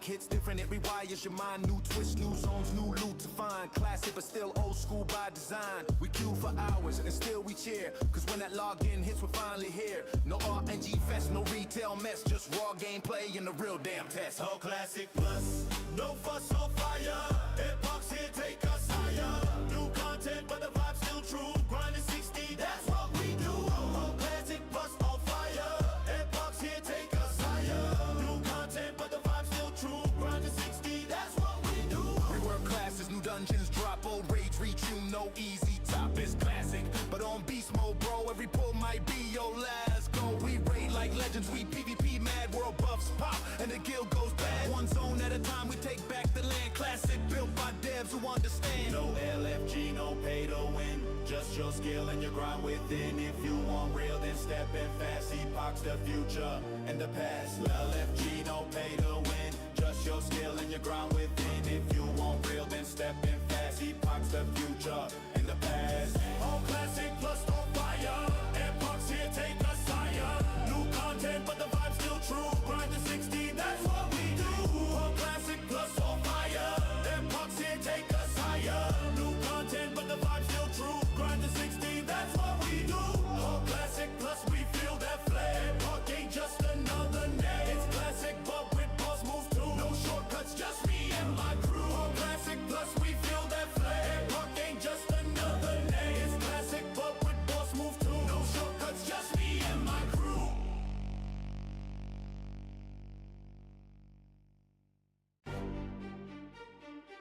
hits different, it rewires your mind. New twists, new zones, new loot to find. Classic but still old school by design. We queue for hours and still we cheer, cause when that login hits we're finally here. No RNG fest, no retail mess, just raw gameplay and the real damn test. All classic plus, no fuss or fire. Epoch's here, take us higher. New content but the vibe's still true. Grinding 60, that's what we do. All classic plus on fire. Epoch's here, take us higher. New content but the vibe's still true. Grinding 60, that's what we do. Rework classes, new dungeons drop, old rage reach you, no easy top is classic. But on beast mode bro, every pull might be your last go. We raid like legends, we PvP mad, world buffs pop and the guild goes bad. One zone at a time, we take back the land. Classic built by devs who understand. No LFG, no pay to win, just your skill and your grind within. If you want real, then step in fast. Epoch's the future and the past. LFG, no pay to win, just your skill and your grind within. If you want real, then step in fast. Epoch's the future and the past. All classic plus on fire. Epoch's here, take us higher. New content, but the vibe's still true. Grind to 60, that's what we do. All classic plus on fire. Epoch's here, take us higher. New content, but the vibe's still true. Grind to 60, that's what we do. All classic plus we feel that flare. Epoch ain't just another name. It's classic, but with boss moves too. No shortcuts, just me and my crew. All classic plus we feel that flare. Epoch ain't just another name. It's classic, but with boss moves too. No shortcuts, just me and my crew.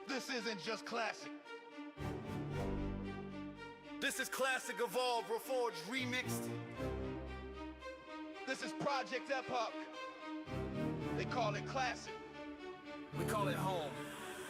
This isn't just classic. This is classic evolved, reforged, remixed. This is Project Epoch. They call it classic. We call it home.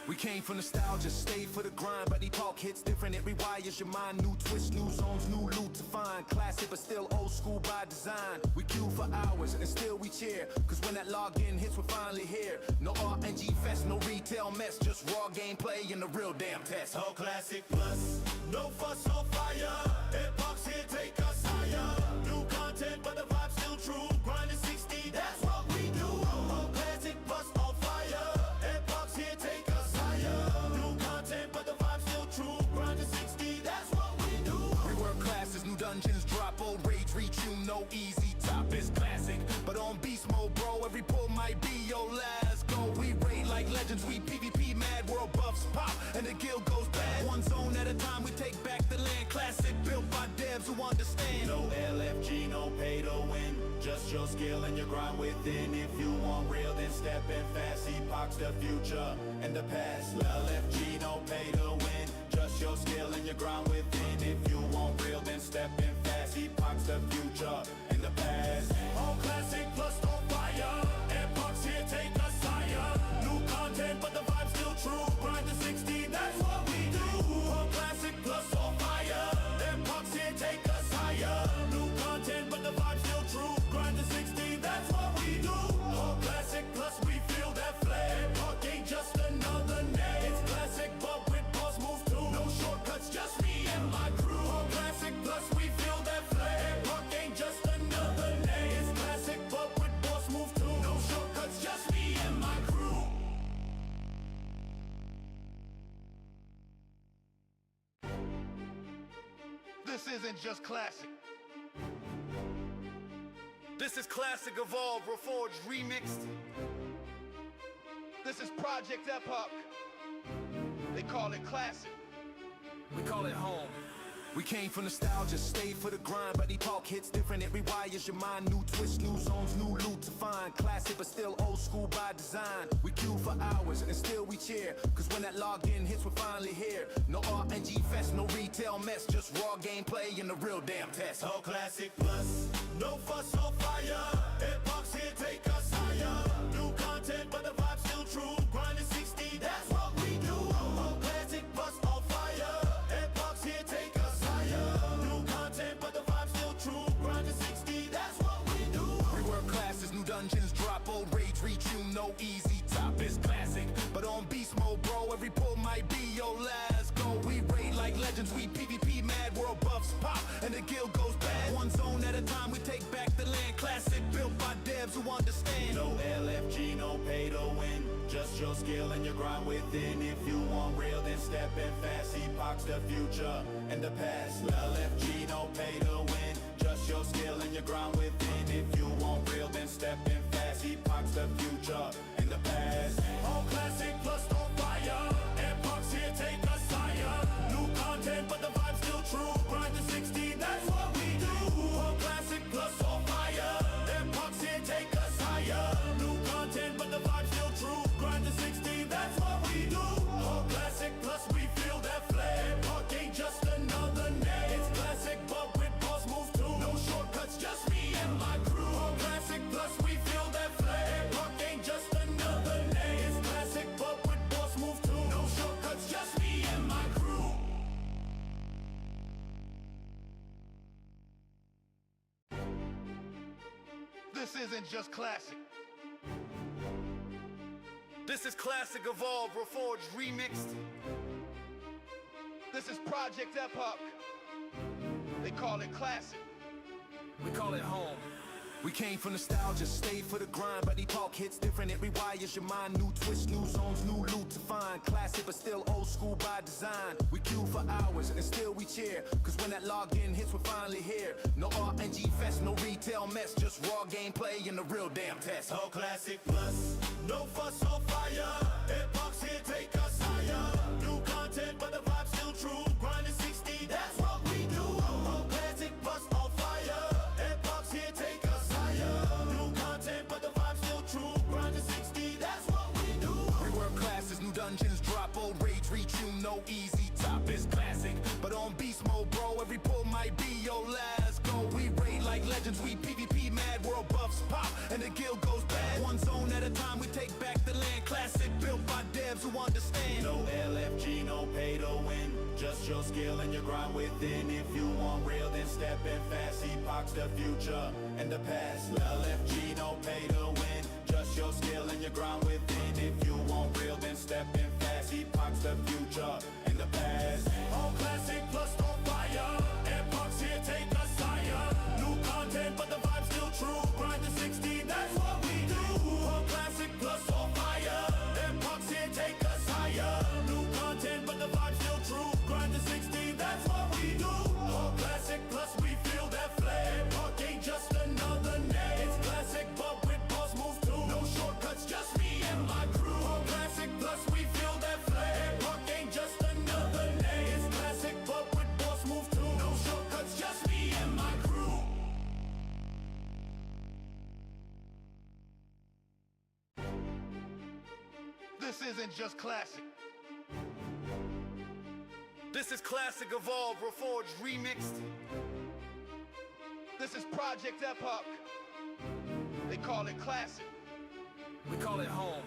We came for nostalgia, stayed for the grind, but Epoch hits different, it rewires your mind. New twists, new zones, new loot to find. Classic but still old school by design. We queue for hours and still we cheer, cause when that login hits we're finally here. No RNG fest, no retail mess, just raw gameplay and the real damn test. All classic plus, no fuss or fire. Epoch's here, take us higher. New content but the vibe's still true. Grinding 60, that's what we do. All classic plus on fire. Epoch's here, take us higher. New content but the vibe's still true. Grinding 60, that's what we do. Rework classes, new dungeons drop, old rage reach you, no easy top is classic. But on beast mode bro, every pull might be your last go. We raid like legends, we PvP mad, world buffs pop and the guild goes bad. One zone at a time, we take back the land. Classic built by devs who understand. No LFG, no pay to win, just your skill and your grind within. If you want real, then step in fast. Epoch's the future and the past. LFG, no pay to win, just your skill and your grind within. If you want real, then step in fast. Epoch's the future and the past. All classic plus on fire. Epoch's here, take us higher. New content, but the vibe's still true. Grind to 60, that's what we do. All classic plus on fire. Epoch's here, take us higher. New content, but the vibe's still true. Grind to 60, that's what we do. All classic plus we feel that flare. Epoch ain't just another name. It's classic, but with boss moves too. No shortcuts, just me and my crew. All classic plus we feel that flare. Epoch ain't just another name. It's classic, but with boss moves too. No shortcuts, just me and my crew. This isn't just classic. This is classic evolved, reforged, remixed. This is Project Epoch. They call it classic. We call it home. We came for nostalgia, stayed for the grind, but Epoch hits different, it rewires your mind. New twists, new zones, new loot to find. Classic but still old school by design. We queue for hours and still we cheer, cause when that login hits we're finally here. No RNG fest, no retail mess, just raw gameplay and the real damn test. All classic plus, no fuss or fire. Epoch's here, take us higher. New content but the vibe's still true. Grinding 60, that's what we do. All classic plus on fire. Epoch's here, take us higher. New content but the vibe's still true. Grinding 60, that's what we do. Rework classes, new dungeons drop, old rage reach you, no easy top is classic. But on beast mode bro, every pull might be your last go. We raid like legends, we PvP mad, world buffs pop and the guild goes bad. One zone at a time, we take back the land. Classic built by devs who understand. No LFG, no pay to win, just Just your skill and your grind within. If you want real, then step in fast. Epoch's the future and the past. LFG, no pay to win. Just your skill and your grind within. If you want real, then step in fast. Epoch's the future and the past. All classic plus on fire. Epoch's here, take us higher. New content, but the vibe's still true. Grind to 60, that's what we do. All classic plus on fire. Epoch's here, take us higher. New content, but the vibe's still true. Grind to 60, that's what we do. All classic plus we feel that flair. Epoch ain't just another name. It's classic, but with boss moves too. No shortcuts, just me and my crew. All classic plus we feel that flair. Epoch ain't just another name. It's classic, but with boss moves too. No shortcuts, just me and my crew. This isn't just classic. This is classic evolved, reforged, remixed. This is Project Epoch. They call it classic. We call it home. We came from nostalgia, stayed for the grind, but Epoch hits different, it rewires your mind. New twists, new zones, new loot to find. Classic but still old school by design. We queue for hours and still we cheer, cause when that login hits we're finally here. No RNG fest, no retail mess, just raw gameplay and the real damn test. All classic plus, no fuss on fire. Epoch's here, take us higher. New content, but the vibe's still true. Grind to 60, that's what we do. All classic plus on fire. Epoch's here, take us higher. New content, but the vibe's still true. Grind to 60, that's what we do. Rework classes, new dungeons drop, old rage reach you, no easy top is classic. But on beast mode, bro, every pull might be your last go. We raid like legends, we PvP mad, world buffs pop, and the guild goes bad. One zone at a time, we take back the land. Classic, built by devs who understand. No LFG, no pay to win. Just your skill and your grind within. If you want real, then step in fast. Epoch's the future and the past. LFG, no pay to win. Just your skill and your grind within. If you want real, then step in fast. Epoch's the future and the past. All classic plus on fire. Epoch's here, take us higher. New content, but the vibe's still true. Grind to 60, that's what we do. All classic plus on fire. Epoch's here, take us higher. New content, but the vibe's still true. Grind to 60, that's what we do. All classic plus we feel that flair. Epoch ain't just another name. It's classic, but with boss moves too. No shortcuts, just me and my crew. All classic plus we feel that flair. Epoch ain't just another name. It's classic, but with boss moves too. No shortcuts, just me and my crew. This isn't just classic. This is classic evolved, reforged, remixed. This is Project Epoch. They call it classic. We call it home.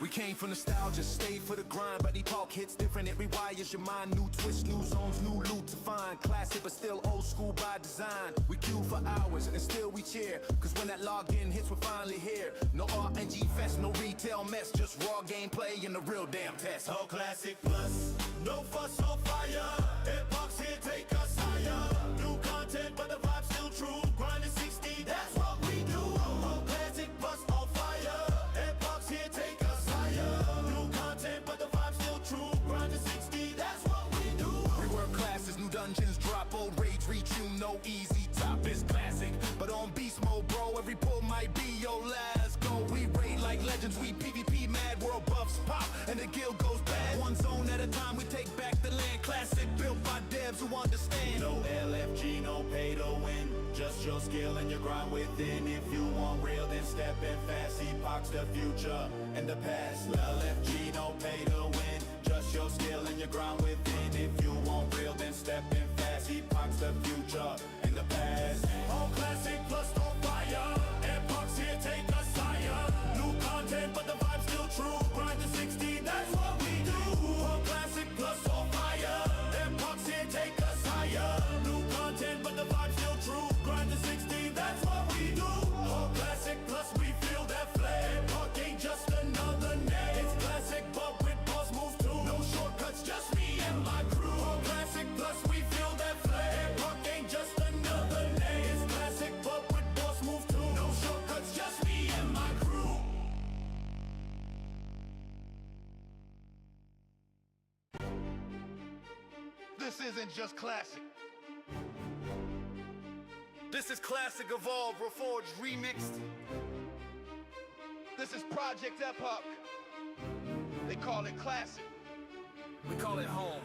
We came from nostalgia, stayed for the grind, but Epoch hits different, it rewires your mind. New twists, new zones, new loot to find. Classic but still old school by design. We queue for hours and still we cheer, cause when that login hits we're finally here. No RNG fest, no retail mess, just raw gameplay and the real damn test. All classic plus, no fuss on fire. Epoch's here, take us higher. New content, but the vibe's still true. Grind to 60, that's what we do. All classic plus on fire. Epoch's here, take us higher. New content, but the vibe's still true. Grind to 60, that's what we do. Rework classes, new dungeons drop, old rage reach you, no easy top is classic. But on beast mode, bro, every pull might be your last go. We raid like legends, we PvP mad, world buffs pop, and the guild goes bad. One zone at a time, we take back the land. Classic, built by devs who understand. No LFG, no pay to win. Just your skill and your grind within. If you want real, then step in fast. Epoch's the future and the past. LFG, no pay to win. Just your skill and your grind within. If you want real, then step in fast. Epoch's the future and the past. All classic plus on fire. Epoch's here, take us higher. New content, but the vibe's still true. Grind to 60, that's what we do. All classic plus on fire. Epoch's here, take us higher. New content, but the vibe's still true. Grind to 60, that's what we do. All classic plus we feel that flair. Epoch ain't just another name. It's classic, but with boss moves too. No shortcuts, just me and my crew. All classic plus we feel that flair. Epoch ain't just another name. It's classic, but with boss moves too. No this isn't just classic. This is Classic Evolved, Reforged, Remixed. This is Project Epoch. They call it classic. We call it home.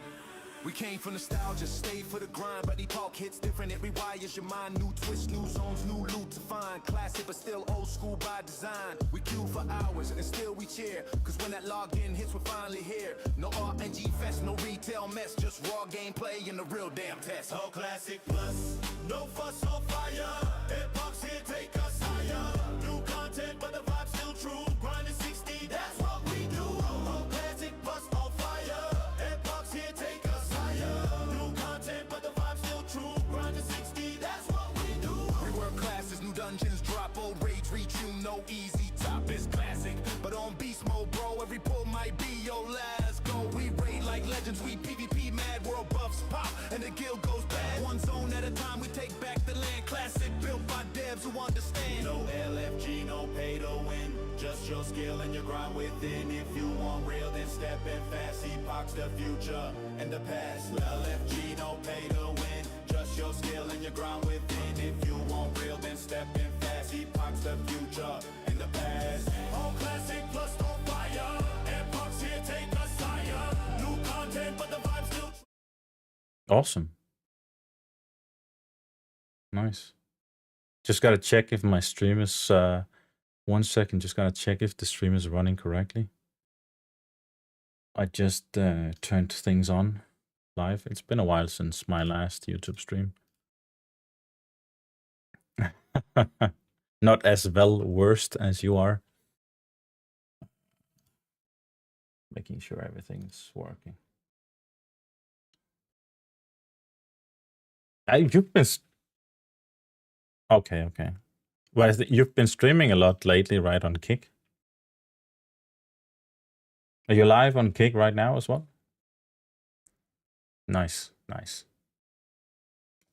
We came for nostalgia, stayed for the grind, but epoch hits different, it rewires your mind. New twists, new zones, new loot to find. Classic but still old school by design. We queue for hours and still we cheer, cause when that login hits we're finally here. No RNG fest, no retail mess, just raw gameplay and the real damn test. All classic plus, no fuss or fire. Epoch's here, take us higher. New content, but the vibe's still true. Grinding 60, that's what we do. All classic plus on fire. Epoch's here, take us higher. New content, but the vibe's still true. Grinding 60, that's what we do. Rework classes, new dungeons drop, old rage reach you, no easy top is classic. But on beast mode, bro, every pull might be your last go. We raid like legends, we PvP mad, world buffs pop, and the guild goes bad. One zone at a time, we take back the land. Classic built by devs who understand. No LFG, no pay to win. Just your skill and your grind within. If you want real, then step in fast. Epoch's the future and the past. LFG, no pay to win. Just your skill and your grind within. If you want real, then step in fast. Epoch's the future and the past. All classic plus on fire. Epoch's here, take us higher. New content, but the vibe's still. Awesome. Nice. Just gotta check if my stream is 1 second, just gotta check if the stream is running correctly. I just turned things on live. It's been a while since my last YouTube stream. Not as well versed as you are. Making sure everything's working. You've been okay. Well, you've been streaming a lot lately, right, on Kick? Are you live on Kick right now as well? Nice.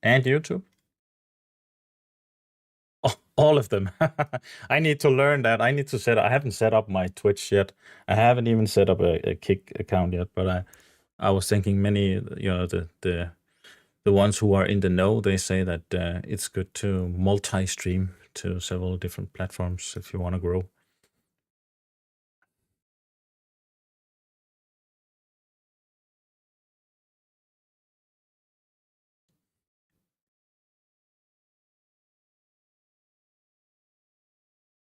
And YouTube? Oh, all of them. I need to learn that. I haven't set up my Twitch yet. I haven't even set up a Kick account yet, but I was thinking many, the ones who are in the know, they say that it's good to multi-stream to several different platforms if you want to grow.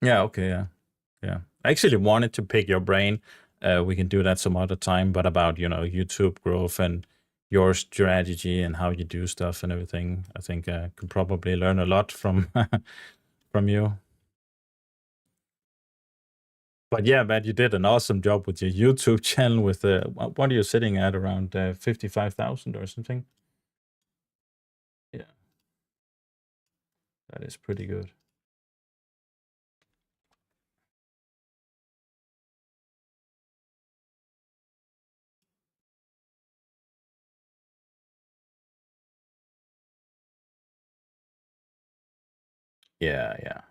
Yeah, okay, yeah. I actually wanted to pick your brain. We can do that some other time, but about, YouTube growth and your strategy and how you do stuff and everything. I think I could probably learn a lot from from you. But yeah, man, you did an awesome job with your YouTube channel with what are you sitting at, around 55,000 or something? Yeah. That is pretty good. Yeah.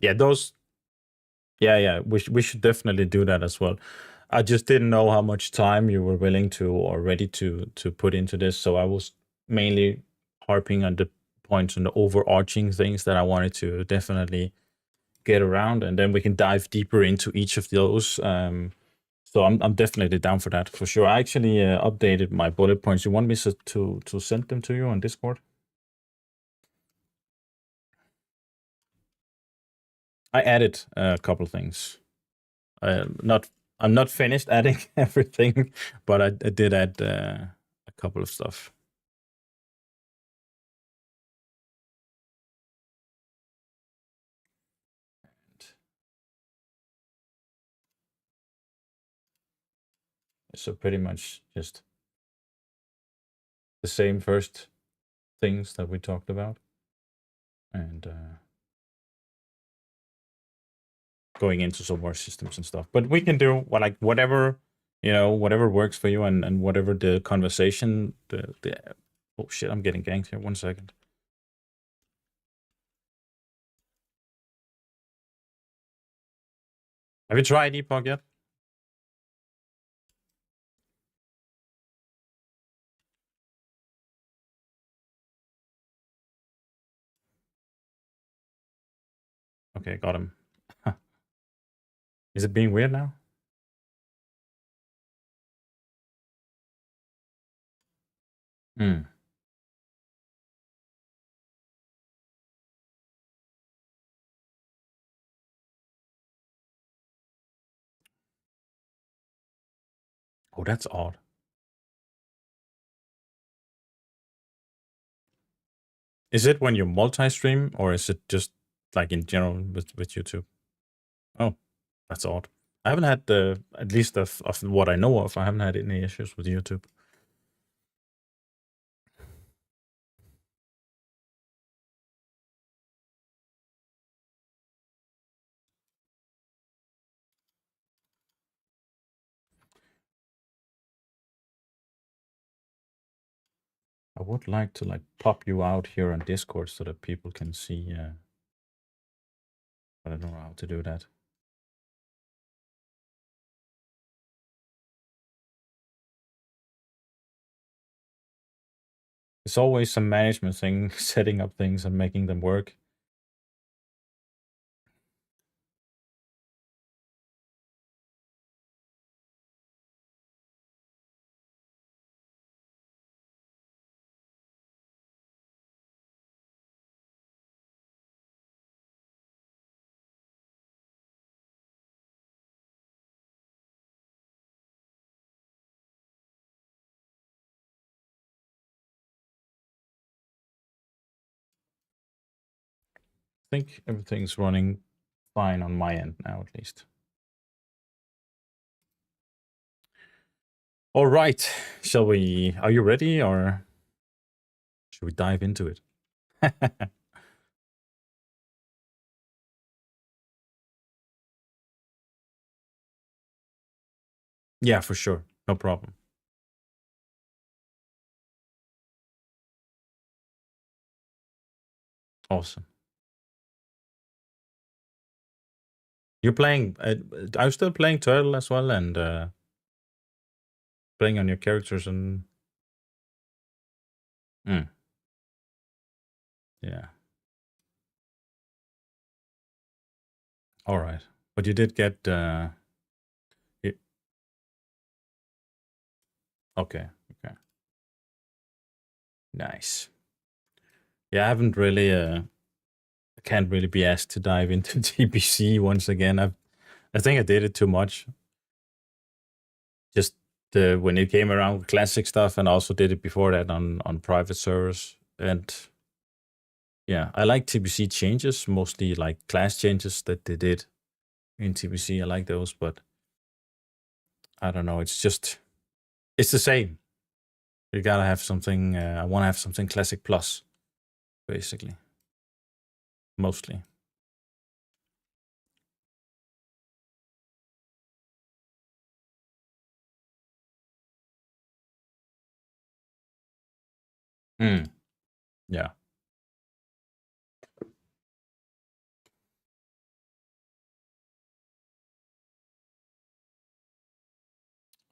Yeah, those. Yeah. We should definitely do that as well. I just didn't know how much time you were willing to or ready to put into this, so I was mainly harping on the points and the overarching things that I wanted to definitely get around, and then we can dive deeper into each of those. So I'm definitely down for that, for sure. I actually updated my bullet points. You want me to send them to you on Discord? I added a couple things. I'm not finished adding everything, but I did add a couple of stuff. So pretty much just the same first things that we talked about, and going into some more systems and stuff. But we can do whatever works for you, and whatever the conversation. Oh shit! I'm getting ganked here. 1 second. Have you tried Epoch yet? Okay, got him. Is it being weird now? Hmm. Oh, that's odd. Is it when you multi-stream, or is it just like in general with YouTube? Oh, that's odd. I haven't had at least of what I know of, I haven't had any issues with YouTube. I would like to like pop you out here on Discord so that people can see, but I don't know how to do that. It's always some management thing, setting up things and making them work. I think everything's running fine on my end now, at least. All right, shall we? Are you ready, or should we dive into it? Yeah, for sure. No problem. Awesome. You're playing. Are you still playing Turtle as well, and playing on your characters and? Yeah. All right, but you did get. Okay. Okay. Nice. Yeah, I haven't really. I can't really be asked to dive into TBC once again. I think I did it too much. Just when it came around with classic stuff, and also did it before that on private servers. And yeah, I like TBC changes, mostly like class changes that they did in TBC. I like those, but I don't know. It's the same. You gotta have something. I want to have something classic plus, basically, mostly. Yeah.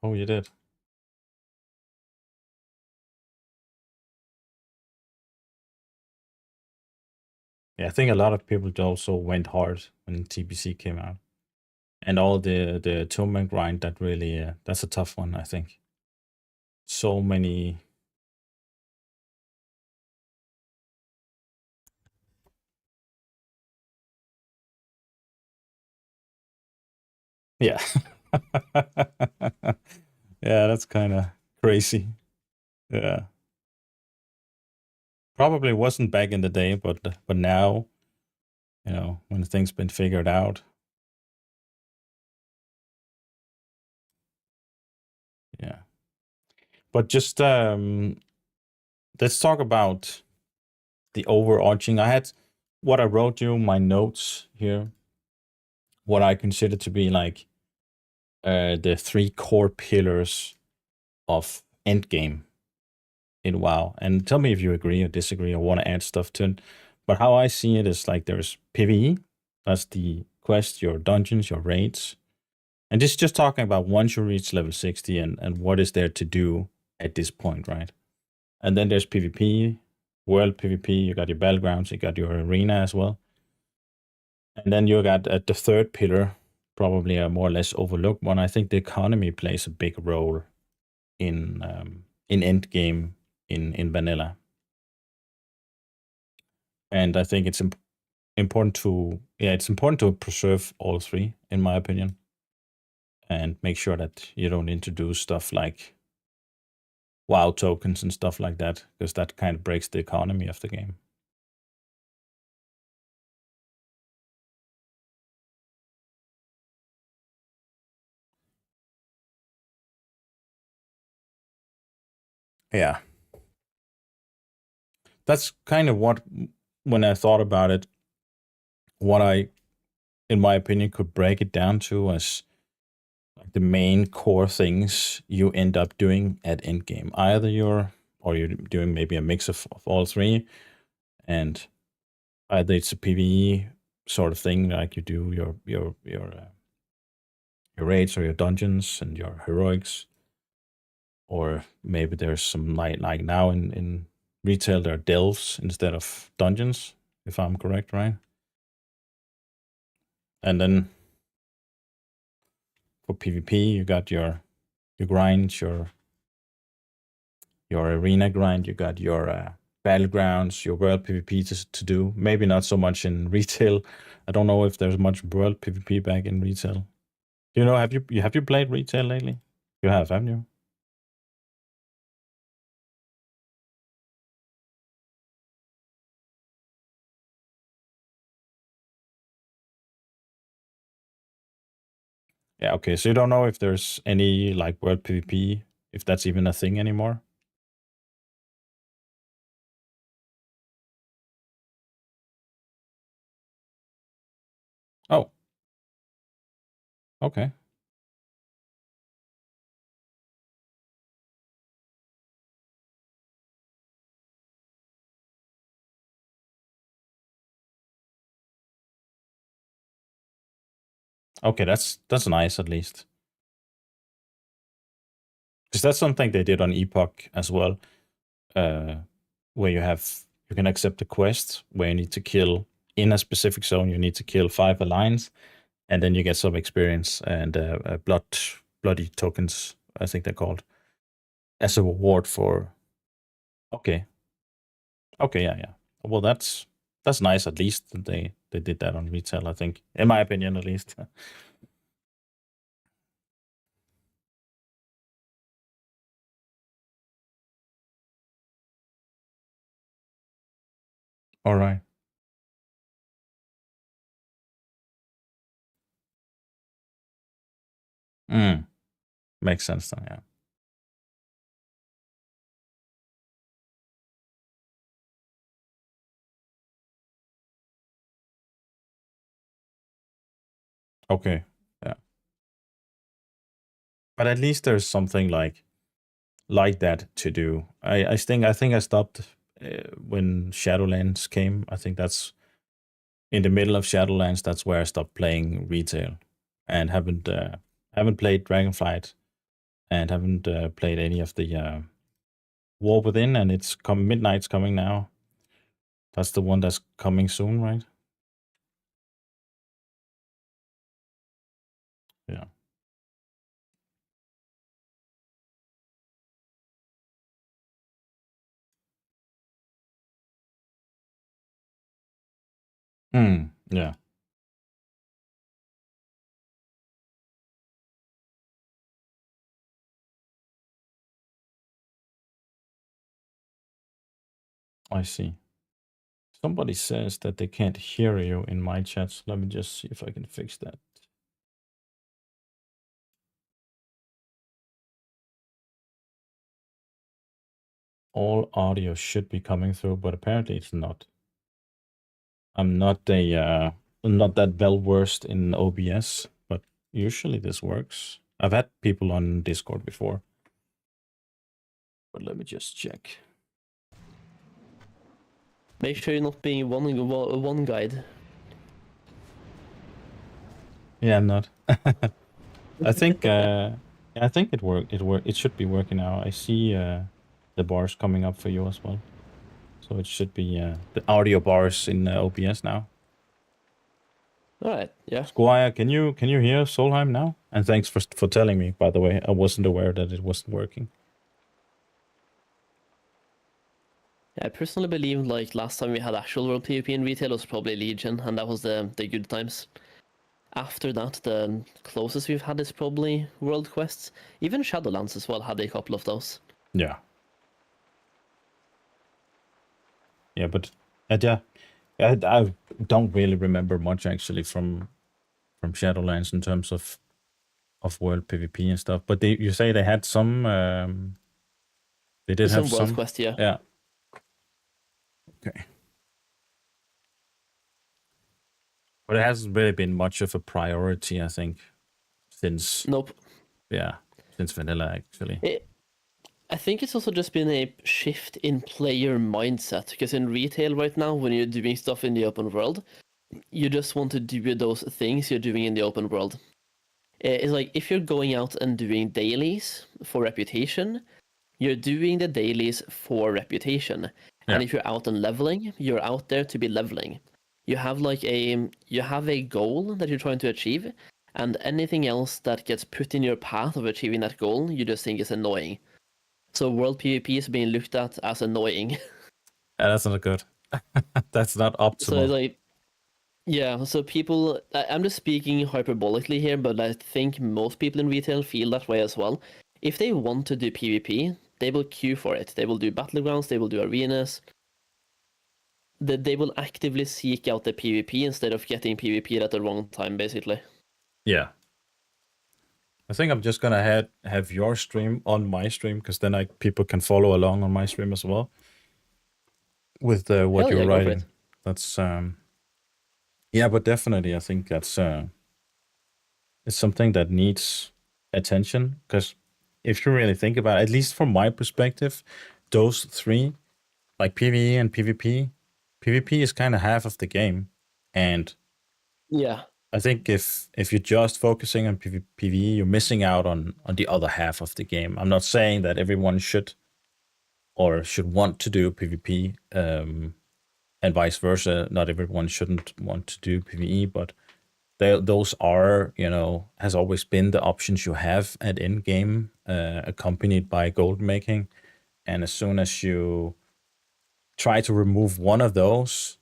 Oh, you did. Yeah, I think a lot of people also went hard when TBC came out, and all the tournament grind. That really that's a tough one. I think so many. Yeah. Yeah, that's kind of crazy. Yeah. Probably wasn't back in the day, but now, when things been figured out. Yeah. But just let's talk about the overarching. I had what I wrote you, my notes here, what I consider to be like the three core pillars of endgame in WoW. And tell me if you agree or disagree or want to add stuff to it. But how I see it is like there's PvE, that's the quest, your dungeons, your raids, And this is just talking about once you reach level 60 and what is there to do at this point, right? And then there's PvP, world PvP, you got your battlegrounds, you got your arena as well. And then you got the third pillar, probably a more or less overlooked one. I think the economy plays a big role in endgame in vanilla. And I think it's important to preserve all three, in my opinion, and make sure that you don't introduce stuff like WoW tokens and stuff like that, because that kind of breaks the economy of the game. Yeah. That's kind of what, when I thought about it, what I, in my opinion, could break it down to as like the main core things you end up doing at endgame. Either you're doing maybe a mix of all three, and either it's a PvE sort of thing, like you do your raids or your dungeons and your heroics, or maybe there's some like now in retail there are delves instead of dungeons, if I'm correct, right? And then for PvP, you got your grind, your arena grind, you got your battlegrounds, your world PvP to do. Maybe not so much in retail. I don't know if there's much world PvP back in retail. Do you know? Have you played retail lately? You have, haven't you? Yeah. Okay. So you don't know if there's any like world PvP, if that's even a thing anymore. Oh. Okay. Okay. That's nice at least. Because that's something they did on Epoch as well, where you can accept a quest where you need to kill in a specific zone. You need to kill 5 alliance, and then you get some experience and bloody tokens, I think they're called, as a reward for. Okay, okay, yeah. Well, that's nice. At least that they did that on retail. I think, in my opinion, at least. All right. Makes sense then. Yeah. Okay. Yeah. But at least there's something like that to do. I think I stopped when Shadowlands came. I think that's in the middle of Shadowlands. That's where I stopped playing retail, and haven't played Dragonflight, and haven't played any of the War Within. And it's Midnight's coming now. That's the one that's coming soon, right? Yeah. Yeah. I see. Somebody says that they can't hear you in my chat. So let me just see if I can fix that. All audio should be coming through, but apparently it's not. I'm not not that well versed in OBS, but usually this works. I've had people on Discord before, but let me just check. Make sure you're not being one guide. Yeah, I'm not. I think I think it work. It should be working now. I see the bars coming up for you as well. So it should be the audio bars in OBS now. All right, yeah. Squire, can you hear Solheim now? And thanks for telling me. By the way, I wasn't aware that it wasn't working. I personally believe like last time we had actual world PvP in retail was probably Legion, and that was the good times. After that, the closest we've had is probably World Quests. Even Shadowlands as well had a couple of those. Yeah. Yeah, but yeah, I don't really remember much actually from Shadowlands in terms of world PvP and stuff. But you say they had some. They did have World some. Quest, yeah. Yeah. Okay. But it hasn't really been much of a priority, I think, since Nope. since vanilla actually. I think it's also just been a shift in player mindset, because in retail right now, when you're doing stuff in the open world, you just want to do those things you're doing in the open world. It's like if you're going out and doing dailies for reputation, you're doing the dailies for reputation. Yeah. And if you're out and leveling, you're out there to be leveling. You have a goal that you're trying to achieve, and anything else that gets put in your path of achieving that goal, you just think is annoying. So world PvP is being looked at as annoying. Yeah, that's not good. That's not optimal. So it's like, yeah, so people, I'm just speaking hyperbolically here, but I think most people in retail feel that way as well. If they want to do PvP, they will queue for it. They will do battlegrounds, they will do arenas. They will actively seek out the PvP instead of getting PvP at the wrong time, basically. Yeah. I think I'm just gonna have your stream on my stream, because then people can follow along on my stream as well with what Hell you're yeah, go for writing. it. That's yeah, but definitely I think that's it's something that needs attention, because if you really think about it, at least from my perspective, those three, like PvE and PvP is kind of half of the game, and Yeah. I think if you're just focusing on PvE, you're missing out on the other half of the game. I'm not saying that everyone should want to do PvP, and vice versa. Not everyone shouldn't want to do PvE, but those are, has always been the options you have at end game, accompanied by gold making. And as soon as you try to remove one of those,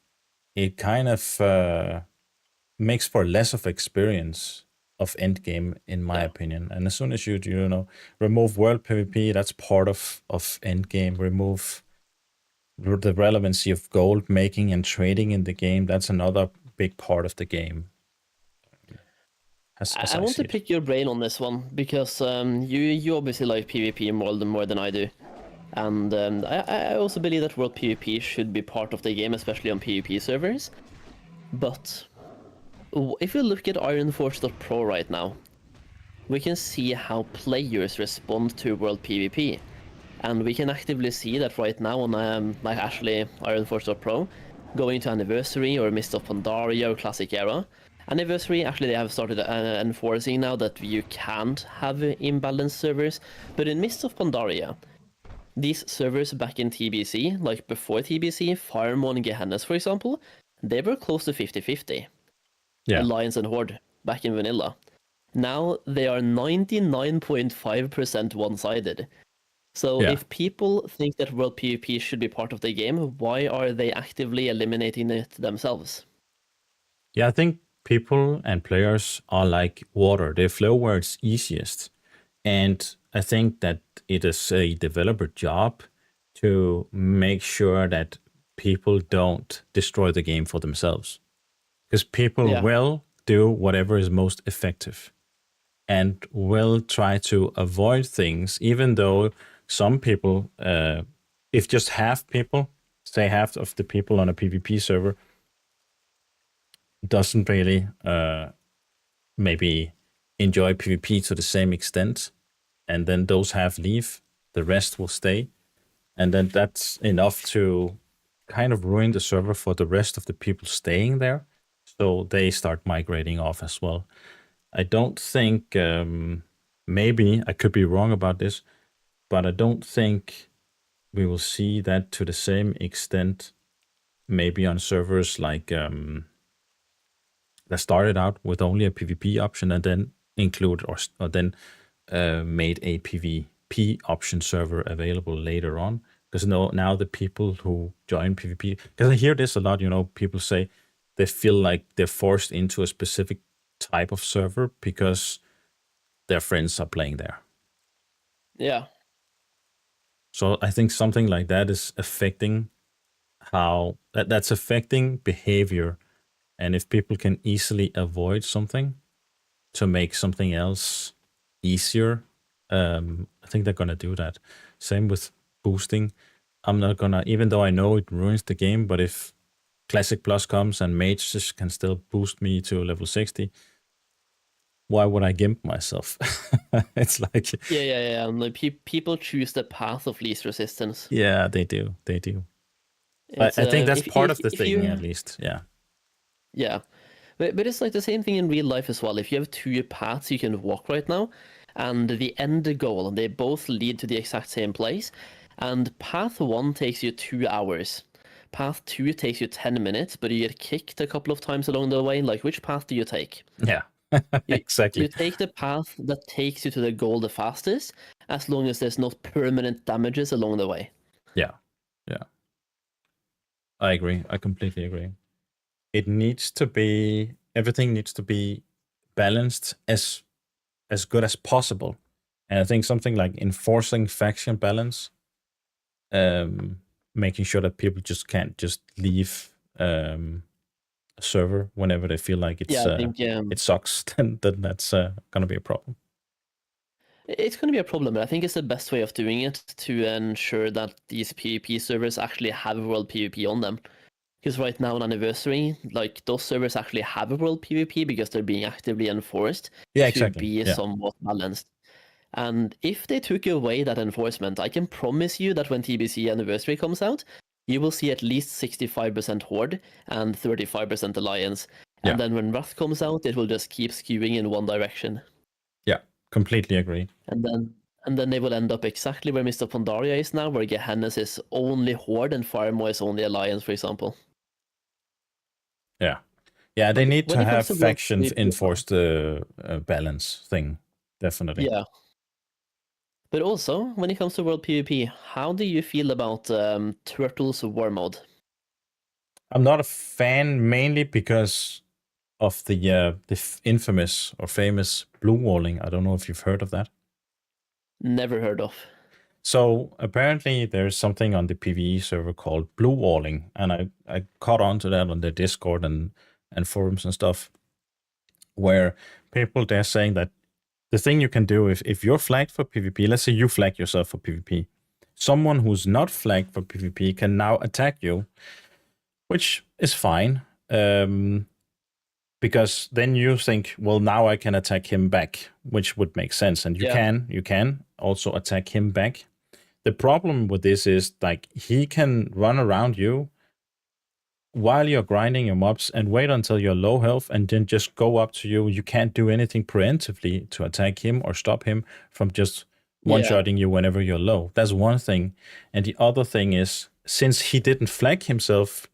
it kind of makes for less of experience of end game, in my opinion. And as soon as you remove world PvP, that's part of end game. Remove the relevancy of gold making and trading in the game. That's another big part of the game. I want to pick your brain on this one, because you obviously like PvP more than I do. And I also believe that world PvP should be part of the game, especially on PvP servers. But if you look at Ironforge.pro right now, we can see how players respond to world PvP. And we can actively see that right now on like actually Ironforge.pro, going to Anniversary or Mist of Pandaria or Classic Era. Anniversary, actually they have started enforcing now that you can't have imbalanced servers, but in Mist of Pandaria, these servers back in TBC, like before TBC, Firemon and Gehennas for example, they were close to 50-50. Yeah. Alliance and Horde back in vanilla. Now they are 99.5% one-sided. So if people think that world PvP should be part of the game, why are they actively eliminating it themselves? Yeah, I think people and players are like water. They flow where it's easiest. And I think that it is a developer job to make sure that people don't destroy the game for themselves. Because people will do whatever is most effective and will try to avoid things, even though some people, if just half people, say half of the people on a PvP server, doesn't really maybe enjoy PvP to the same extent, and then those half leave, the rest will stay, and then that's enough to kind of ruin the server for the rest of the people staying there, so they start migrating off as well. I don't think, maybe I could be wrong about this, but I don't think we will see that to the same extent, maybe on servers like that started out with only a PvP option and then include or then made a PvP option server available later on. Because now the people who join PvP, because I hear this a lot, people say they feel like they're forced into a specific type of server because their friends are playing there. Yeah. So I think something like that is affecting that's affecting behavior. And if people can easily avoid something to make something else easier, I think they're gonna do that. Same with boosting. I'm not gonna, even though I know it ruins the game, but if Classic Plus comes and mages can still boost me to level 60, why would I gimp myself? It's like, Yeah. And like people choose the path of least resistance. yeah, they do. It's I think that's part of the if thing, you at least. Yeah. yeah, but it's like the same thing in real life as well. If you have two paths you can walk right now, and the end goal, they both lead to the exact same place, and path 1 takes you 2 hours. Path 2 takes you 10 minutes, but you get kicked a couple of times along the way. Like, which path do you take? Yeah. Exactly. You take the path that takes you to the goal the fastest, as long as there's not permanent damages along the way. Yeah. I agree. I completely agree. Everything needs to be balanced as good as possible. And I think something like enforcing faction balance, making sure that people just can't just leave a server whenever they feel like Yeah, I think it sucks, then that's gonna be a problem. it's going to be a problem, but I think it's the best way of doing it to ensure that these PvP servers actually have world PvP on them. Because right now on Anniversary, like, those servers actually have a world PvP because they're being actively enforced to be somewhat balanced. And if they took away that enforcement, I can promise you that when TBC Anniversary comes out, you will see at least 65% Horde and 35% Alliance. And then when Wrath comes out, it will just keep skewing in one direction. Yeah, completely agree. And then they will end up exactly where Mr. Pandaria is now, where Gehennas is only Horde and Firemo is only Alliance, for example. Yeah, they need when to it comes have to world factions PvP, enforce the balance thing, definitely. Yeah. But also, when it comes to world PvP, how do you feel about Turtle's War Mode? I'm not a fan, mainly because of the infamous or famous blue walling. I don't know if you've heard of that. Never heard of. So apparently there's something on the PvE server called blue walling, and I caught on to that on the Discord and forums and stuff, where people, they're saying that the thing you can do, if you're flagged for PvP, let's say you flag yourself for PvP, someone who's not flagged for PvP can now attack you, which is fine, because then you think, well, now I can attack him back, which would make sense, and you can also attack him back. The problem with this is, like, he can run around you while you're grinding your mobs and wait until you're low health and then just go up to you. You can't do anything preemptively to attack him or stop him from just one-shotting you whenever you're low. That's one thing. And the other thing is, since he didn't flag himself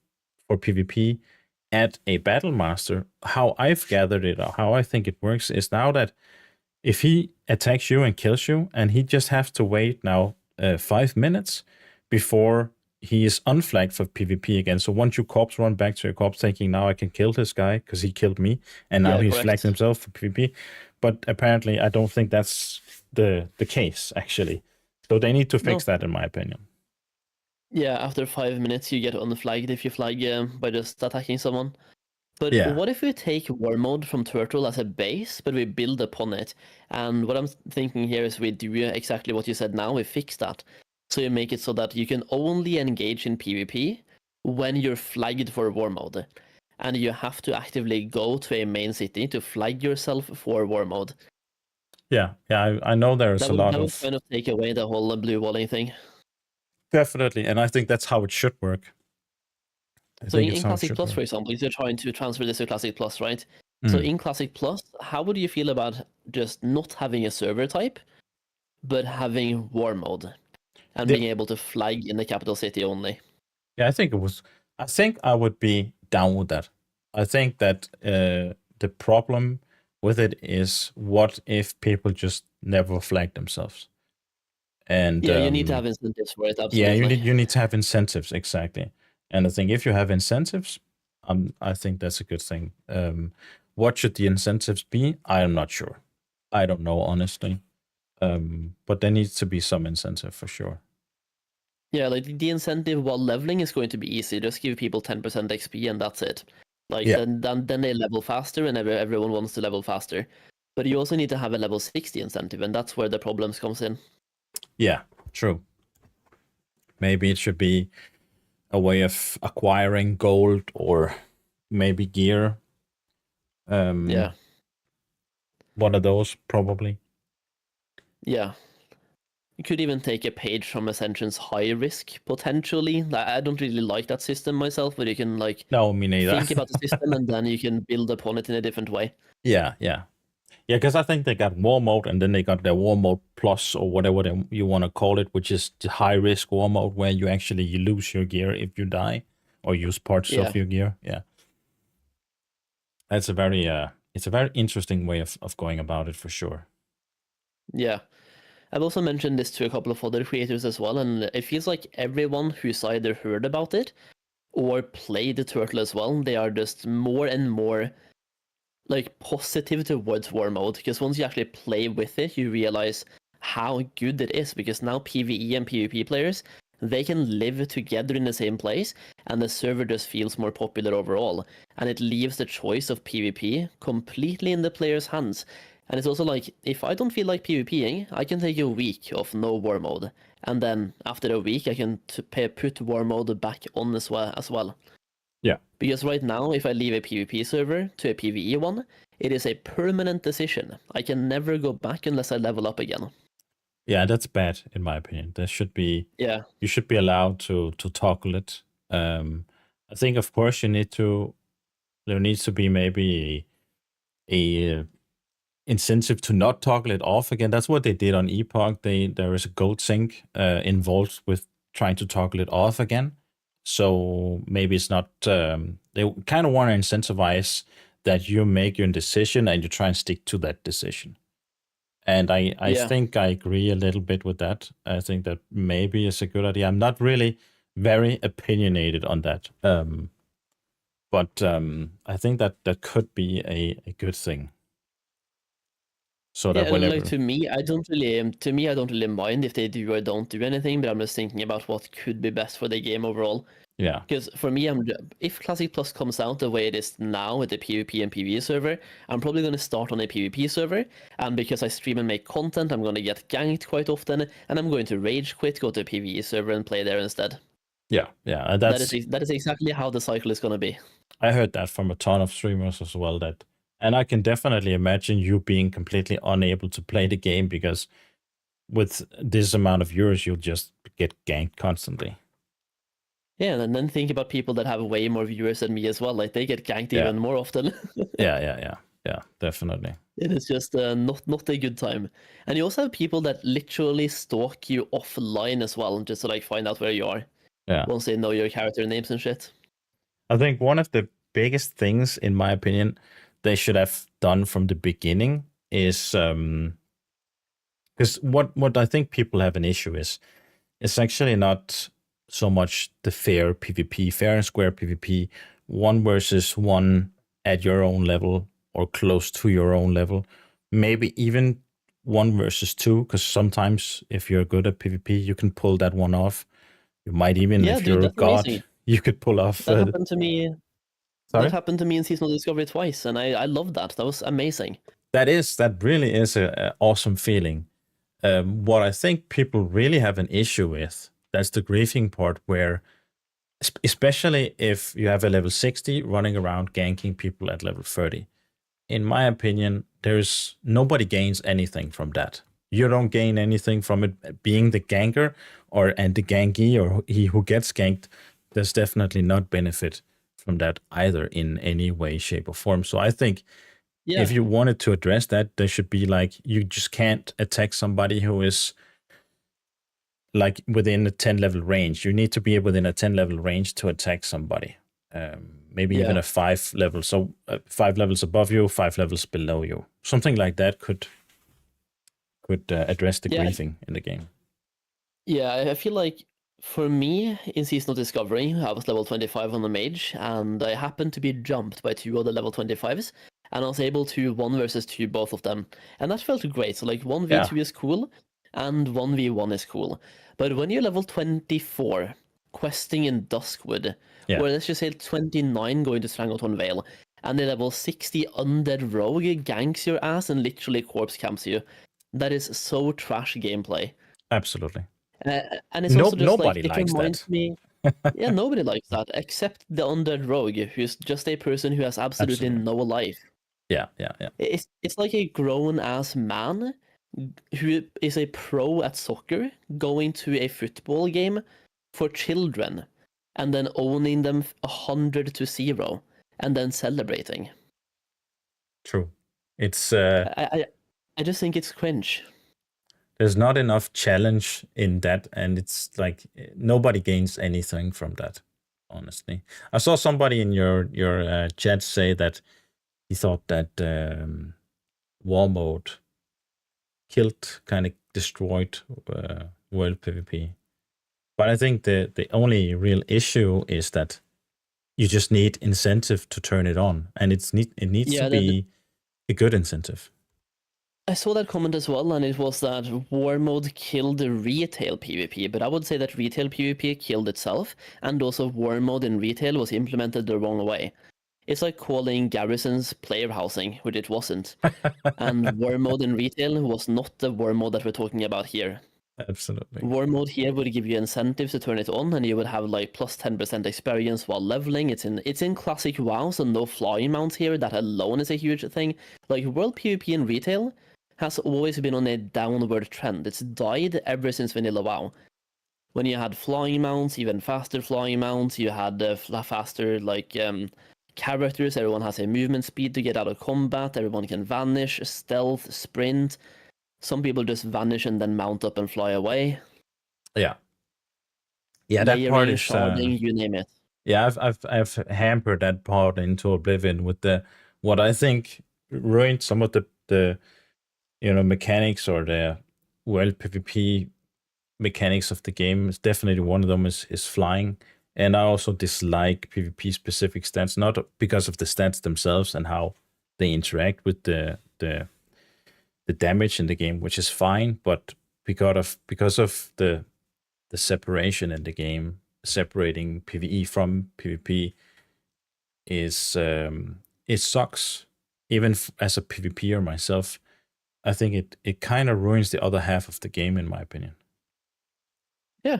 for PvP at a battle master, how I've gathered it, or how I think it works, is now that if he attacks you and kills you, and he just has to wait now 5 minutes before he is unflagged for PvP again. So once you corpse run back to your corpse thinking, now I can kill this guy because he killed me, and now he's flagged himself for PvP. But apparently I don't think that's the case, actually. So they need to fix that, in my opinion. Yeah, after 5 minutes you get unflagged if you flag by just attacking someone. But what if we take War Mode from Turtle as a base, but we build upon it? And what I'm thinking here is we do exactly what you said now, we fix that. So you make it so that you can only engage in PvP when you're flagged for War Mode. And you have to actively go to a main city to flag yourself for War Mode. Yeah, I know there's a lot that of... would kind of take away the whole blue walling thing. Definitely, and I think that's how it should work. So in Classic Plus, for example, if you're trying to transfer this to Classic Plus, right? So in Classic Plus, how would you feel about just not having a server type, but having war mode and The- being able to flag in the capital city only? Yeah, I think I would be down with that. I think that the problem with it is, what if people just never flag themselves? And Yeah, you need to have incentives for it, yeah, absolutely. you need to have incentives, exactly. And I think if you have incentives, I think that's a good thing. What should the incentives be? I am not sure. I don't know, honestly. But there needs to be some incentive for sure. Yeah, like the incentive while leveling is going to be easy. Just give people 10% XP and that's it. Like Yeah. then they level faster and everyone wants to level faster. But you also need to have a level 60 incentive, and that's where the problems comes in. Yeah, true. Maybe it should be a way of acquiring gold or maybe gear. Yeah. One of those, probably. Yeah. You could even take a page from Ascension's high risk, potentially. I don't really like that system myself, but you can like No, me neither. think about the system and then you can build upon it in a different way. Yeah, because I think they got war mode, and then they got their war mode plus, or whatever you want to call it, which is the high risk war mode, where you actually lose your gear if you die or use parts of your gear. Yeah, that's a very it's a very interesting way of going about it, for sure. Yeah. I've also mentioned this to a couple of other creators as well, and it feels like everyone who's either heard about it or played the Turtle as well, they are just more and more like positive towards war mode, because once you actually play with it, you realize how good it is, because now PvE and PvP players, they can live together in the same place, and the server just feels more popular overall, and it leaves the choice of PvP completely in the player's hands. And it's also like, if I don't feel like PvPing, I can take a week of no war mode, and then after a week I can put war mode back on as well. Yeah. Because right now, if I leave a PvP server to a PvE one, it is a permanent decision. I can never go back unless I level up again. Yeah, that's bad in my opinion. There should be you should be allowed to toggle it. I think, of course, there needs to be maybe a incentive to not toggle it off again. That's what they did on Epoch. There is a gold sink involved with trying to toggle it off again. So maybe it's not. They kind of want to incentivize that you make your decision and you try and stick to that decision. And I think I agree a little bit with that. I think that maybe it's a good idea. I'm not really very opinionated on that. But I think that could be a good thing. So that whenever, like to me, I don't really mind if they do or don't do anything, but I'm just thinking about what could be best for the game overall. yeah, Because for me, if Classic Plus comes out the way it is now with the PvP and PvE server, I'm probably going to start on a PvP server, and because I stream and make content, I'm going to get ganked quite often, and I'm going to rage quit, go to a PvE server, and play there instead. yeah. That is exactly how the cycle is going to be. I heard that from a ton of streamers as well. And I can definitely imagine you being completely unable to play the game, because with this amount of viewers, you'll just get ganked constantly. Yeah, and then think about people that have way more viewers than me as well. Like, they get ganked even more often. Yeah, definitely. It is just not a good time. And you also have people that literally stalk you offline as well, just to like find out where you are. Yeah. Once they know your character names and shit. I think one of the biggest things, in my opinion, they should have done from the beginning is because what I think people have an issue is, it's actually not so much the fair PvP, fair and square PvP, 1 versus 1 at your own level or close to your own level, maybe even 1 versus 2, because sometimes if you're good at PvP, you can pull that one off. You might even, if you're a god, amazing. You could pull off. That happened to me. Sorry? That happened to me in Seasonal Discovery twice, and I loved that. That was amazing. That really is an awesome feeling. What I think people really have an issue with, that's the griefing part, where especially if you have a level 60 running around ganking people at level 30. In my opinion, nobody gains anything from that. You don't gain anything from it being the ganker and the gankee, or he who gets ganked. There's definitely not benefit from that either in any way, shape, or form. So I think Yeah. if you wanted to address that, there should be like, you just can't attack somebody who is like within a 10 level range. You need to be within a 10 level range to attack somebody. Maybe even a 5 level. So 5 levels above you, 5 levels below you. Something like that could address the griefing in the game. Yeah, I feel like for me, in Season of Discovery, I was level 25 on the mage, and I happened to be jumped by 2 other level 25s, and I was able to 1 versus 2 both of them. And that felt great. So like 1v2 is cool, and 1v1 is cool. But when you're level 24, questing in Duskwood, or let's just say 29 going to Strangleton Vale, and the level 60 undead rogue ganks your ass and literally corpse camps you, that is so trash gameplay. Absolutely. And it's also just nobody like, it likes reminds that. me, yeah, nobody likes that except the undead rogue, who's just a person who has absolutely no life. Yeah. It's like a grown ass man who is a pro at soccer going to a football game for children and then owning them 100-0 and then celebrating. True. It's I just think it's cringe. there's not enough challenge in that, and it's like nobody gains anything from that, honestly. I saw somebody in your chat say that he thought that war mode kind of destroyed world PvP. But I think the only real issue is that you just need incentive to turn it on, and it needs to be a good incentive. I saw that comment as well, and it was that war mode killed the retail PvP, but I would say that retail PvP killed itself, and also war mode in retail was implemented the wrong way. It's like calling garrisons player housing, which it wasn't. And war mode in retail was not the war mode that we're talking about here. Absolutely. War mode here would give you incentives to turn it on, and you would have like plus 10% experience while leveling. It's in classic WoW, so no flying mounts here. That alone is a huge thing. Like world PvP in retail has always been on a downward trend. It's died ever since vanilla WoW. When you had flying mounts, even faster flying mounts, you had faster like characters. Everyone has a movement speed to get out of combat. Everyone can vanish, stealth, sprint. Some people just vanish and then mount up and fly away. Yeah, that part is sharding, you name it. Yeah, I've hampered that part into oblivion with what I think ruined some of the mechanics, or the world PvP mechanics of the game. Is definitely one of them is flying. And I also dislike PvP specific stats, not because of the stats themselves and how they interact with the damage in the game, which is fine, but because of the separation in the game, separating PvE from PvP is it sucks. Even as a PvPer myself, I think it kind of ruins the other half of the game, in my opinion. Yeah,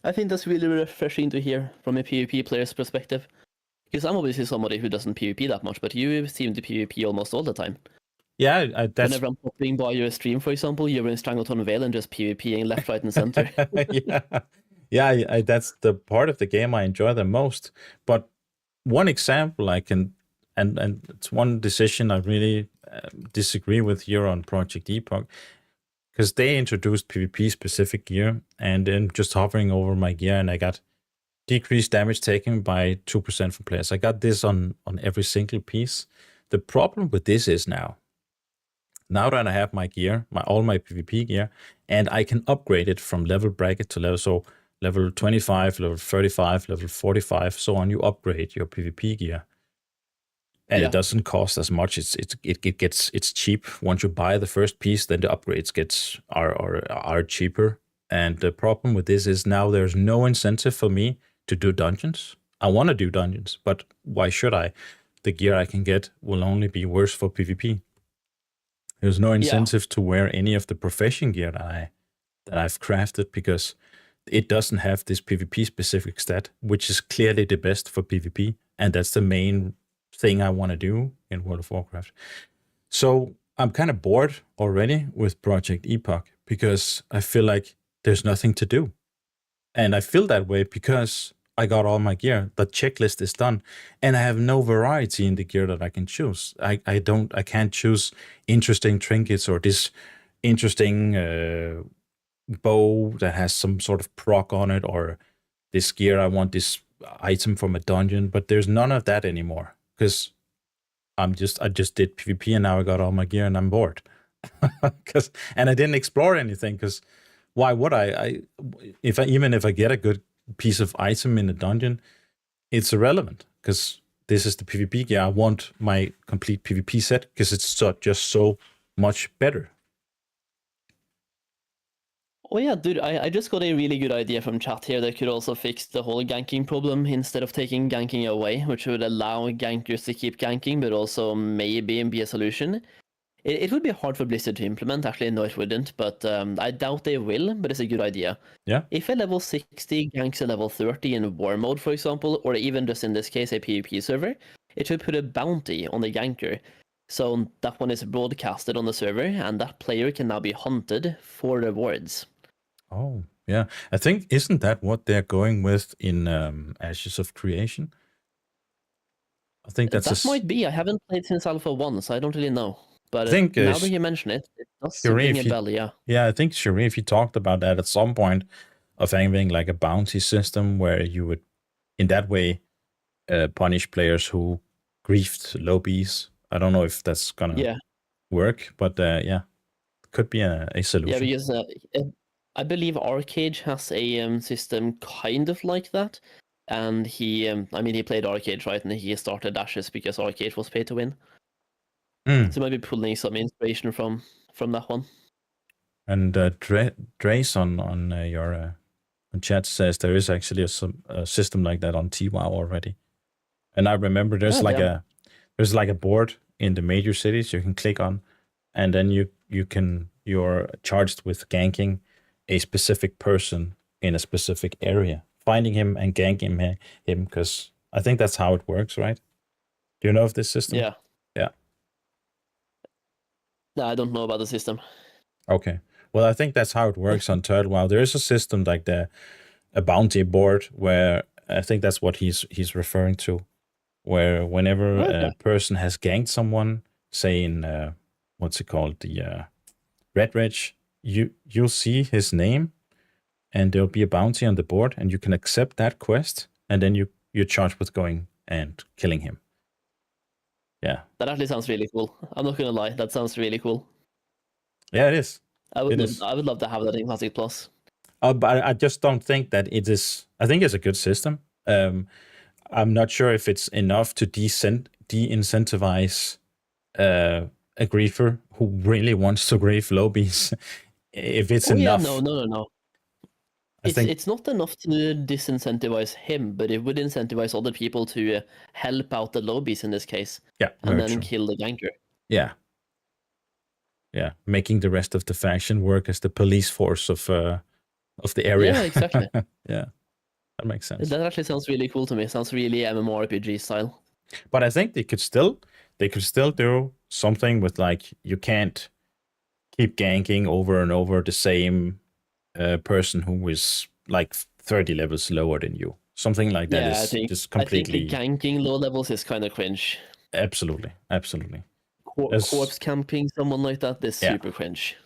I think that's really refreshing to hear from a PvP player's perspective. Because I'm obviously somebody who doesn't PvP that much, but you seem to PvP almost all the time. Yeah, that's... Whenever I'm popping by your stream, for example, you're in Strangleton Vale and just PvPing left, right, and center. yeah, that's the part of the game I enjoy the most. But one example I can, and it's one decision I really disagree with here on Project Epoch, because they introduced PvP specific gear, and then just hovering over my gear, and I got decreased damage taken by 2% from players. I got this on every single piece. The problem with this is now that I have my gear, all my PvP gear, and I can upgrade it from level bracket to level, so level 25, level 35, level 45, so on. You upgrade your PvP gear, and it doesn't cost as much. It's cheap. Once you buy the first piece, then the upgrades are cheaper. And the problem with this is now there's no incentive for me to do dungeons. I want to do dungeons, but why should I? The gear I can get will only be worse for PvP. There's no incentive to wear any of the profession gear that I've crafted, because it doesn't have this PvP specific stat, which is clearly the best for PvP, and that's the main thing I want to do in World of Warcraft. So I'm kind of bored already with Project Epoch, because I feel like there's nothing to do. And I feel that way because I got all my gear. The checklist is done, and I have no variety in the gear that I can choose. I can't choose interesting trinkets or this interesting bow that has some sort of proc on it, or this gear, I want this item from a dungeon, but there's none of that anymore because I just did PvP and now I got all my gear and I'm bored. And I didn't explore anything because why would I? Even if I get a good piece of item in a dungeon, it's irrelevant because this is the PvP gear. I want my complete PvP set because it's just so much better. Oh yeah, dude, I just got a really good idea from chat here that could also fix the whole ganking problem instead of taking ganking away, which would allow gankers to keep ganking, but also maybe be a solution. It would be hard for Blizzard to implement, actually, no it wouldn't, but I doubt they will, but it's a good idea. Yeah. If a level 60 ganks a level 30 in war mode, for example, or even just in this case a PvP server, it should put a bounty on the ganker. So that one is broadcasted on the server, and that player can now be hunted for rewards. Oh, yeah. I think, isn't that what they're going with in Ashes of Creation? I think that might be. I haven't played since Alpha 1, so I don't really know. But I think, now that you mention it, it does ring a bell, yeah. Yeah, I think Sharif, you talked about that at some point of having like a bounty system where you would, in that way, punish players who griefed lobbies. I don't know if that's gonna work, but yeah, it could be a solution. Yeah, because I believe Arcade has a system kind of like that, and he played Arcade, right, and he started Ashes because Arcade was pay to win. So maybe pulling some inspiration from that one. And Drace on your chat says there is actually a system like that on TWoW already. And I remember there's a board in the major cities you can click on, and then you're charged with ganking a specific person in a specific area, finding him and ganking him, because I think that's how it works, right? Do you know of this system? Yeah. Yeah. No, I don't know about the system. Okay. Well, I think that's how it works on TurtleWow. There is a system like a bounty board where I think that's what he's referring to, where whenever a person has ganked someone, say in what's it called, the Red Ridge, you'll see his name, and there'll be a bounty on the board, and you can accept that quest, and then you're charged with going and killing him. Yeah. That actually sounds really cool. I'm not gonna lie, that sounds really cool. Yeah, it is. I would love to have that in Classic Plus. But I just don't think that it is. I think it's a good system. I'm not sure if it's enough to de-incentivize a griefer who really wants to grief lobbies. If it's enough. Yeah, no. It's not enough to disincentivize him, but it would incentivize other people to help out the lobbies in this case. Yeah, and then kill the ganker. Yeah. Yeah, making the rest of the faction work as the police force of the area. Yeah, exactly. Yeah, that makes sense. That actually sounds really cool to me. It sounds really MMORPG style. But I think they could still do something with, like, you can't keep ganking over and over the same person who is like 30 levels lower than you. Something like that is just completely. I think the ganking low levels is kind of cringe. Absolutely. Corpse camping, someone like that, is super cringe.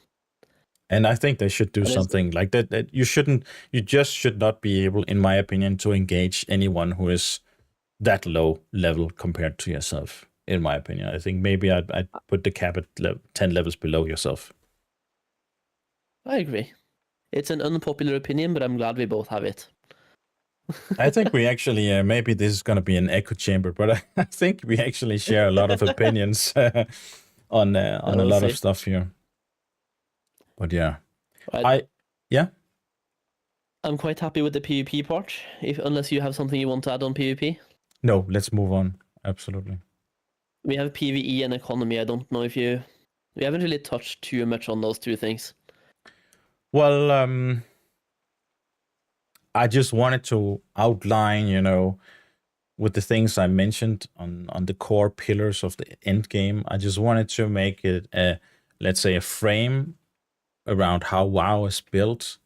And I think they should do something like that. That you just should not be able, in my opinion, to engage anyone who is that low level compared to yourself. In my opinion, I think maybe I'd put the cap at 10 levels below yourself. I agree. It's an unpopular opinion, but I'm glad we both have it. I think we actually, maybe this is going to be an echo chamber, but I think we actually share a lot of opinions on a lot of stuff here. But yeah, I'm quite happy with the PvP part. Unless you have something you want to add on PvP. No, let's move on. Absolutely. We have PvE and economy. I don't know if we haven't really touched too much on those two things. Well, I just wanted to outline, with the things I mentioned on the core pillars of the end game. I just wanted to make it let's say a frame around how WoW is built,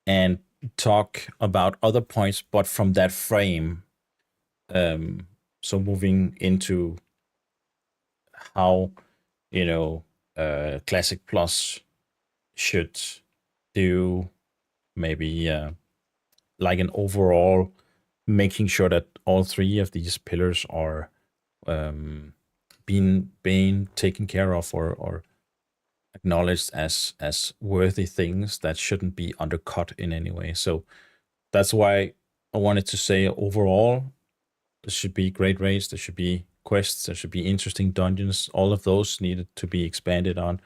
and talk about other points, but from that frame. So moving into how, Classic Plus should do, maybe like an overall, making sure that all three of these pillars are being taken care of, or acknowledged as worthy things that shouldn't be undercut in any way. So that's why I wanted to say overall, there should be great raids, there should be quests, there should be interesting dungeons. All of those needed to be expanded on,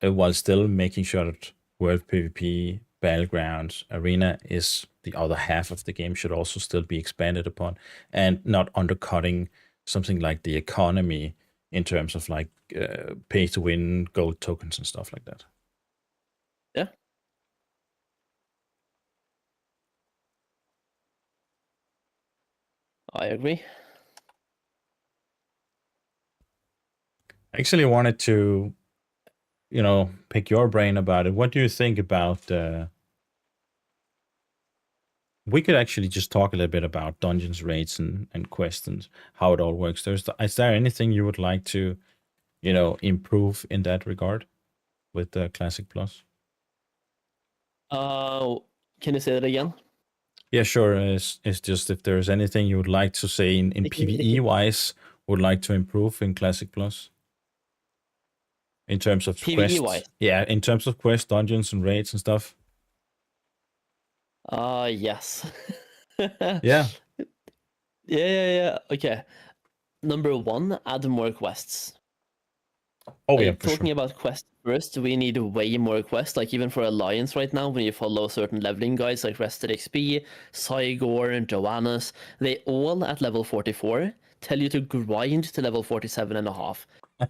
while still making sure that World PvP, Battlegrounds, Arena is the other half of the game, should also still be expanded upon, and not undercutting something like the economy in terms of like pay to win gold tokens and stuff like that. Yeah. I agree. I actually wanted to, pick your brain about it. What do you think about? We could actually just talk a little bit about dungeons, raids, and quests, and how it all works. Is there anything you would like to, improve in that regard with the Classic Plus? Can you say that again? Yeah, sure. It's just if there's anything you would like to say in PvE wise, would like to improve in Classic Plus. In terms of PvE quests, wise. yeah, in terms of quests, dungeons, and raids and stuff. Yes. Yeah. Yeah. Okay. Number 1, add more quests. Oh yeah, for Talking sure. about quests first, we need way more quests. Like even for Alliance right now, when you follow certain leveling guides like Rested XP, Cygor, and Joannas, they all at level 44 tell you to grind to level 47.5.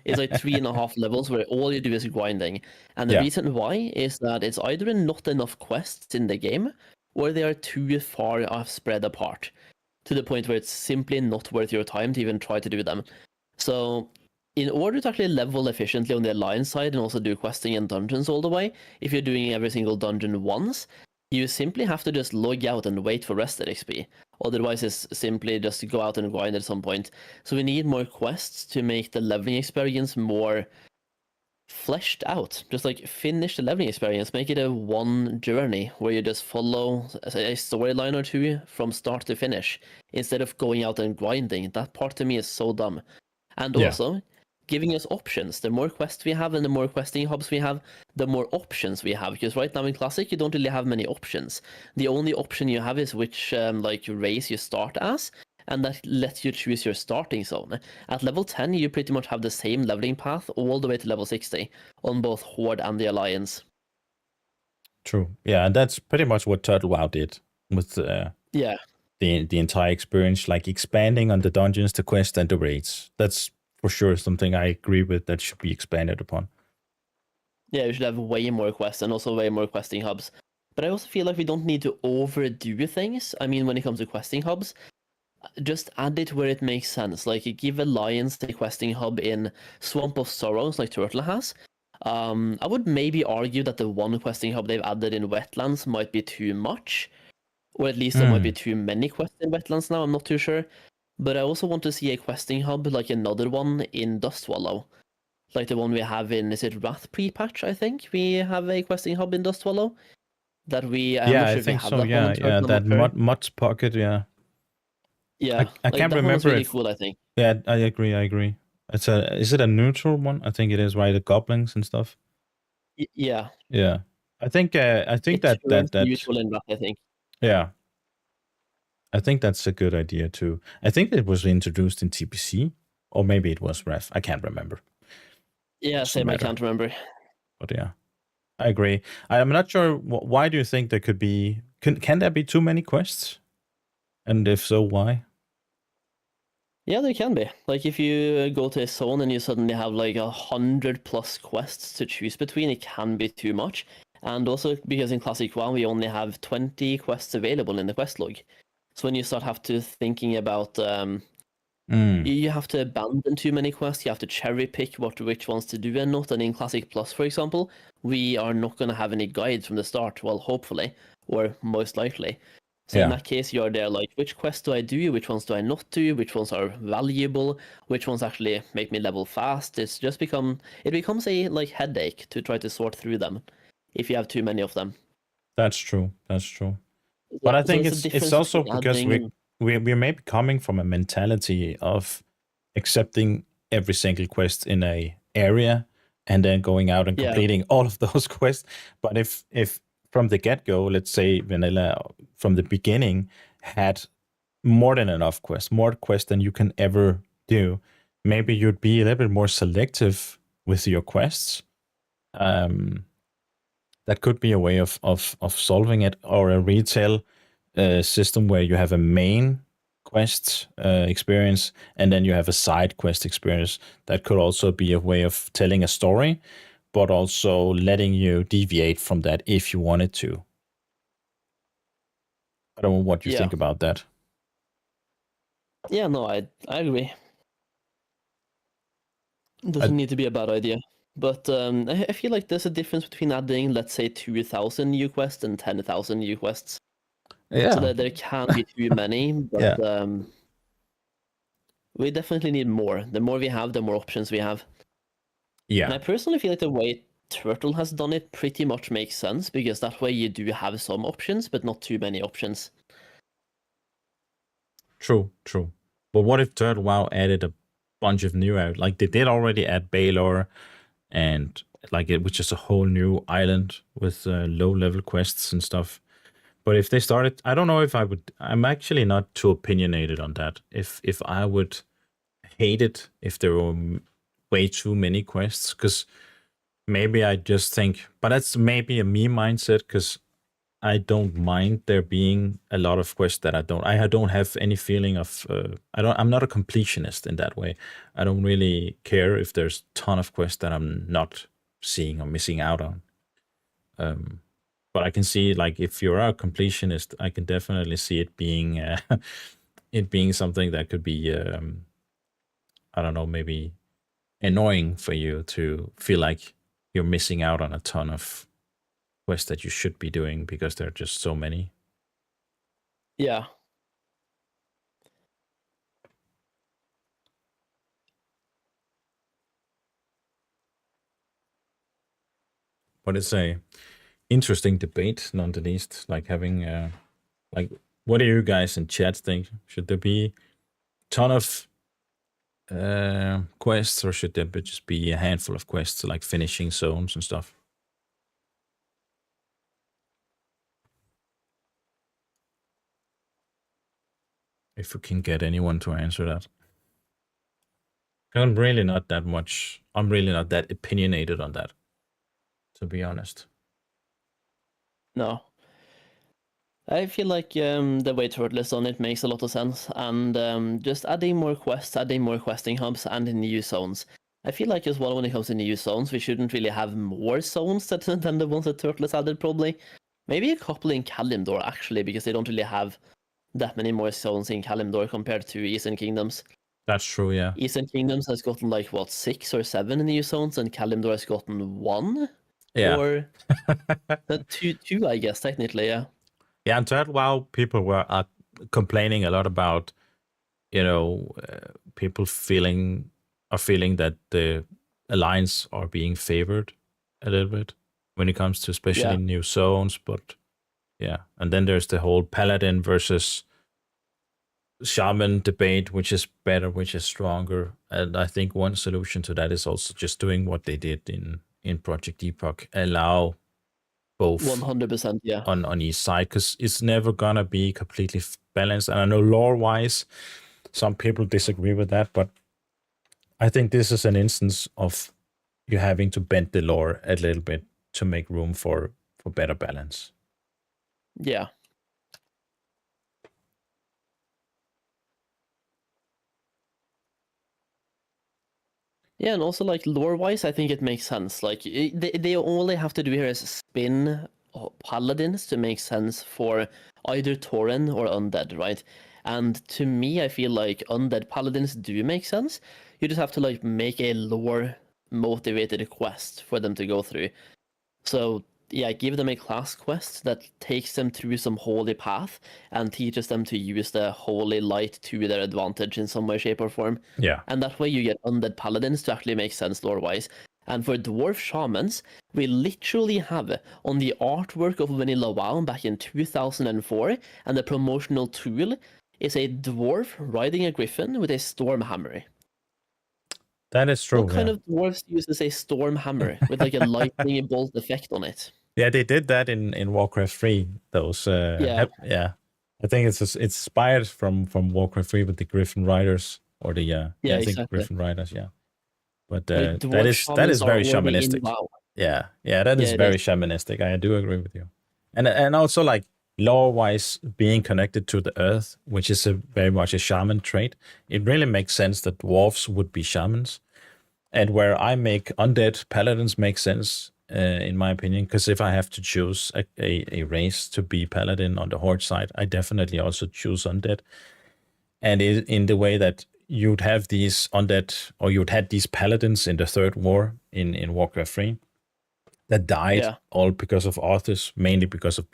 It's like 3.5 levels where all you do is grinding. And the Yeah. reason why is that it's either not enough quests in the game, or they are too far off spread apart, to the point where it's simply not worth your time to even try to do them. So in order to actually level efficiently on the Alliance side and also do questing and dungeons all the way, if you're doing every single dungeon once, you simply have to just log out and wait for rested XP. Otherwise, it's simply just go out and grind at some point. So we need more quests to make the leveling experience more fleshed out. Just like finish the leveling experience, make it a one journey where you just follow a storyline or two from start to finish, instead of going out and grinding. That part to me is so dumb. And Yeah. also giving us options. The more quests we have and the more questing hubs we have, the more options we have. Because right now in Classic, you don't really have many options. The only option you have is which race you start as, and that lets you choose your starting zone. At level 10, you pretty much have the same leveling path all the way to level 60 on both Horde and the Alliance. True. Yeah, and that's pretty much what Turtle WoW did with Yeah. the entire experience, like expanding on the dungeons, the quests, and the raids. That's for sure something I agree with that should be expanded upon. Yeah, we should have way more quests and also way more questing hubs. But I also feel like we don't need to overdo things. I mean, when it comes to questing hubs, just add it where it makes sense. Like, give Alliance the questing hub in Swamp of Sorrows, like Turtle has. I would maybe argue that the one questing hub they've added in Wetlands might be too much. Or at least there might be too many quests in Wetlands now, I'm not too sure. But I also want to see a questing hub, like another one in Dustwallow. Like the one we have in, is it Wrath pre-patch, I think? We have a questing hub in Dustwallow. That I'm Yeah, not sure I if we think have so. that one in Turtle, I'm That not sure. Mud's pocket. Yeah, Yeah, I like can't that one is remember really if. cool, I think. Yeah, I agree. Is it a neutral one? I think it is, right? The goblins and stuff. Yeah. Yeah, I think It turns neutral in Wrath, I think. yeah, I think that's a good idea too. I think it was introduced in TPC, or maybe it was Ref. I can't remember. Yeah, Doesn't same, matter. I can't remember. But yeah, I agree. I'm not sure why do you think there could be. Can there be too many quests? And if so, why? Yeah, there can be. Like, if you go to a zone and you suddenly have like 100+ quests to choose between, it can be too much. And also because in Classic WoW we only have 20 quests available in the quest log. So when you start have to thinking about You have to abandon too many quests. You have to cherry pick which ones to do and not. And in Classic Plus, for example, we are not going to have any guides from the start. Well, hopefully, or most likely. So in that case, you're there like, which quests do I do? Which ones do I not do? Which ones are valuable? Which ones actually make me level fast? It becomes a like headache to try to sort through them if you have too many of them. That's true. But I think it's also because we may be coming from a mentality of accepting every single quest in a area and then going out and completing all of those quests. But if from the get-go, let's say vanilla from the beginning had more than enough quests, more quests than you can ever do, maybe you'd be a little bit more selective with your quests. That could be a way of solving it, or a retail system where you have a main quest experience and then you have a side quest experience. That could also be a way of telling a story, but also letting you deviate from that if you wanted to. I don't know what you think about that. Yeah, no, I agree. It doesn't need to be a bad idea. But I feel like there's a difference between adding, let's say, 2,000 new quests and 10,000 new quests. Yeah. So that there can be too many, but we definitely need more. The more we have, the more options we have. Yeah. And I personally feel like the way Turtle has done it pretty much makes sense, because that way you do have some options, but not too many options. True. But what if Turtle WoW added a bunch of new out? Like, they did already add Baylor, and like which is a whole new island with low-level quests and stuff. But if they started, I don't know if I would. I'm actually not too opinionated on that. If I would hate it if there were way too many quests, because maybe I just think, but that's maybe a me mindset, because I don't mind there being a lot of quests that I don't have any feeling of. I'm not a completionist in that way. I don't really care if there's a ton of quests that I'm not seeing or missing out on. But I can see, like, if you're a completionist, I can definitely see it being something that could be, I don't know, maybe annoying for you to feel like you're missing out on a ton of quests that you should be doing because there are just so many. Yeah. But it's a interesting debate, none the least. Like, having, like, what do you guys in chat think? Should there be a ton of quests, or should there just be a handful of quests, like finishing zones and stuff? If we can get anyone to answer that. I'm really not that opinionated on that, to be honest. No. I feel like the way Turtle is on it makes a lot of sense, and just adding more quests, adding more questing hubs, and new zones. I feel like as well, when it comes to new zones, we shouldn't really have more zones than the ones that Turtle has added, probably. Maybe a couple in Kalimdor, actually, because they don't really have that many more zones in Kalimdor compared to Eastern Kingdoms. That's true, yeah. Eastern Kingdoms has gotten, like, what, 6 or 7 new zones, and Kalimdor has gotten 1? Yeah. Or two, I guess, technically, yeah. Yeah, and Turtle WoW, people were complaining a lot about, people feeling that the Alliance are being favored a little bit when it comes to especially new zones. But yeah, and then there's the whole Paladin versus Shaman debate, which is better, which is stronger. And I think one solution to that is also just doing what they did in Project Epoch, allow both 100%, yeah, on each side, because it's never gonna be completely balanced. And I know lore-wise, some people disagree with that, but I think this is an instance of you having to bend the lore a little bit to make room for better balance. Yeah. Yeah, and also, like, lore-wise, I think it makes sense. Like, all they have to do here is spin paladins to make sense for either Tauren or undead, right? And to me, I feel like undead paladins do make sense. You just have to like make a lore motivated quest for them to go through. So yeah, give them a class quest that takes them through some holy path and teaches them to use the holy light to their advantage in some way, shape, or form. Yeah. And that way you get undead paladins to actually make sense lore-wise. And for dwarf shamans, we literally have on the artwork of Vanilla WoW back in 2004, and the promotional tool is a dwarf riding a griffin with a storm hammer. That is true. What kind of dwarves uses a storm hammer with like a lightning bolt effect on it? Yeah, they did that in Warcraft 3. Those Yeah. yeah. I think it's inspired from Warcraft 3 with the Griffin Riders or the I think exactly. Griffin Riders, yeah. But Like, that is shamans very are already in shamanistic. WoW. Yeah, that is Yeah, it very is. shamanistic. I do agree with you. And also like lore-wise being connected to the earth, which is a very much a shaman trait, it really makes sense that dwarves would be shamans. And where I make undead paladins make sense, in my opinion, because if I have to choose a race to be paladin on the horde side, I definitely also choose undead. And in the way that you'd have these undead, or you'd had these paladins in the Third War in Warcraft 3 that died all because of Arthas, mainly because of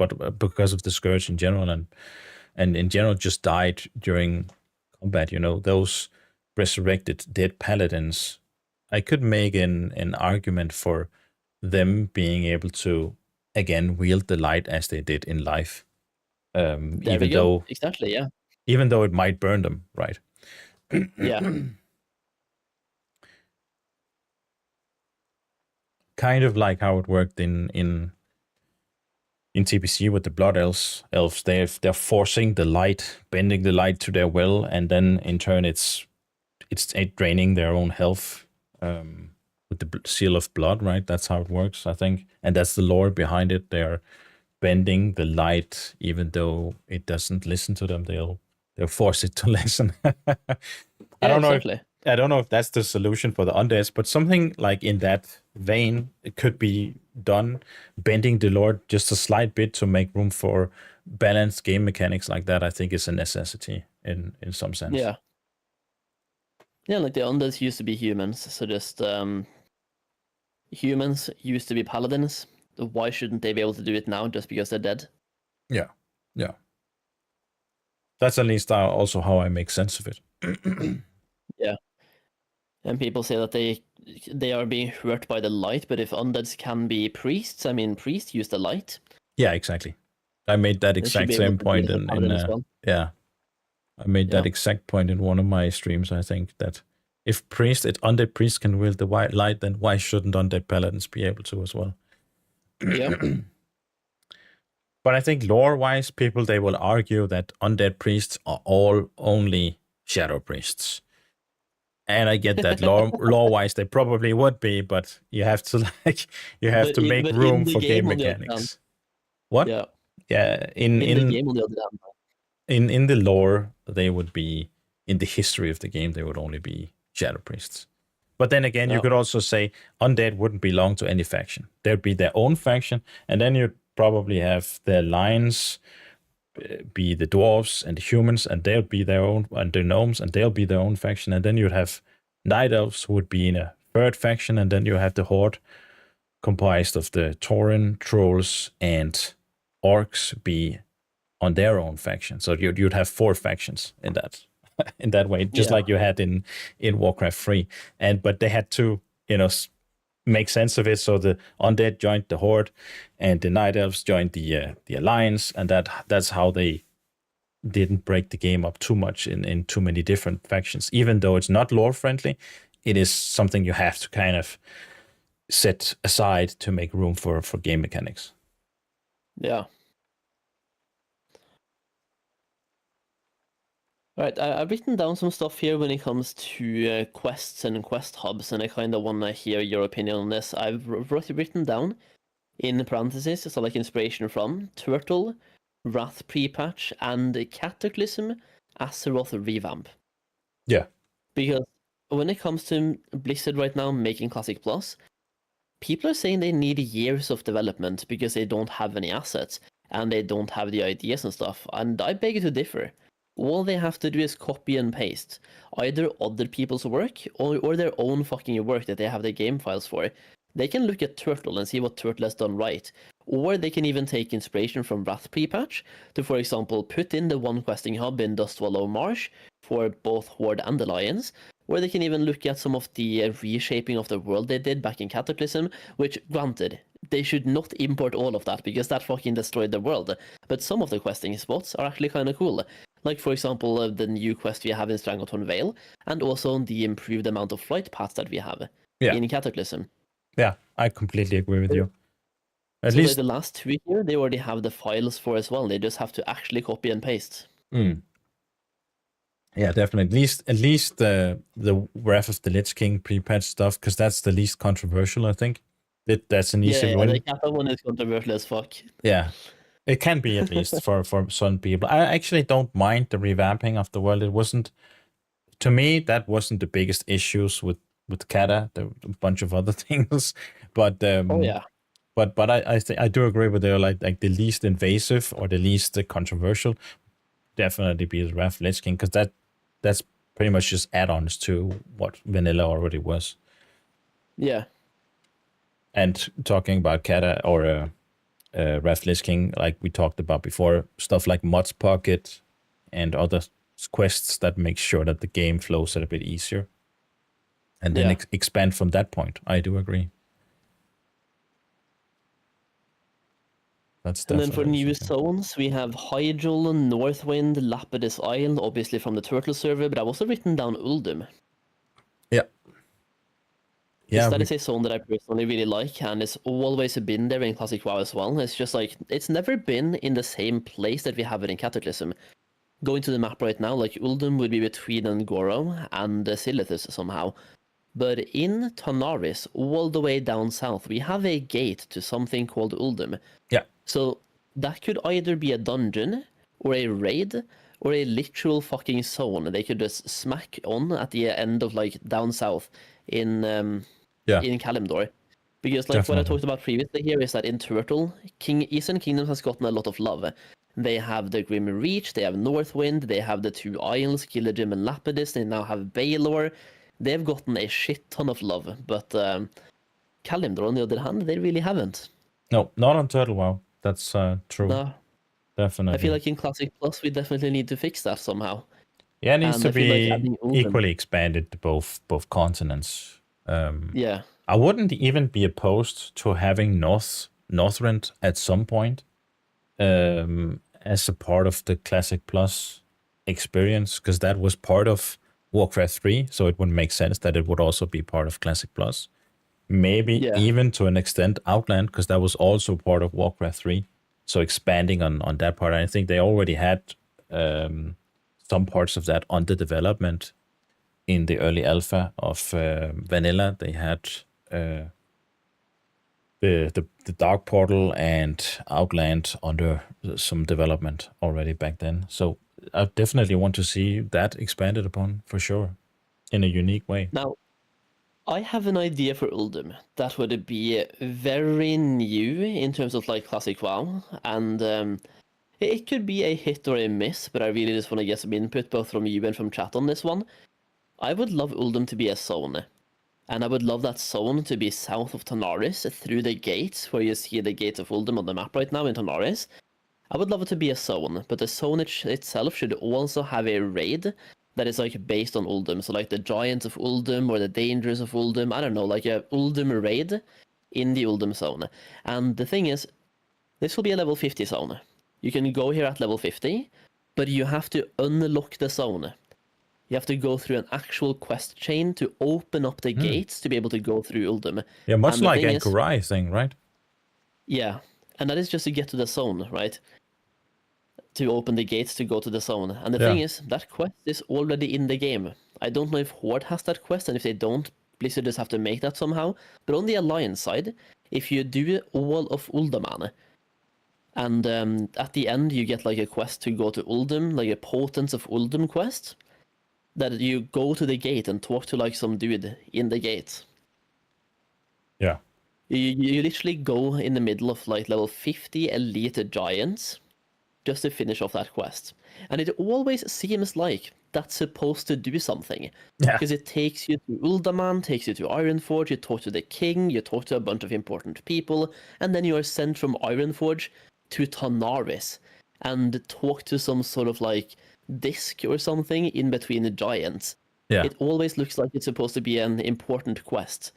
the Scourge in general, and in general just died during combat. You know, those resurrected dead paladins, I could make an argument for them being able to again wield the light as they did in life, even though exactly, yeah, even though it might burn them, right? yeah, kind of like how it worked in TPC with the Blood Elves. They're forcing the light, bending the light to their will, and then in turn it's draining their own health. With the seal of blood, right? That's how it works, I think. And that's the lore behind it. They're bending the light, even though it doesn't listen to them. They'll force it to listen. I don't know if that's the solution for the undeads, but something like in that vein, it could be done. Bending the lore just a slight bit to make room for balanced game mechanics like that, I think is a necessity in some sense. Yeah. Yeah, like the undeads used to be humans, so just humans used to be paladins. Why shouldn't they be able to do it now just because they're dead? Yeah. That's at least also how I make sense of it. Yeah. And people say that they are being hurt by the light, but if undeads can be priests, I mean, priests use the light. Yeah, exactly. I made that exact same point in yeah. I made that exact point in one of my streams. I think that if undead priests can wield the white light, then why shouldn't undead paladins be able to as well? Yeah. But I think lore-wise, people, they will argue that undead priests are all only shadow priests. And I get that lore-wise, they probably would be, but you have to make room for game mechanics. What? Yeah. In the game, on the other hand. In the lore, they would be, in the history of the game, they would only be shadow priests. But then again, you could also say undead wouldn't belong to any faction. There'd be their own faction, and then you'd probably have their lines be the dwarves and the humans, and they'll be their own, and the gnomes, and they'll be their own faction. And then you'd have night elves who would be in a third faction, and then you have the horde comprised of the Tauren, trolls, and orcs be on their own faction. So you'd have 4 factions in that way, just like you had in Warcraft 3. But they had to, make sense of it. So the undead joined the horde, and the night elves joined the alliance, and that's how they didn't break the game up too much in too many different factions. Even though it's not lore friendly, it is something you have to kind of set aside to make room for game mechanics. Yeah. All right, I've written down some stuff here when it comes to quests and quest hubs, and I kind of want to hear your opinion on this. I've written down in parentheses, so like inspiration from Turtle, Wrath pre-patch, and Cataclysm, Azeroth revamp. Yeah. Because when it comes to Blizzard right now making Classic Plus, people are saying they need years of development because they don't have any assets, and they don't have the ideas and stuff, and I beg to differ. all they have to do is copy and paste either other people's work or their own fucking work that they have the game files for. They can look at Turtle and see what Turtle has done right. Or they can even take inspiration from Wrath pre-patch to, for example, put in the one questing hub in Dustwallow Marsh for both Horde and Alliance. Or they can even look at some of the reshaping of the world they did back in Cataclysm, which, granted, they should not import all of that because that fucking destroyed the world. But some of the questing spots are actually kind of cool. Like, for example, the new quest we have in Strangleton Vale, and also the improved amount of flight paths that we have in Cataclysm. Yeah, I completely agree with you. At so least like the last 2 here, they already have the files for as well. They just have to actually copy and paste. Yeah, definitely. At least the Wrath of the Lich King pre-patch stuff, because that's the least controversial, I think. That's an easy win. The Kappa one is controversial as fuck. Yeah, it can be at least for some people. I actually don't mind the revamping of the world. It wasn't, to me, that wasn't the biggest issues with Kata. There were a bunch of other things, but But I do agree with you. Like the least invasive or the least controversial, definitely be the Wrath Lich King, because that's pretty much just add-ons to what vanilla already was. Yeah. And talking about Kata or Wrath Lich King, like we talked about before, stuff like Mods Pocket and other quests that make sure that the game flows a little bit easier, and then expand from that point. I do agree. And then for new zones, we have Hyjal, Northwind, Lapidus Isle, obviously from the Turtle server, but I've also written down Uldum. Yeah, that is a zone that I personally really like, and it's always been there in Classic WoW as well. It's just like, it's never been in the same place that we have it in Cataclysm. Going to the map right now, like Uldum would be between Ngoro and Silithus somehow. But in Tanaris, all the way down south, we have a gate to something called Uldum. Yeah. So that could either be a dungeon, or a raid, or a literal fucking zone they could just smack on at the end of, like, down south in Kalimdor. Because, like, what I talked about previously here is that in Turtle, Eastern Kingdom has gotten a lot of love. They have the Grim Reach, they have Northwind, they have the two isles, Gillidim and Lapidus, they now have Baelor. They've gotten a shit ton of love, but Kalimdor, on the other hand, they really haven't. No, not on Turtle WoW. That's true. No. Definitely. I feel like in Classic Plus, we definitely need to fix that somehow. Yeah, it needs to be equally expanded to both continents. Yeah. I wouldn't even be opposed to having Northrend at some point as a part of the Classic Plus experience, because that was part of Warcraft 3, so it wouldn't make sense that it would also be part of Classic Plus. Maybe even to an extent Outland, because that was also part of Warcraft 3. So expanding on that part, I think they already had some parts of that under development in the early alpha of Vanilla. They had the Dark Portal and Outland under some development already back then. So I definitely want to see that expanded upon for sure in a unique way. Now, I have an idea for Uldum that would be very new in terms of, like, Classic WoW, and it could be a hit or a miss, but I really just want to get some input both from you and from chat on this one. I would love Uldum to be a zone, and I would love that zone to be south of Tanaris through the gates, where you see the gates of Uldum on the map right now in Tanaris. I would love it to be a zone, but the zone itself should also have a raid that is, like, based on Uldum. So, like, the Giants of Uldum or the Dangers of Uldum, I don't know, like a Uldum raid in the Uldum zone. And the thing is, this will be a level 50 zone. You can go here at level 50, but you have to unlock the zone. You have to go through an actual quest chain to open up the gates to be able to go through Uldum. Yeah, much like Anchorai thing, right? Yeah, and that is just to get to the zone, right? To open the gates to go to the zone. And the thing is, that quest is already in the game. I don't know if Horde has that quest, and if they don't, Blizzard just have to make that somehow. But on the Alliance side, if you do all of Uldaman, and at the end you get, like, a quest to go to Uldum, like a Potence of Uldum quest, that you go to the gate and talk to, like, some dude in the gate. Yeah. You literally go in the middle of, like, level 50 elite giants, just to finish off that quest. And it always seems like that's supposed to do something. Yeah. Because it takes you to Uldaman, takes you to Ironforge, you talk to the king, you talk to a bunch of important people, and then you are sent from Ironforge to Tanaris and talk to some sort of like disc or something in between the giants. Yeah. It always looks like it's supposed to be an important quest,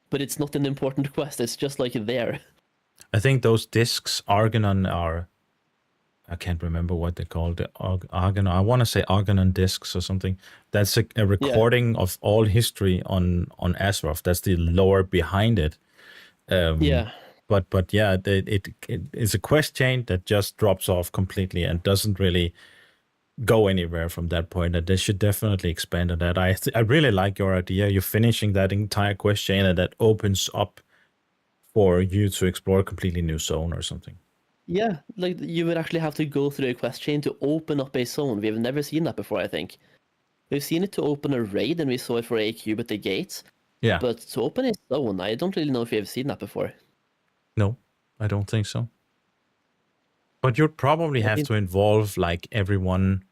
but it's not an important quest, it's just like there. I think those discs, Argonon, are... I can't remember what they're called. The Argonon. I want to say Argonon discs or something. That's a recording of all history on Azeroth. That's the lore behind it. Yeah. But yeah, it's a quest chain that just drops off completely and doesn't really go anywhere from that point. And they should definitely expand on that. I really like your idea. You're finishing that entire quest chain, and that opens up for you to explore a completely new zone or something. Yeah, like you would actually have to go through a quest chain to open up a zone. We've never seen that before, I think. We've seen it to open a raid, and we saw it for a cube at the gates. Yeah. But to open a zone, I don't really know if we've seen that before. No, I don't think so. But you'd probably have to involve like everyone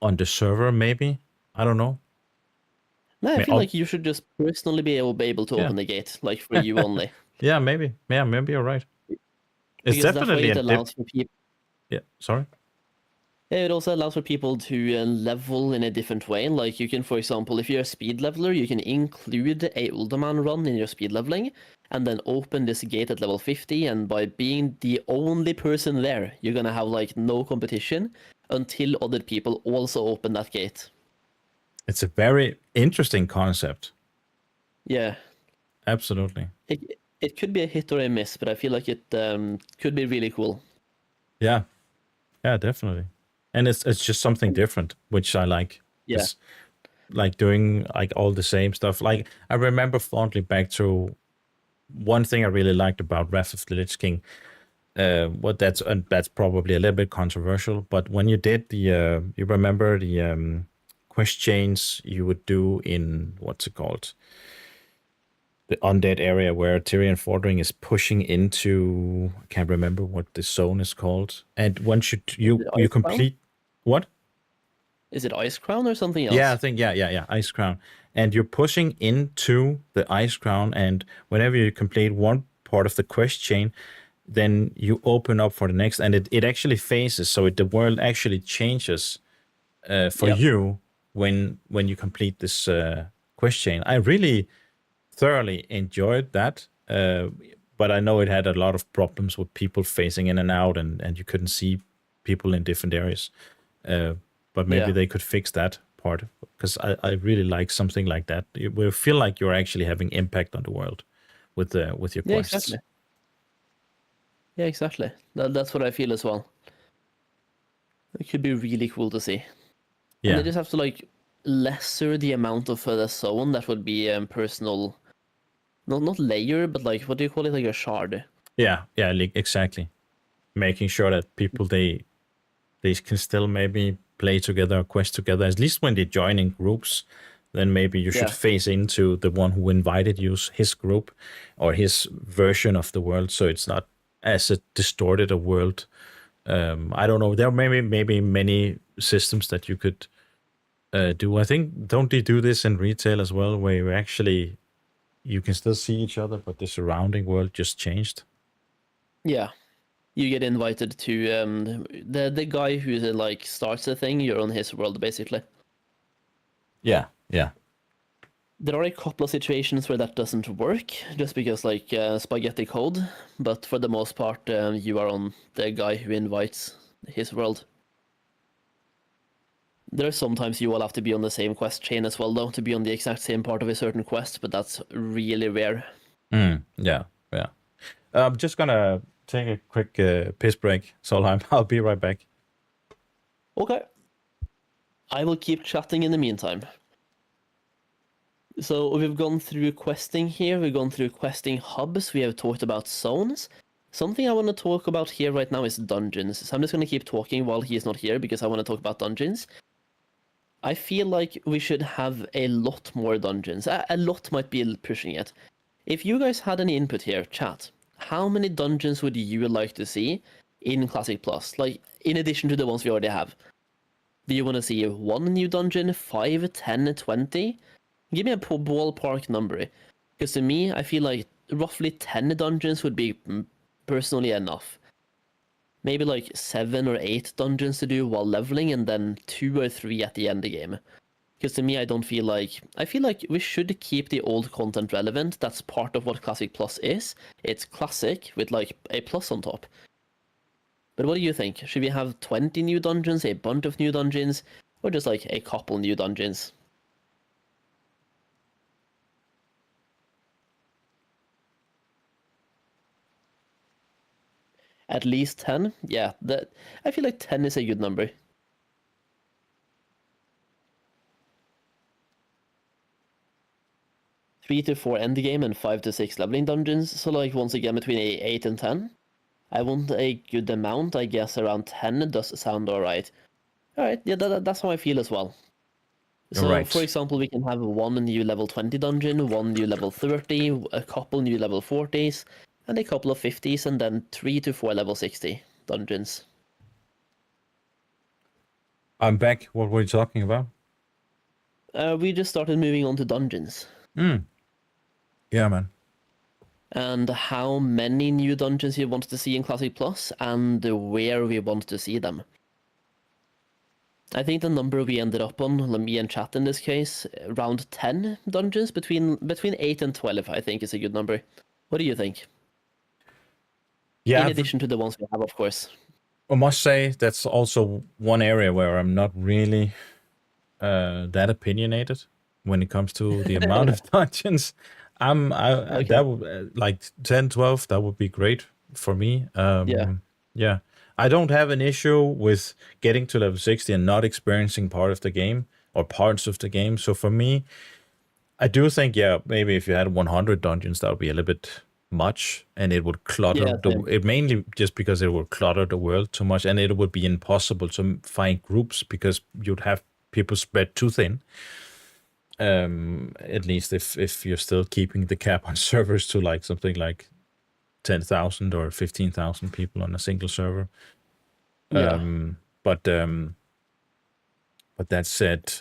on the server, maybe. I don't know. No, I feel like you should just personally be able to open the gate, like for you only. Yeah, maybe. Yeah, maybe you're right. It's Because definitely that way it allows for people. Yeah, sorry. Yeah, it also allows for people to level in a different way. Like you can, for example, if you're a speed leveler, you can include a Uldaman run in your speed leveling, and then open this gate at level 50. And by being the only person there, you're gonna have like no competition until other people also open that gate. It's a very interesting concept. Yeah. Absolutely. It could be a hit or a miss, but I feel like it could be really cool. Yeah. Yeah, definitely. And it's just something different, which I like. Yeah. It's like doing like all the same stuff. Like I remember fondly back to one thing I really liked about Wrath of the Lich King. That's probably a little bit controversial, but when you did the you remember the quest chains you would do in what's it called? The undead area where Tyrion Fordring is pushing into, I can't remember what the zone is called. And once you complete what? Is it Ice Crown or something else? Yeah, I think yeah, Ice Crown. And you're pushing into the Ice Crown, and whenever you complete one part of the quest chain, then you open up for the next, and it actually phases, so the world actually changes for you when you complete this quest chain. I really thoroughly enjoyed that, but I know it had a lot of problems with people phasing in and out, and you couldn't see people in different areas. But maybe they could fix that part, because I really like something like that. You will feel like you're actually having impact on the world with your quests. Exactly. Yeah, exactly. That's what I feel as well. It could be really cool to see. Yeah. And they just have to like lesser the amount of the zone that would be personal. Not layer, but like, what do you call it? Like a shard. Yeah, exactly. Making sure that people they can still maybe play together, quest together. At least when they join in groups, then maybe you should phase into the one who invited you, his group or his version of the world, so it's not as a distorted a world. I don't know. There are maybe many systems that you could do. I think, don't they do this in retail as well, where you can still see each other, but the surrounding world just changed? Yeah. You get invited to the guy who like starts the thing. You're on his world basically. Yeah. There are a couple of situations where that doesn't work, just because like spaghetti code. But for the most part, you are on the guy who invites his world. There are sometimes you will have to be on the same quest chain as well, though, to be on the exact same part of a certain quest, but that's really rare. Yeah. I'm just gonna take a quick piss break, Solheim. I'll be right back. Okay. I will keep chatting in the meantime. So we've gone through questing here, we've gone through questing hubs, we have talked about zones. Something I want to talk about here right now is dungeons. So I'm just going to keep talking while he's not here because I want to talk about dungeons. I feel like we should have a lot more dungeons. A lot might be pushing it. If you guys had any input here, chat, how many dungeons would you like to see in Classic Plus? Like, in addition to the ones we already have. Do you want to see 1 new dungeon, 5, 10, 20? Give me a ballpark number. Because to me, I feel like roughly 10 dungeons would be personally enough. Maybe like 7 or 8 dungeons to do while leveling, and then 2 or 3 at the end of the game. Because to me, I feel like we should keep the old content relevant. That's part of what Classic Plus is. It's classic with like a plus on top. But what do you think? Should we have 20 new dungeons, a bunch of new dungeons, or just like a couple new dungeons? At least 10? Yeah, I feel like 10 is a good number. 3 to 4 endgame and 5 to 6 leveling dungeons, so like once again between 8 and 10. I want a good amount, I guess around 10 does sound alright. Alright, yeah, that's how I feel as well. So, Right. for example, we can have 1 new level 20 dungeon, 1 new level 30, a couple new level 40s, and a couple of 50s, and then 3 to 4 level 60 dungeons. I'm back. What were you talking about? We just started moving on to dungeons. Yeah, man. And how many new dungeons you want to see in Classic Plus, and where we want to see them. I think the number we ended up on, me and chat in this case, around 10 dungeons, between 8 and 12, I think is a good number. What do you think? Yeah, In addition to the ones we have, of course. I must say that's also one area where I'm not really that opinionated when it comes to the amount of dungeons. Okay. That would like 10, 12. That would be great for me. Yeah. I don't have an issue with getting to level 60 and not experiencing part of the game or parts of the game. So for me, I do think, yeah, maybe if you had 100 dungeons, that would be a little bit much, and it would clutter it mainly just because it would clutter the world too much, and it would be impossible to find groups because you'd have people spread too thin. At least if you're still keeping the cap on servers to like something like 10,000 or 15,000 people on a single server. But that said,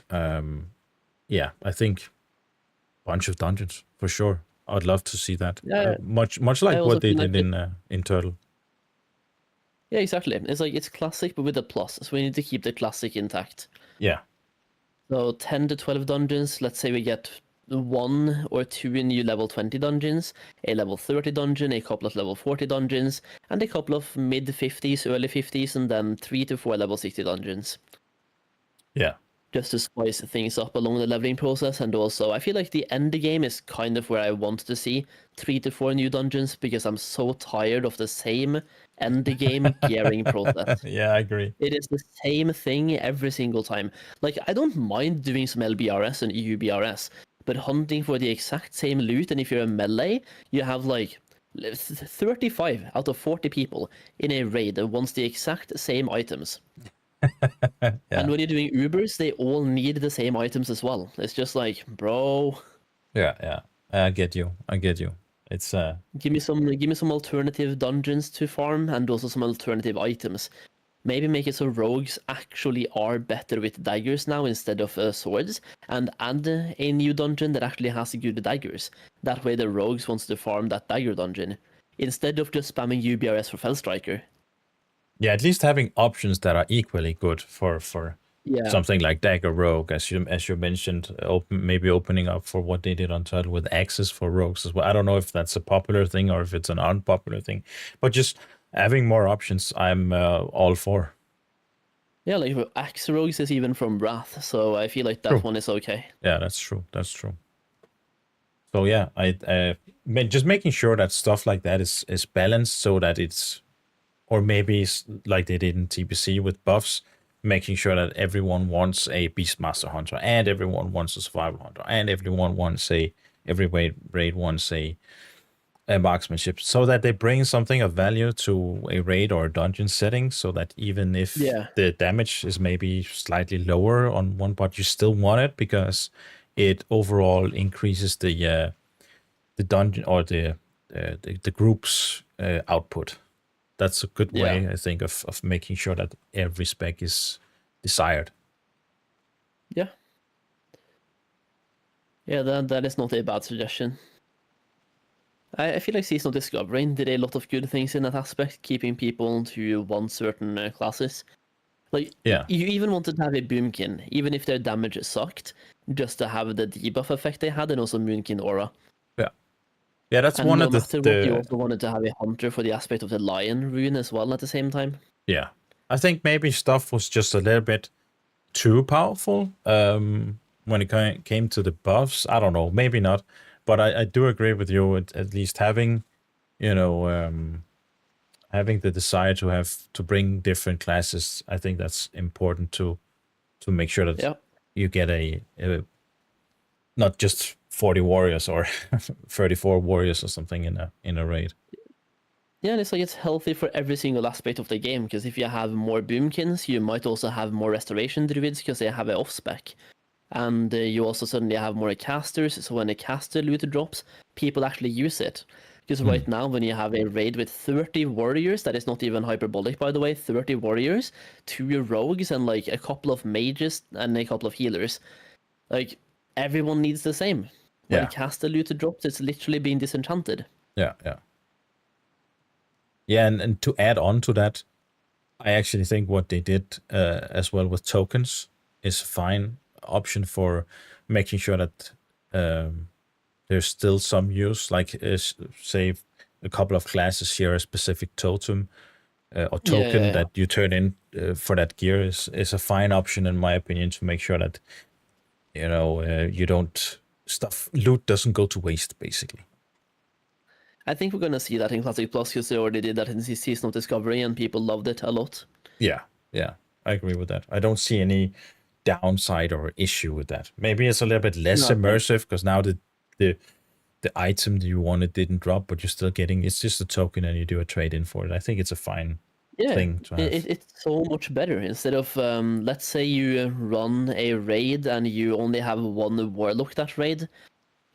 yeah, I think bunch of dungeons for sure. I'd love to see that. Much like what they did in Turtle. Yeah, exactly. It's like it's classic, but with a plus. So we need to keep the classic intact. Yeah. So 10 to 12 dungeons. Let's say we get 1 or 2 new level 20 dungeons, a level 30 dungeon, a couple of level 40 dungeons, and a couple of mid 50s, early 50s, and then 3 to 4 level 60 dungeons. Yeah. Just to spice things up along the leveling process, and also I feel like the end game is kind of where I want to see 3 to 4 new dungeons, because I'm so tired of the same end game gearing process. Yeah, I agree. It is the same thing every single time. Like, I don't mind doing some LBRS and EUBRS, but hunting for the exact same loot, and if you're a melee, you have like 35 out of 40 people in a raid that wants the exact same items. Yeah. And when you're doing Ubers, they all need the same items as well. It's just like, bro. Yeah. I get you. It's Give me some alternative dungeons to farm, and also some alternative items. Maybe make it so rogues actually are better with daggers now instead of swords, and add a new dungeon that actually has good daggers. That way the rogues wants to farm that dagger dungeon, instead of just spamming UBRS for Fellstriker. yeah, at least having options that are equally good for something like Dagger Rogue, as you mentioned, maybe opening up for what they did on Turtle with axes for rogues as well. I don't know if that's a popular thing or if it's an unpopular thing, but just having more options, I'm all for. Yeah, like axe rogues is even from Wrath, so I feel like that one is okay. Yeah, that's true. So yeah, I just making sure that stuff like that is balanced, so that it's, or maybe it's like they did in TBC with buffs, making sure that everyone wants a Beastmaster Hunter, and everyone wants a Survival Hunter, and everyone wants every raid wants a marksmanship, so that they bring something of value to a raid or a dungeon setting, so that even if the damage is maybe slightly lower on one part, you still want it because it overall increases the dungeon or the group's output. That's a good way, I think, of making sure that every spec is desired. Yeah. Yeah, that is not a bad suggestion. I feel like Seasonal Discovery did a lot of good things in that aspect, keeping people to want certain classes. Like, Yeah. you even wanted to have a Boomkin, even if their damage sucked, just to have the debuff effect they had, and also Moonkin Aura. Yeah, that's And one no of matter what, you the also wanted to have a Hunter for the aspect of the Lion rune as well at the same time. yeah. I think maybe stuff was just a little bit too powerful when it came to the buffs. I don't know, maybe not, but I do agree with you at least having, you know, having the desire to bring different classes. I think that's important to make sure that you get a not just 40 warriors or 34 warriors or something in a raid. Yeah, and it's like it's healthy for every single aspect of the game, because if you have more Boomkins, you might also have more Restoration Druids because they have an off-spec. And you also suddenly have more casters, so when a caster loot drops, people actually use it. Because right now, when you have a raid with 30 warriors, that is not even hyperbolic, by the way, 30 warriors, 2 rogues, and like a couple of mages and a couple of healers, like everyone needs the same. When caster loot drops, it's literally being disenchanted. Yeah. Yeah, and to add on to that, I actually think what they did as well with tokens is a fine option for making sure that there's still some use, like say a couple of classes share a specific totem or token that you turn in for that gear is a fine option in my opinion to make sure that, you know, you don't loot doesn't go to waste basically. I think we're going to see that in Classic Plus because they already did that in the Season of Discovery and people loved it a lot. Yeah, I agree with that. I don't see any downside or issue with that. Maybe it's a little bit less immersive because now the item that you wanted didn't drop, but you're still getting, it's just a token and you do a trade in for it. I think it's a fine thing to have. It's so much better. Instead of, let's say you run a raid and you only have one Warlock that raid,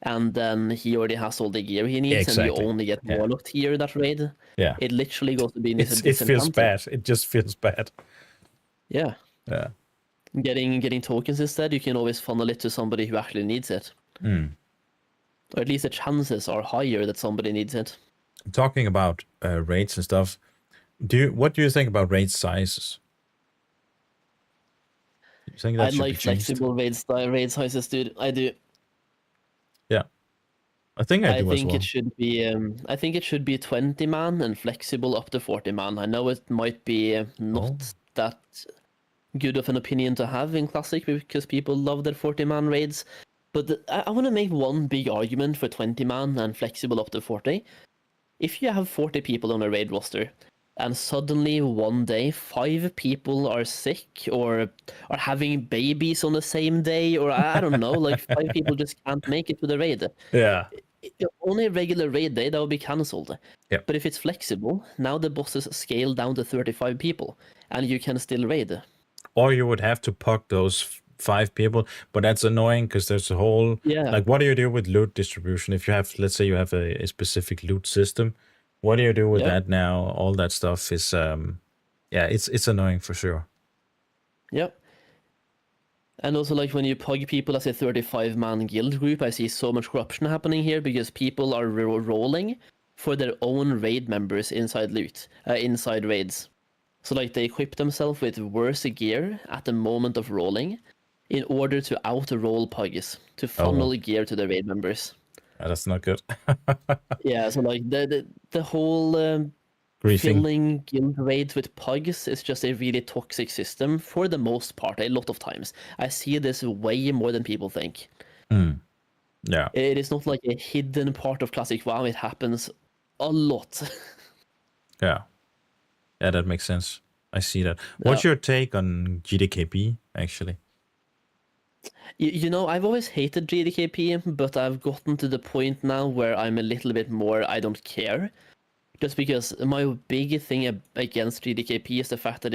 and then he already has all the gear he needs, and you only get Warlock gear that raid. Yeah. It literally goes to be it feels bad. It just feels bad. Yeah. Yeah. Getting tokens instead, you can always funnel it to somebody who actually needs it. Or at least the chances are higher that somebody needs it. Talking about raids and stuff, what do you think about raid sizes? You think that I should like be changed? flexible raid sizes, dude. I do. Yeah, I think I do as well. I think it should be 20 man and flexible up to 40 man. I know it might be not that good of an opinion to have in Classic because people love their 40 man raids. But I want to make one big argument for 20 man and flexible up to 40. If you have 40 people on a raid roster, and suddenly one day 5 people are sick or are having babies on the same day, or I don't know, like 5 people just can't make it to the raid. Yeah. On a regular raid day, that would be cancelled. Yep. But if it's flexible, now the bosses scale down to 35 people, and you can still raid. Or you would have to puck those 5 people, but that's annoying because there's a whole like, what do you do with loot distribution if you have, let's say you have a specific loot system? What do you do with that now? All that stuff is it's annoying for sure. Yep. And also, like, when you pug people as a 35-man guild group, I see so much corruption happening here because people are rolling for their own raid members inside inside raids. So, like, they equip themselves with worse gear at the moment of rolling in order to out-roll pugs, to funnel gear to the raid members. That's not good. Yeah, so, like, the whole filling guild raids with pugs is just a really toxic system for the most part, a lot of times. I see this way more than people think. Yeah. It is not like a hidden part of Classic WoW, it happens a lot. Yeah, that makes sense. I see that. What's your take on GDKP, actually? You know, I've always hated GDKP, but I've gotten to the point now where I'm a little bit more, I don't care. Just because my big thing against GDKP is the fact that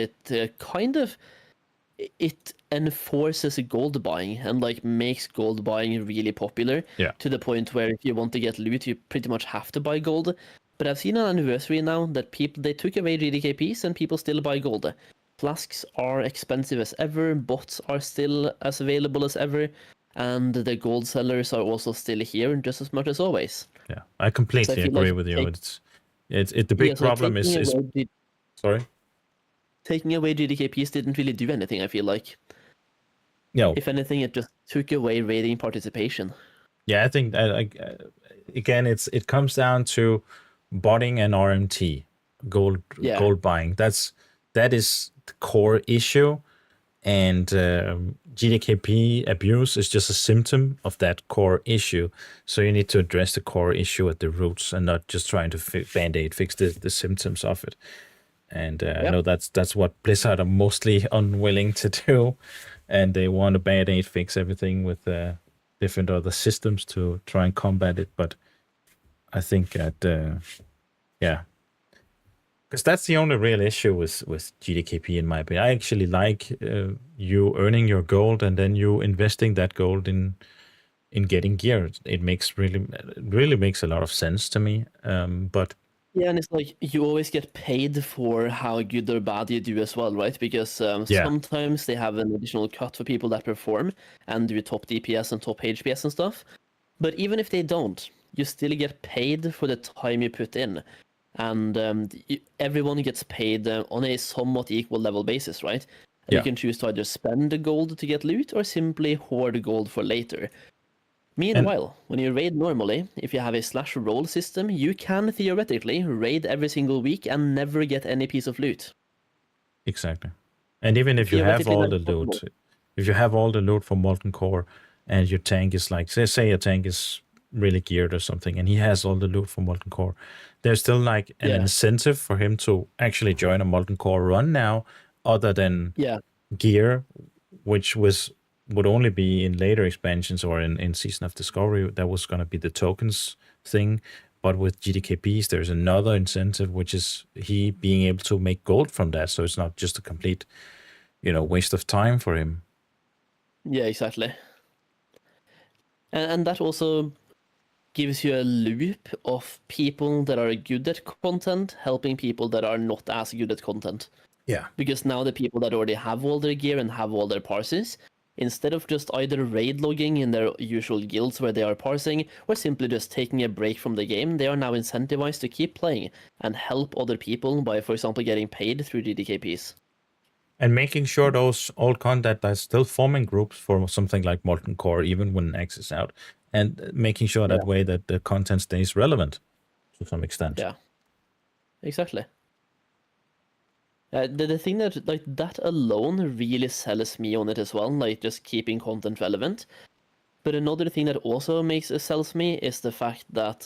it enforces gold buying and like makes gold buying really popular to the point where if you want to get loot, you pretty much have to buy gold. But I've seen an anniversary now that they took away GDKPs and people still buy gold. Flasks are expensive as ever, bots are still as available as ever, and the gold sellers are also still here just as much as always. Yeah, I So I completely feel agree like with you. The big so problem is sorry. taking away GDKPs didn't really do anything, I feel like. No. If anything, it just took away raiding participation. Yeah, I think again, it comes down to botting and RMT, Yeah. gold buying. That is the core issue, and GDKP abuse is just a symptom of that core issue. So you need to address the core issue at the roots and not just trying to band-aid fix the symptoms of it. And I know that's what Blizzard are mostly unwilling to do, and they want to band-aid fix everything with different other systems to try and combat it. But I think that yeah, because that's the only real issue with GDKP in my opinion. I actually like you earning your gold and then you investing that gold in getting gear. It makes really makes a lot of sense to me. But Yeah, and it's like you always get paid for how good or bad you do as well, right? Because yeah, sometimes they have an additional cut for people that perform and do top DPS and top HPS and stuff. But even if they don't, you still get paid for the time you put in. And everyone gets paid on a somewhat equal level basis, right? And you yeah. can choose to either spend the gold to get loot or simply hoard gold for later. And Meanwhile, when you raid normally, if you have a slash roll system, you can theoretically raid every single week and never get any piece of loot. exactly. And even if you have Theoretically, all that the is possible. loot, if you have all the loot from Molten Core and your tank is like, say a tank is really geared or something, and he has all the loot from Molten Core, there's still like an Yeah, incentive for him to actually join a Molten Core run now, other than yeah, gear, which would only be in later expansions or in Season of Discovery. That was going to be the tokens thing. But with GDKPs, there's another incentive, which is he being able to make gold from that. So it's not just a complete, waste of time for him. yeah, exactly. And that also gives you a loop of people that are good at content helping people that are not as good at content. Yeah. Because now the people that already have all their gear and have all their parses, instead of just either raid logging in their usual guilds where they are parsing, or simply just taking a break from the game, they are now incentivized to keep playing and help other people by, for example, getting paid through GDKPs. And making sure those old content are still forming groups for something like Molten Core, even when X is out, and making sure that way that the content stays relevant to some extent. Yeah, exactly. The thing that, like, that alone really sells me on it as well, like, just keeping content relevant. But another thing that also sells me is the fact that,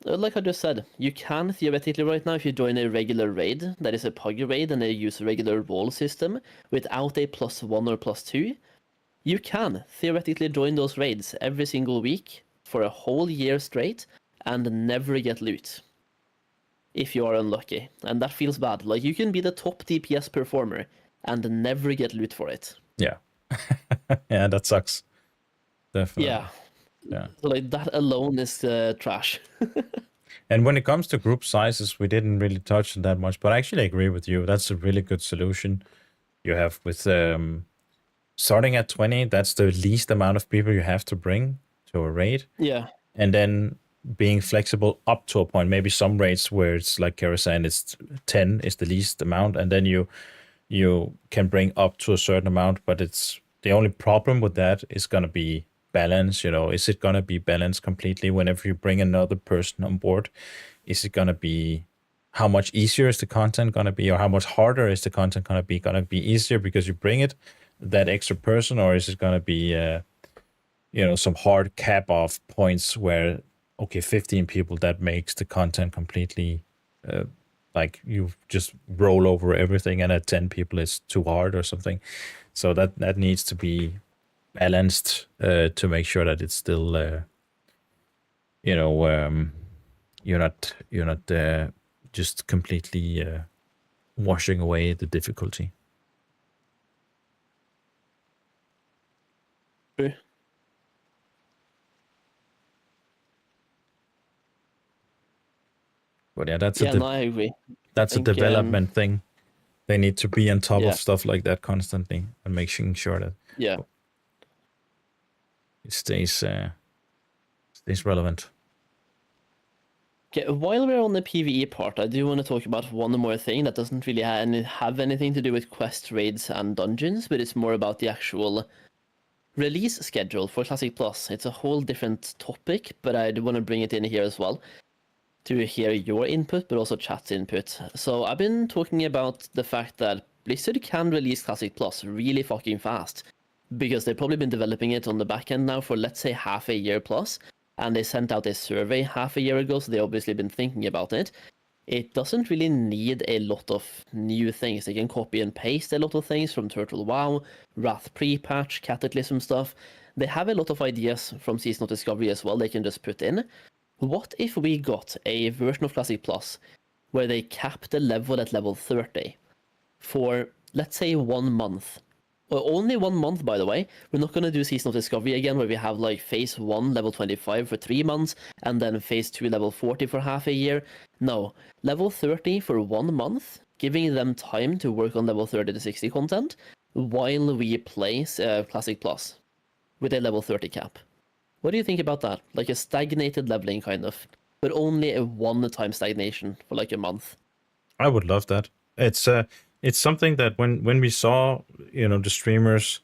like I just said, you can theoretically right now, if you join a regular raid, that is a pug raid, and they use a regular roll system without a +1 or +2, you can theoretically join those raids every single week for a whole year straight and never get loot. If you are unlucky. And that feels bad. Like, you can be the top DPS performer and never get loot for it. Yeah. Yeah, that sucks. Definitely. Yeah. Yeah. So, like, that alone is trash. And when it comes to group sizes, we didn't really touch on that much, but I actually agree with you. That's a really good solution you have with starting at 20. That's the least amount of people you have to bring to a raid. Yeah. And then being flexible up to a point. Maybe some raids where it's like Kara saying, it's 10 is the least amount, and then you can bring up to a certain amount, but it's the only problem with that is going to be balance. Is it going to be balanced completely whenever you bring another person on board? Is it going to be, how much easier is the content going to be, or how much harder is the content going to be? Going to be easier because you bring it, that extra person, or is it going to be some hard cap off points where, okay, 15 people, that makes the content completely like you just roll over everything, and at 10 people it's too hard or something. So that needs to be balanced to make sure that it's still you're not just completely washing away the difficulty. True. But yeah, that's Yeah, no, I agree. that's a think, development thing. They need to be on top Yeah. of stuff like that constantly and making sure that Yeah. it stays relevant. Okay, while we're on the PvE part, I do want to talk about one more thing that doesn't really have anything to do with quest raids and dungeons, but it's more about the actual release schedule for Classic Plus. It's a whole different topic, but I do want to bring it in here as well to hear your input, but also chat's input. So I've been talking about the fact that Blizzard can release Classic Plus really fucking fast, because they've probably been developing it on the back end now for, let's say, half a year plus, and they sent out a survey half a year ago, so they've obviously been thinking about it. It doesn't really need a lot of new things. They can copy and paste a lot of things from Turtle WoW, Wrath pre-patch, Cataclysm stuff. They have a lot of ideas from Season of Discovery as well they can just put in. What if we got a version of Classic Plus where they cap the level at level 30 for, let's say, 1 month? Only 1 month, by the way. We're not going to do Season of Discovery again, where we have like Phase 1, level 25 for 3 months, and then Phase 2, level 40 for half a year. No, level 30 for 1 month, giving them time to work on level 30 to 60 content, while we play Classic Plus with a level 30 cap. What do you think about that? Like a stagnated leveling, kind of, but only a one-time stagnation for like a month. I would love that. It's something that when we saw, the streamers,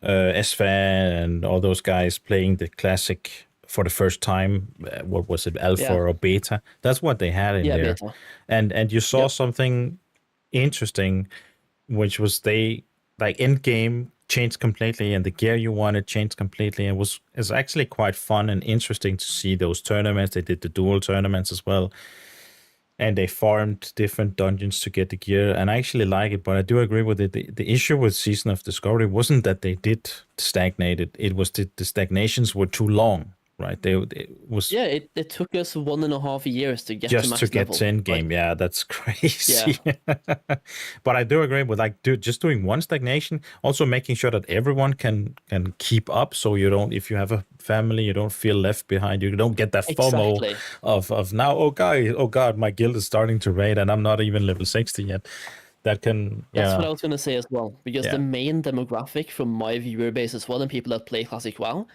SFan and all those guys playing the classic for the first time, what was it, alpha or beta? That's what they had in there. Beta. And you saw something interesting, which was they like end game changed completely, and the gear you wanted changed completely. And it's actually quite fun and interesting to see those tournaments. They did the dual tournaments as well. And they farmed different dungeons to get the gear, and I actually like it. But I do agree with it. The issue with Season of Discovery wasn't that they did stagnate it; it was the stagnations were too long, right? It took us 1.5 years to get just to max to get level. to end game. Yeah, that's crazy. But I do agree with just doing one stagnation, also making sure that everyone can keep up, so you don't, if you have a family, you don't feel left behind. You don't get that FOMO of now. Oh God, my guild is starting to raid, and I'm not even level 60 yet. That's what I was going to say as well, because the main demographic from my viewer base as well, and people that play Classic WoW,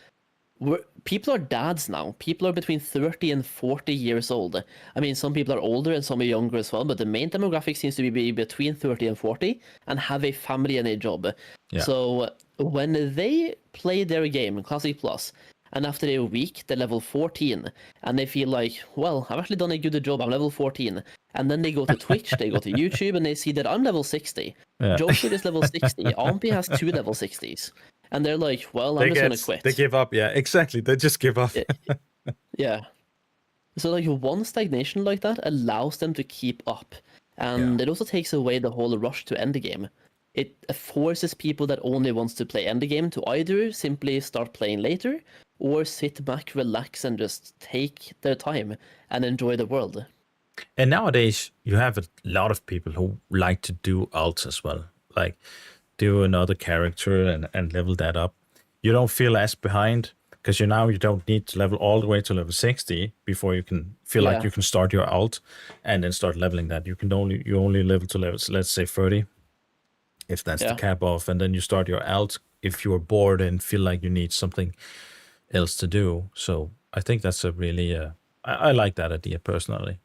people are dads now. People are between 30 and 40 years old. I mean, some people are older and some are younger as well, but the main demographic seems to be between 30 and 40 and have a family and a job. Yeah. So when they play their game, Classic Plus, and after a week, they're level 14, and they feel like, well, I've actually done a good job, I'm level 14. And then they go to Twitch, they go to YouTube, and they see that I'm level 60. Joker is level 60. Ampy has 2 level 60s. And they're like, well, I'm just going to quit. They give up, yeah, exactly. They just give up. Yeah. So, like, one stagnation like that allows them to keep up. And it also takes away the whole rush to end the game. It forces people that only wants to play end the game to either simply start playing later, or sit back, relax, and just take their time and enjoy the world. And nowadays, you have a lot of people who like to do ults as well. Like, do another character and level that up. You don't feel as behind, because you don't need to level all the way to level 60 before you can feel like you can start your ult and then start leveling that. You only level to levels, let's say 30, if that's the cap off, and then you start your ult if you're bored and feel like you need something else to do. So I think that's a really I like that idea personally.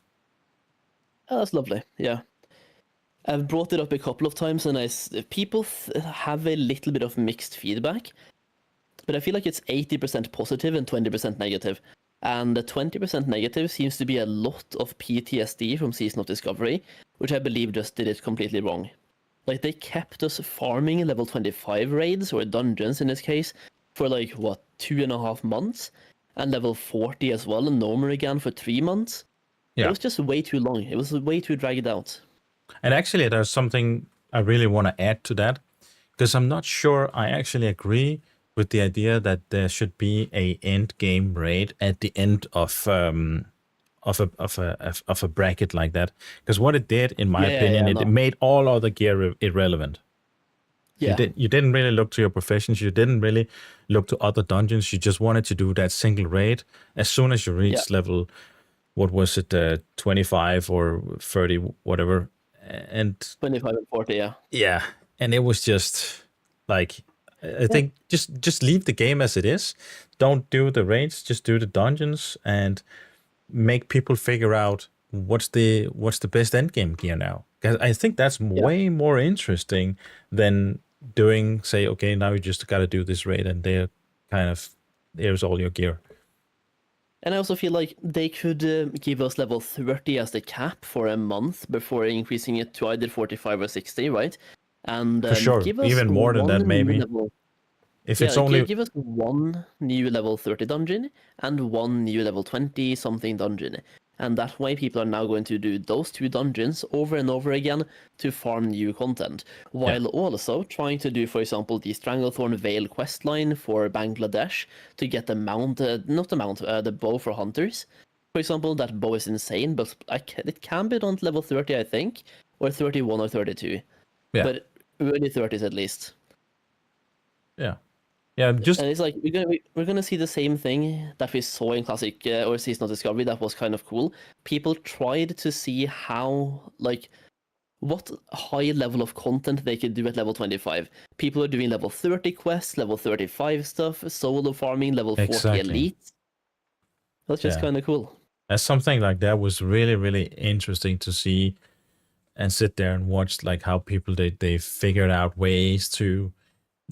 Oh, that's lovely. Yeah. I've brought it up a couple of times, and people have a little bit of mixed feedback, but I feel like it's 80% positive and 20% negative. And the 20% negative seems to be a lot of PTSD from Season of Discovery, which I believe just did it completely wrong. Like, they kept us farming level 25 raids, or dungeons in this case, for 2.5 months, and level 40 as well, and No More again for 3 months. Yeah. It was just way too long. It was way too dragged out. And actually, there's something I really want to add to that, because I'm not sure I actually agree with the idea that there should be a end game raid at the end of a bracket like that. Because what it did, in my opinion, it made all other gear irrelevant. Yeah. You didn't really look to your professions. You didn't really look to other dungeons. You just wanted to do that single raid. As soon as you reach level what was it, 25 or 30, whatever. And 25 and 40, yeah. yeah, and it was just like, I think just leave the game as it is. Don't do the raids, just do the dungeons and make people figure out what's the best end game gear now. 'Cause I think that's way more interesting than doing, say, okay, now you just got to do this raid and they're kind of, here's all your gear. And I also feel like they could give us level 30 as the cap for a month before increasing it to either 45 or 60, right? And For sure, give us even more than one that, new maybe. level. If Yeah, it's only give us one new level 30 dungeon and one new level 20 something dungeon. And that way people are now going to do those 2 dungeons over and over again to farm new content. While also trying to do, for example, the Stranglethorn Vale questline for Bangladesh to get the mount, the bow for hunters. For example, that bow is insane, but it can be done at level 30, I think, or 31 or 32. Yeah. But early 30s at least. Yeah. Yeah, just And it's like we're gonna see the same thing that we saw in Classic or Season of Discovery. That was kind of cool. People tried to see how, like, what high level of content they could do at level 25. People are doing level 30 quests, level 35 stuff, solo farming, level 40 Exactly. elite. That's just kind of cool. As something like that was really, really interesting to see and sit there and watch, like, how people they figured out ways to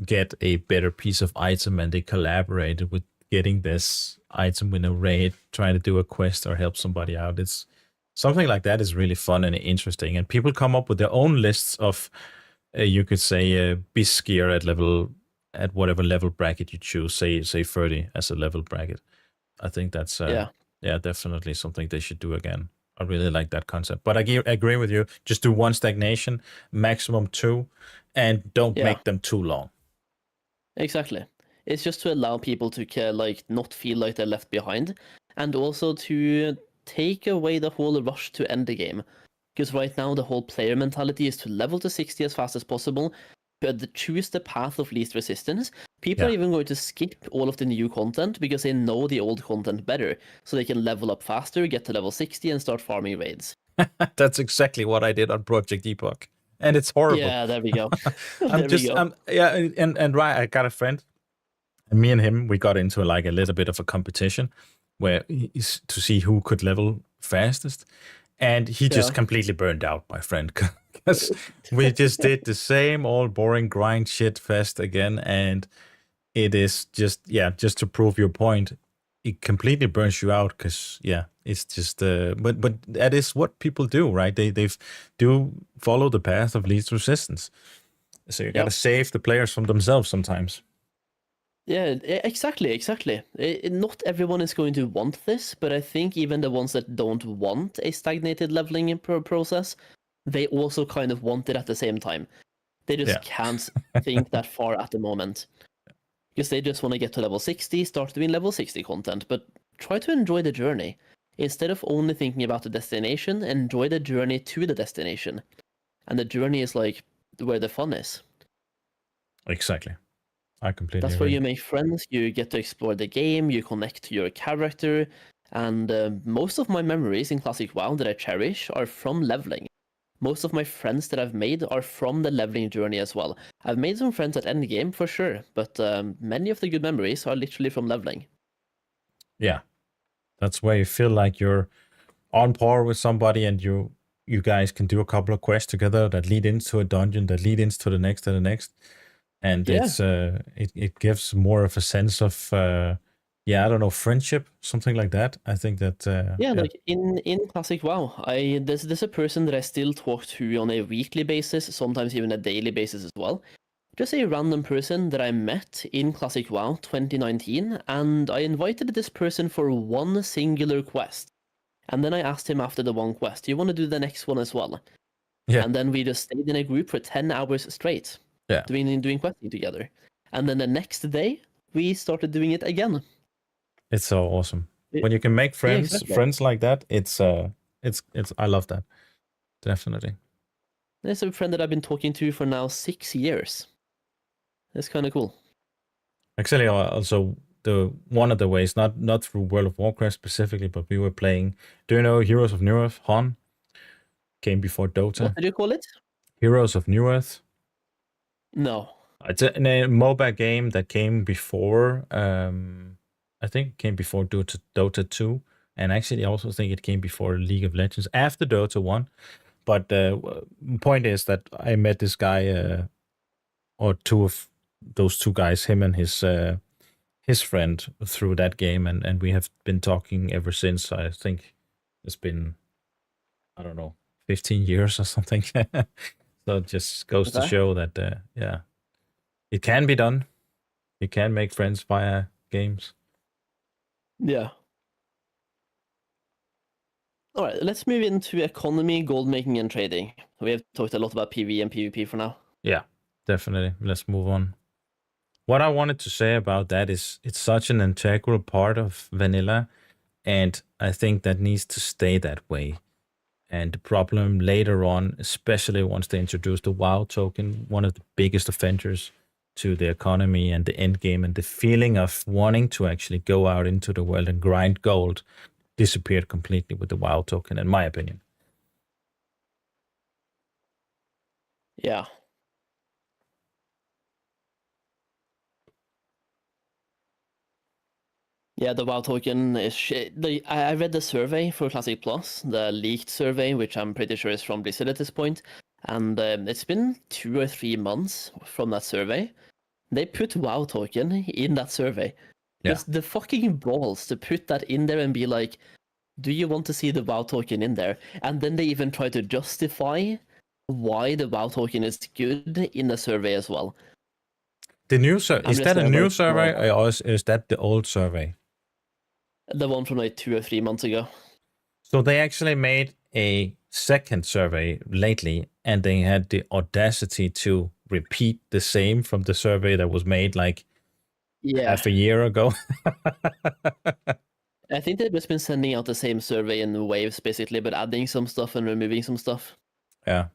get a better piece of item, and they collaborated with getting this item in a raid, trying to do a quest or help somebody out. It's something like that is really fun and interesting, and people come up with their own lists of you could say bis gear at whatever level bracket you choose, say 30 as a level bracket. I think that's definitely something they should do again. I really like that concept. But I agree with you. Just do 1 stagnation, maximum 2, and don't make them too long. Exactly. It's just to allow people to like not feel like they're left behind, and also to take away the whole rush to end the game. Because right now the whole player mentality is to level to 60 as fast as possible, but choose the path of least resistance. People are even going to skip all of the new content because they know the old content better, so they can level up faster, get to level 60, and start farming raids. That's exactly what I did on Project Epoch, and it's horrible. Yeah, there we go. And right, I got a friend, and me and him, we got into like a little bit of a competition where to see who could level fastest, and he just completely burned out, my friend, because we just did the same old boring grind shit fest again, and it is just to prove your point, it completely burns you out, because it's just but that is what people do, right? They do follow the path of least resistance, so you gotta save the players from themselves sometimes. Yeah, exactly. Not everyone is going to want this, but I think even the ones that don't want a stagnated leveling process, they also kind of want it at the same time. They just can't think that far at the moment. Because they just want to get to level 60, start doing level 60 content, but try to enjoy the journey. Instead of only thinking about the destination, enjoy the journey to the destination. And the journey is like where the fun is. Exactly. I completely That's agree. where you make friends, you get to explore the game, you connect to your character, and most of my memories in Classic WoW that I cherish are from leveling. Most of my friends that I've made are from the leveling journey as well. I've made some friends at endgame for sure, but many of the good memories are literally from leveling. Yeah, that's where you feel like you're on par with somebody, and you guys can do a couple of quests together that lead into a dungeon, that lead into the next and the next. And it's it gives more of a sense of I don't know, friendship, something like that. I think that like in Classic WoW, there's a person that I still talk to on a weekly basis, sometimes even a daily basis as well. Just a random person that I met in Classic WoW 2019, and I invited this person for one singular quest. And then I asked him after the one quest, do you want to do the next one as well? Yeah. And then we just stayed in a group for 10 hours straight. Yeah. Doing questing together. And then the next day, we started doing it again. It's so awesome. When you can make friends like that, it's I love that. Definitely. There's a friend that I've been talking to for now 6 years. That's kind of cool. Actually, also the one of the ways, not through World of Warcraft specifically, but we were playing. Do you know Heroes of New Earth? HON came before Dota. What did you call it? Heroes of New Earth. No. It's a MOBA game that came before. I think it came before Dota 2, and actually I also think it came before League of Legends after Dota 1. But the point is that I met this guy, or two of those two guys, him and his friend, through that game, and we have been talking ever since. I think it's been, I don't know, 15 years or something. So it just goes to Okay. show that, yeah, it can be done. You can make friends via games. Yeah. All right, let's move into economy, gold making, and trading. We have talked a lot about PvE and PvP for now. Yeah, definitely. Let's move on. What I wanted to say about that is it's such an integral part of vanilla, and I think that needs to stay that way. And the problem later on, especially once they introduce the WoW token, one of the biggest offenders to the economy and the end game, and the feeling of wanting to actually go out into the world and grind gold, disappeared completely with the WoW token, in my opinion. Yeah. Yeah, the WoW token is shit. I read the survey for Classic Plus, the leaked survey, which I'm pretty sure is from Blizzard at this point, and it's been 2 or 3 months from that survey. They put WoW token in that survey. Yeah. Just the fucking balls to put that in there and be like, do you want to see the WoW token in there? And then they even try to justify why the WoW token is good in the survey as well. The new survey, I'm is just that a there new like, survey, no. or is that the old survey? The one from like 2 or 3 months ago. So they actually made a second survey lately, and they had the audacity to repeat the same from the survey that was made like half a year ago. I think they've just been sending out the same survey in waves, basically, but adding some stuff and removing some stuff. Yeah.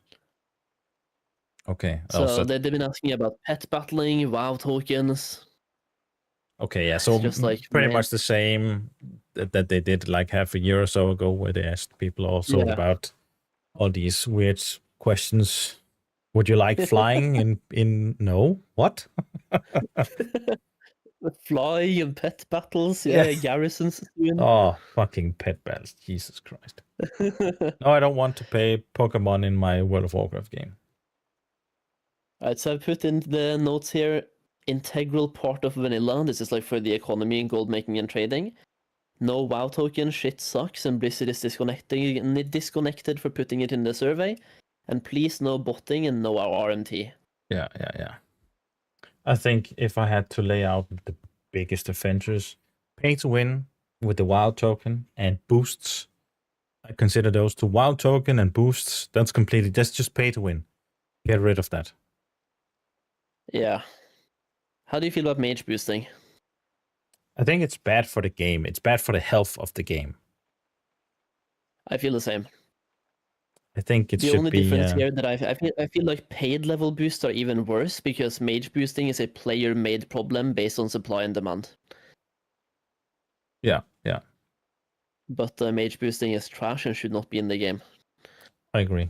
Okay. So they've been asking about pet battling, WoW tokens. Okay, yeah. So just like, pretty man. much the same that they did like half a year or so ago, where they asked people also about all these weird questions. Would you like flying in no? What? Flying and pet battles, yeah. Garrisons soon. Oh, fucking pet battles. Jesus Christ. No, I don't want to pay Pokemon in my World of Warcraft game. Alright, so I put in the notes here, integral part of vanilla. This is like for the economy and gold making and trading. No WoW token, shit sucks, and Blizzard is disconnected for putting it in the survey. And please no botting and no RMT. Yeah. I think if I had to lay out the biggest offenders, pay to win with the WoW token and boosts, I consider those two. WoW token and boosts, that's just pay to win. Get rid of that. Yeah. How do you feel about mage boosting? I think it's bad for the game. It's bad for the health of the game. I feel the same. I think it the should be... only difference here that I feel like paid level boosts are even worse, because mage boosting is a player-made problem based on supply and demand. Yeah. But mage boosting is trash and should not be in the game. I agree.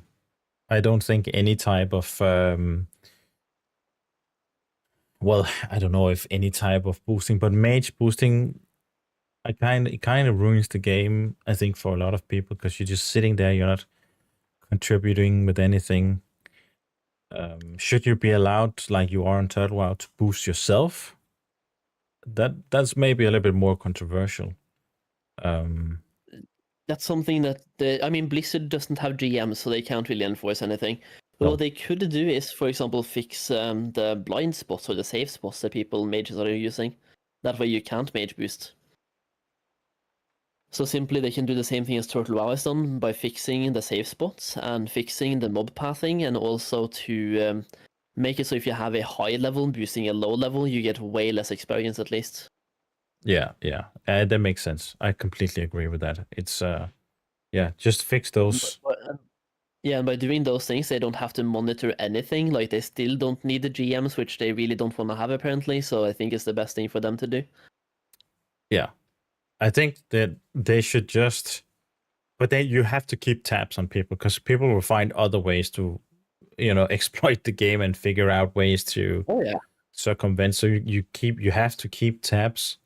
I don't think any type of... well, I don't know if any type of boosting, but mage boosting, it kind of ruins the game, I think, for a lot of people, because you're just sitting there, you're not contributing with anything. Should you be allowed, like you are in Turtle WoW, to boost yourself? That's maybe a little bit more controversial. That's something that Blizzard doesn't have GMs, so they can't really enforce anything. But No. what they could do is, for example, fix the blind spots or the safe spots that mages are using. That way you can't mage boost. So simply they can do the same thing as Turtle WoW has done by fixing the safe spots and fixing the mob pathing, and also to make it so if you have a high level boosting a low level, you get way less experience at least. Yeah. That makes sense. I completely agree with that. It's, just fix those. Yeah, and by doing those things, they don't have to monitor anything. Like, they still don't need the GMs, which they really don't want to have, apparently. So I think it's the best thing for them to do. Yeah, I think that they should just, but then you have to keep tabs on people because people will find other ways to, exploit the game and figure out ways to Oh yeah. circumvent. So you have to keep tabs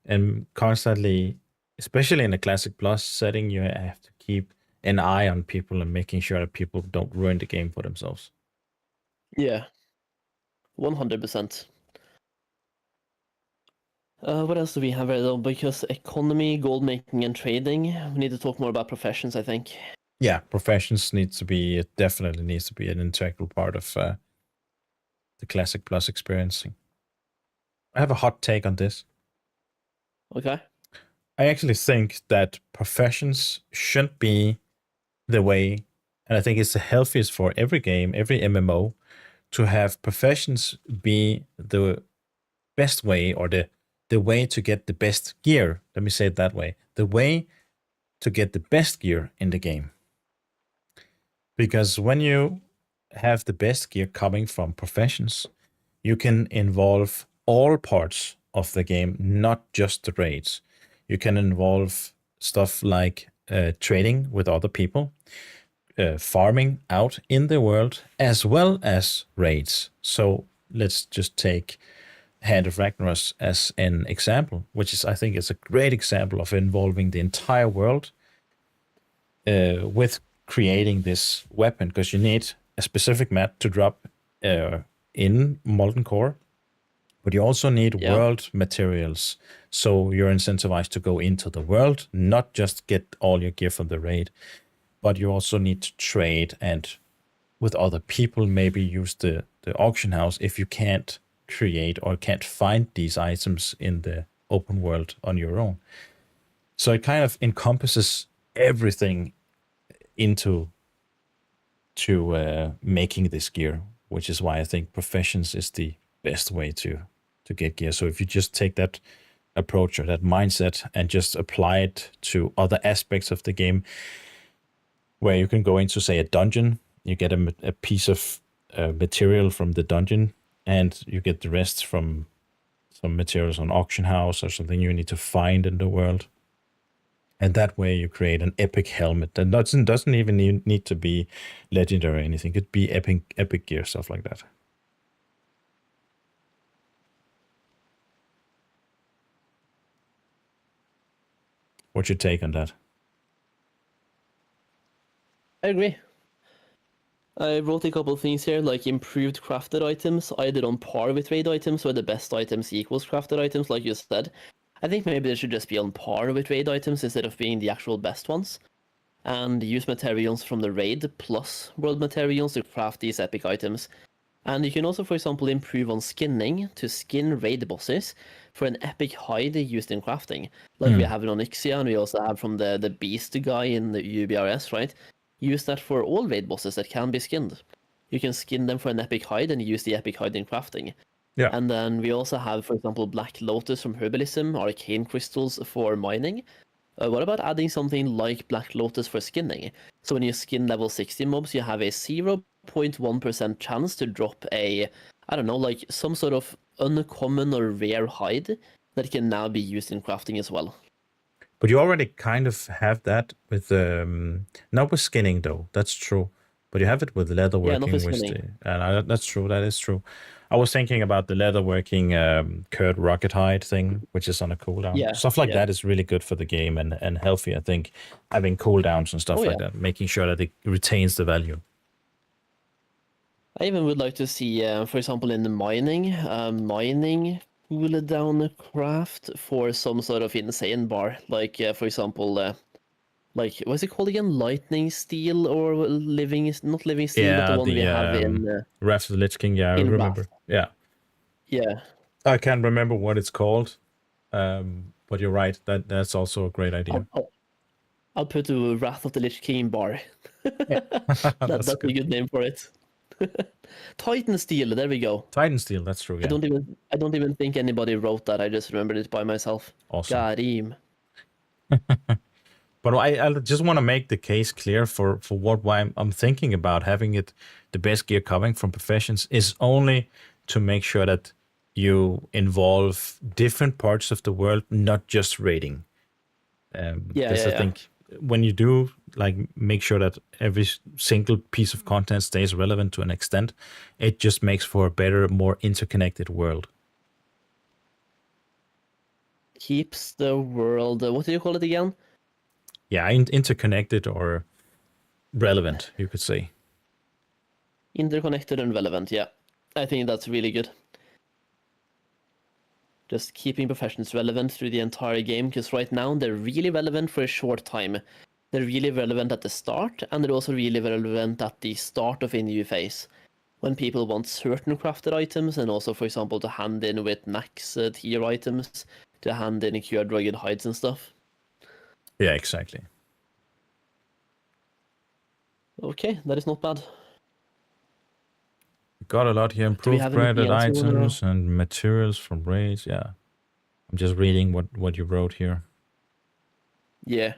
and constantly, especially in a Classic Plus setting, you have to keep an eye on people and making sure that people don't ruin the game for themselves. Yeah. 100%. What else do we have here though? Because economy, gold making, and trading, we need to talk more about professions, I think. Yeah, professions definitely needs to be an integral part of the Classic Plus experiencing. I have a hot take on this. Okay. I actually think that professions shouldn't be the way, and I think it's the healthiest for every game, every MMO, to have professions be the best way, or the way to get the best gear. Let me say it that way. The way to get the best gear in the game. Because when you have the best gear coming from professions, you can involve all parts of the game, not just the raids. You can involve stuff like trading with other people, farming out in the world, as well as raids. So let's just take Hand of Ragnaros as an example, which I think is a great example of involving the entire world with creating this weapon, because you need a specific map to drop in Molten Core, but you also need world materials. So you're incentivized to go into the world, not just get all your gear from the raid, but you also need to trade and with other people, maybe use the auction house if you can't create or can't find these items in the open world on your own. So it kind of encompasses everything into making this gear, which is why I think professions is the best way to get gear. So if you just take that approach or that mindset and just apply it to other aspects of the game, where you can go into, say, a dungeon, you get a piece of material from the dungeon, and you get the rest from some materials on auction house or something you need to find in the world. And that way you create an epic helmet that doesn't even need to be legendary or anything. It could be epic gear, stuff like that. What's your take on that? I agree. I wrote a couple of things here, like improved crafted items, either on par with raid items or the best items equals crafted items, like you said. I think maybe they should just be on par with raid items instead of being the actual best ones. And use materials from the raid plus world materials to craft these epic items. And you can also, for example, improve on skinning to skin raid bosses for an epic hide used in crafting. Like we have in Onyxia, and we also have from the beast guy in the UBRS, right? Use that for all raid bosses that can be skinned. You can skin them for an epic hide and use the epic hide in crafting. Yeah. And then we also have, for example, Black Lotus from Herbalism, arcane crystals for mining. What about adding something like Black Lotus for skinning? So when you skin level 60 mobs, you have a 0.1% chance to drop a, I don't know, like some sort of uncommon or rare hide that can now be used in crafting as well. But you already kind of have that with, not with skinning though, that's true. But you have it with leatherworking. Yeah, not with skinning. That's true, that is true. I was thinking about the leatherworking Kurt Rocket Hide thing, which is on a cooldown. Yeah, Stuff like that is really good for the game and healthy, I think, having cooldowns and stuff like that, making sure that it retains the value. I even would like to see, for example, in the mining cooldown craft for some sort of insane bar. Like, for example, like, what's it called again? Lightning Steel or not Living Steel, but the one we have in... Wrath of the Lich King, I remember. Wrath. Yeah. Yeah. I can't remember what it's called, but you're right. That's also a great idea. I'll put the Wrath of the Lich King bar. That's a good name for it. Titan Steel, there we go. Titan Steel, that's true. Yeah. I don't even think anybody wrote that. I just remembered it by myself. Awesome. Garim. But I just want to make the case clear for why I'm thinking about having it, the best gear coming from professions, is only to make sure that you involve different parts of the world, not just raiding. Because I think when you do like make sure that every single piece of content stays relevant to an extent, it just makes for a better, more interconnected world. Keeps the world. What do you call it again? Yeah, interconnected or relevant, you could say. Interconnected and relevant. Yeah, I think that's really good. Just keeping professions relevant through the entire game, because right now they're really relevant for a short time. They're really relevant at the start, and they're also really relevant at the start of a new phase, when people want certain crafted items, and also, for example, to hand in with max tier items, to hand in cured rugged hides and stuff. Yeah, exactly. Okay, that is not bad. Got a lot here. Improved branded items and materials from raids. Yeah. I'm just reading what you wrote here. Yeah.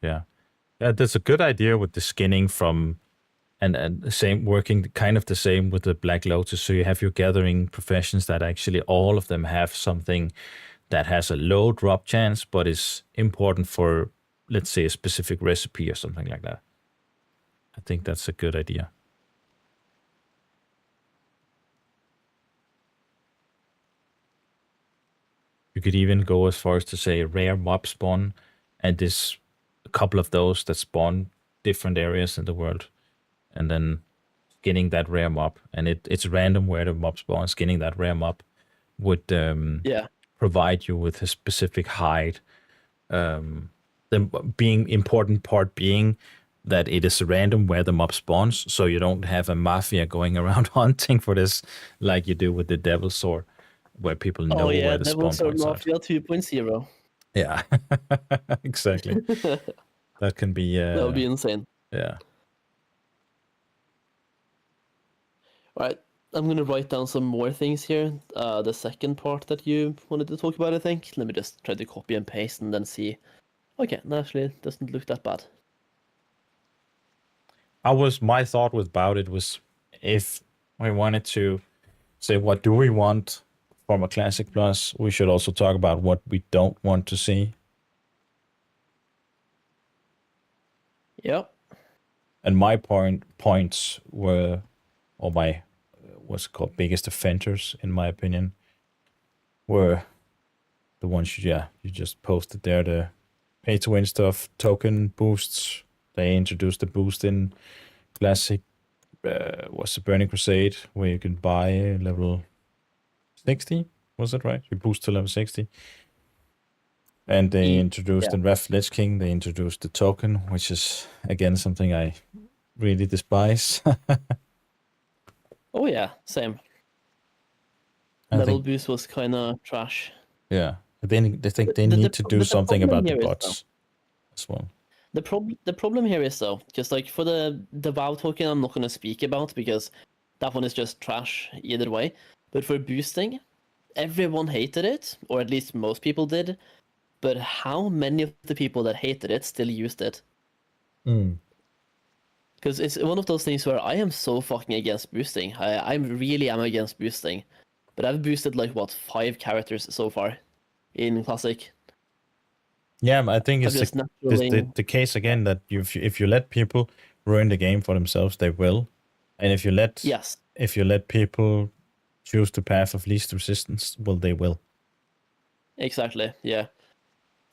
Yeah. Yeah, that's a good idea with the skinning from and the same working kind of the same with the Black Lotus. So you have your gathering professions that actually all of them have something that has a low drop chance, but is important for, let's say, a specific recipe or something like that. I think that's a good idea. You could even go as far as to say rare mob spawn, and there's a couple of those that spawn different areas in the world, and then skinning that rare mob, and it's random where the mob spawns. Skinning that rare mob would provide you with a specific hide. The being important part being that it is random where the mob spawns, so you don't have a mafia going around hunting for this like you do with the Devil's Sword, where people know where the spawn points are. Mafia 2.0. Yeah, exactly. That can be. That would be insane. Yeah. All right, I'm gonna write down some more things here. The second part that you wanted to talk about, I think. Let me just try to copy and paste and then see. Okay, that actually doesn't look that bad. My thought about it was, if we wanted to say what do we want from a Classic Plus, we should also talk about what we don't want to see. Yep. And my points were, or my what's it called, biggest offenders in my opinion, were the ones you just posted there. The pay to win stuff, token boosts. They introduced the boost in Classic. Was the Burning Crusade, where you can buy level 60? Was that right? You boost to level 60. And they introduced in Wrath Lich King, they introduced the token, which is again something I really despise. Oh yeah, same. Level boost was kind of trash. Yeah, they think they need to do something about the bots as well. The problem here is though, just like for the WoW token, I'm not going to speak about because that one is just trash either way. But for boosting, everyone hated it, or at least most people did. But how many of the people that hated it still used it? Because it's one of those things where I am so fucking against boosting. I really am against boosting. But I've boosted like, what, 5 characters so far in Classic. Yeah, I think it's the case again that if you let people ruin the game for themselves, they will. And if you let people choose the path of least resistance, well, they will. Exactly, yeah.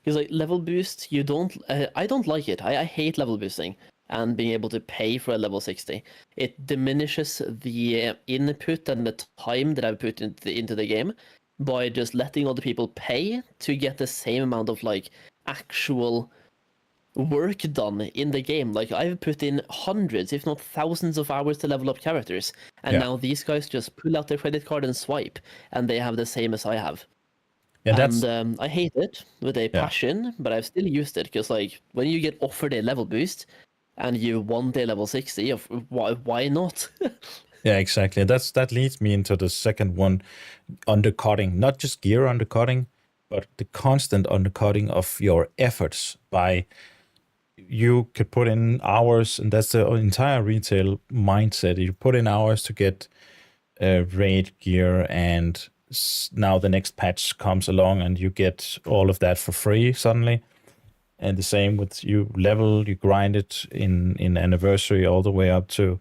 Because like level boost, I don't like it. I hate level boosting and being able to pay for a level 60. It diminishes the input and the time that I've put into the game by just letting other people pay to get the same amount of like actual work done in the game. Like I've put in hundreds, if not thousands of hours to level up characters, and now these guys just pull out their credit card and swipe, and they have the same as I have. Yeah, and I hate it with a passion, but I've still used it because, like, when you get offered a level boost and you want a level 60, why not? Yeah, exactly. That leads me into the second one, undercutting. Not just gear undercutting, but the constant undercutting of your efforts by you could put in hours, and that's the entire retail mindset. You put in hours to get raid gear, and now the next patch comes along and you get all of that for free suddenly. And the same with you grind it in anniversary all the way up to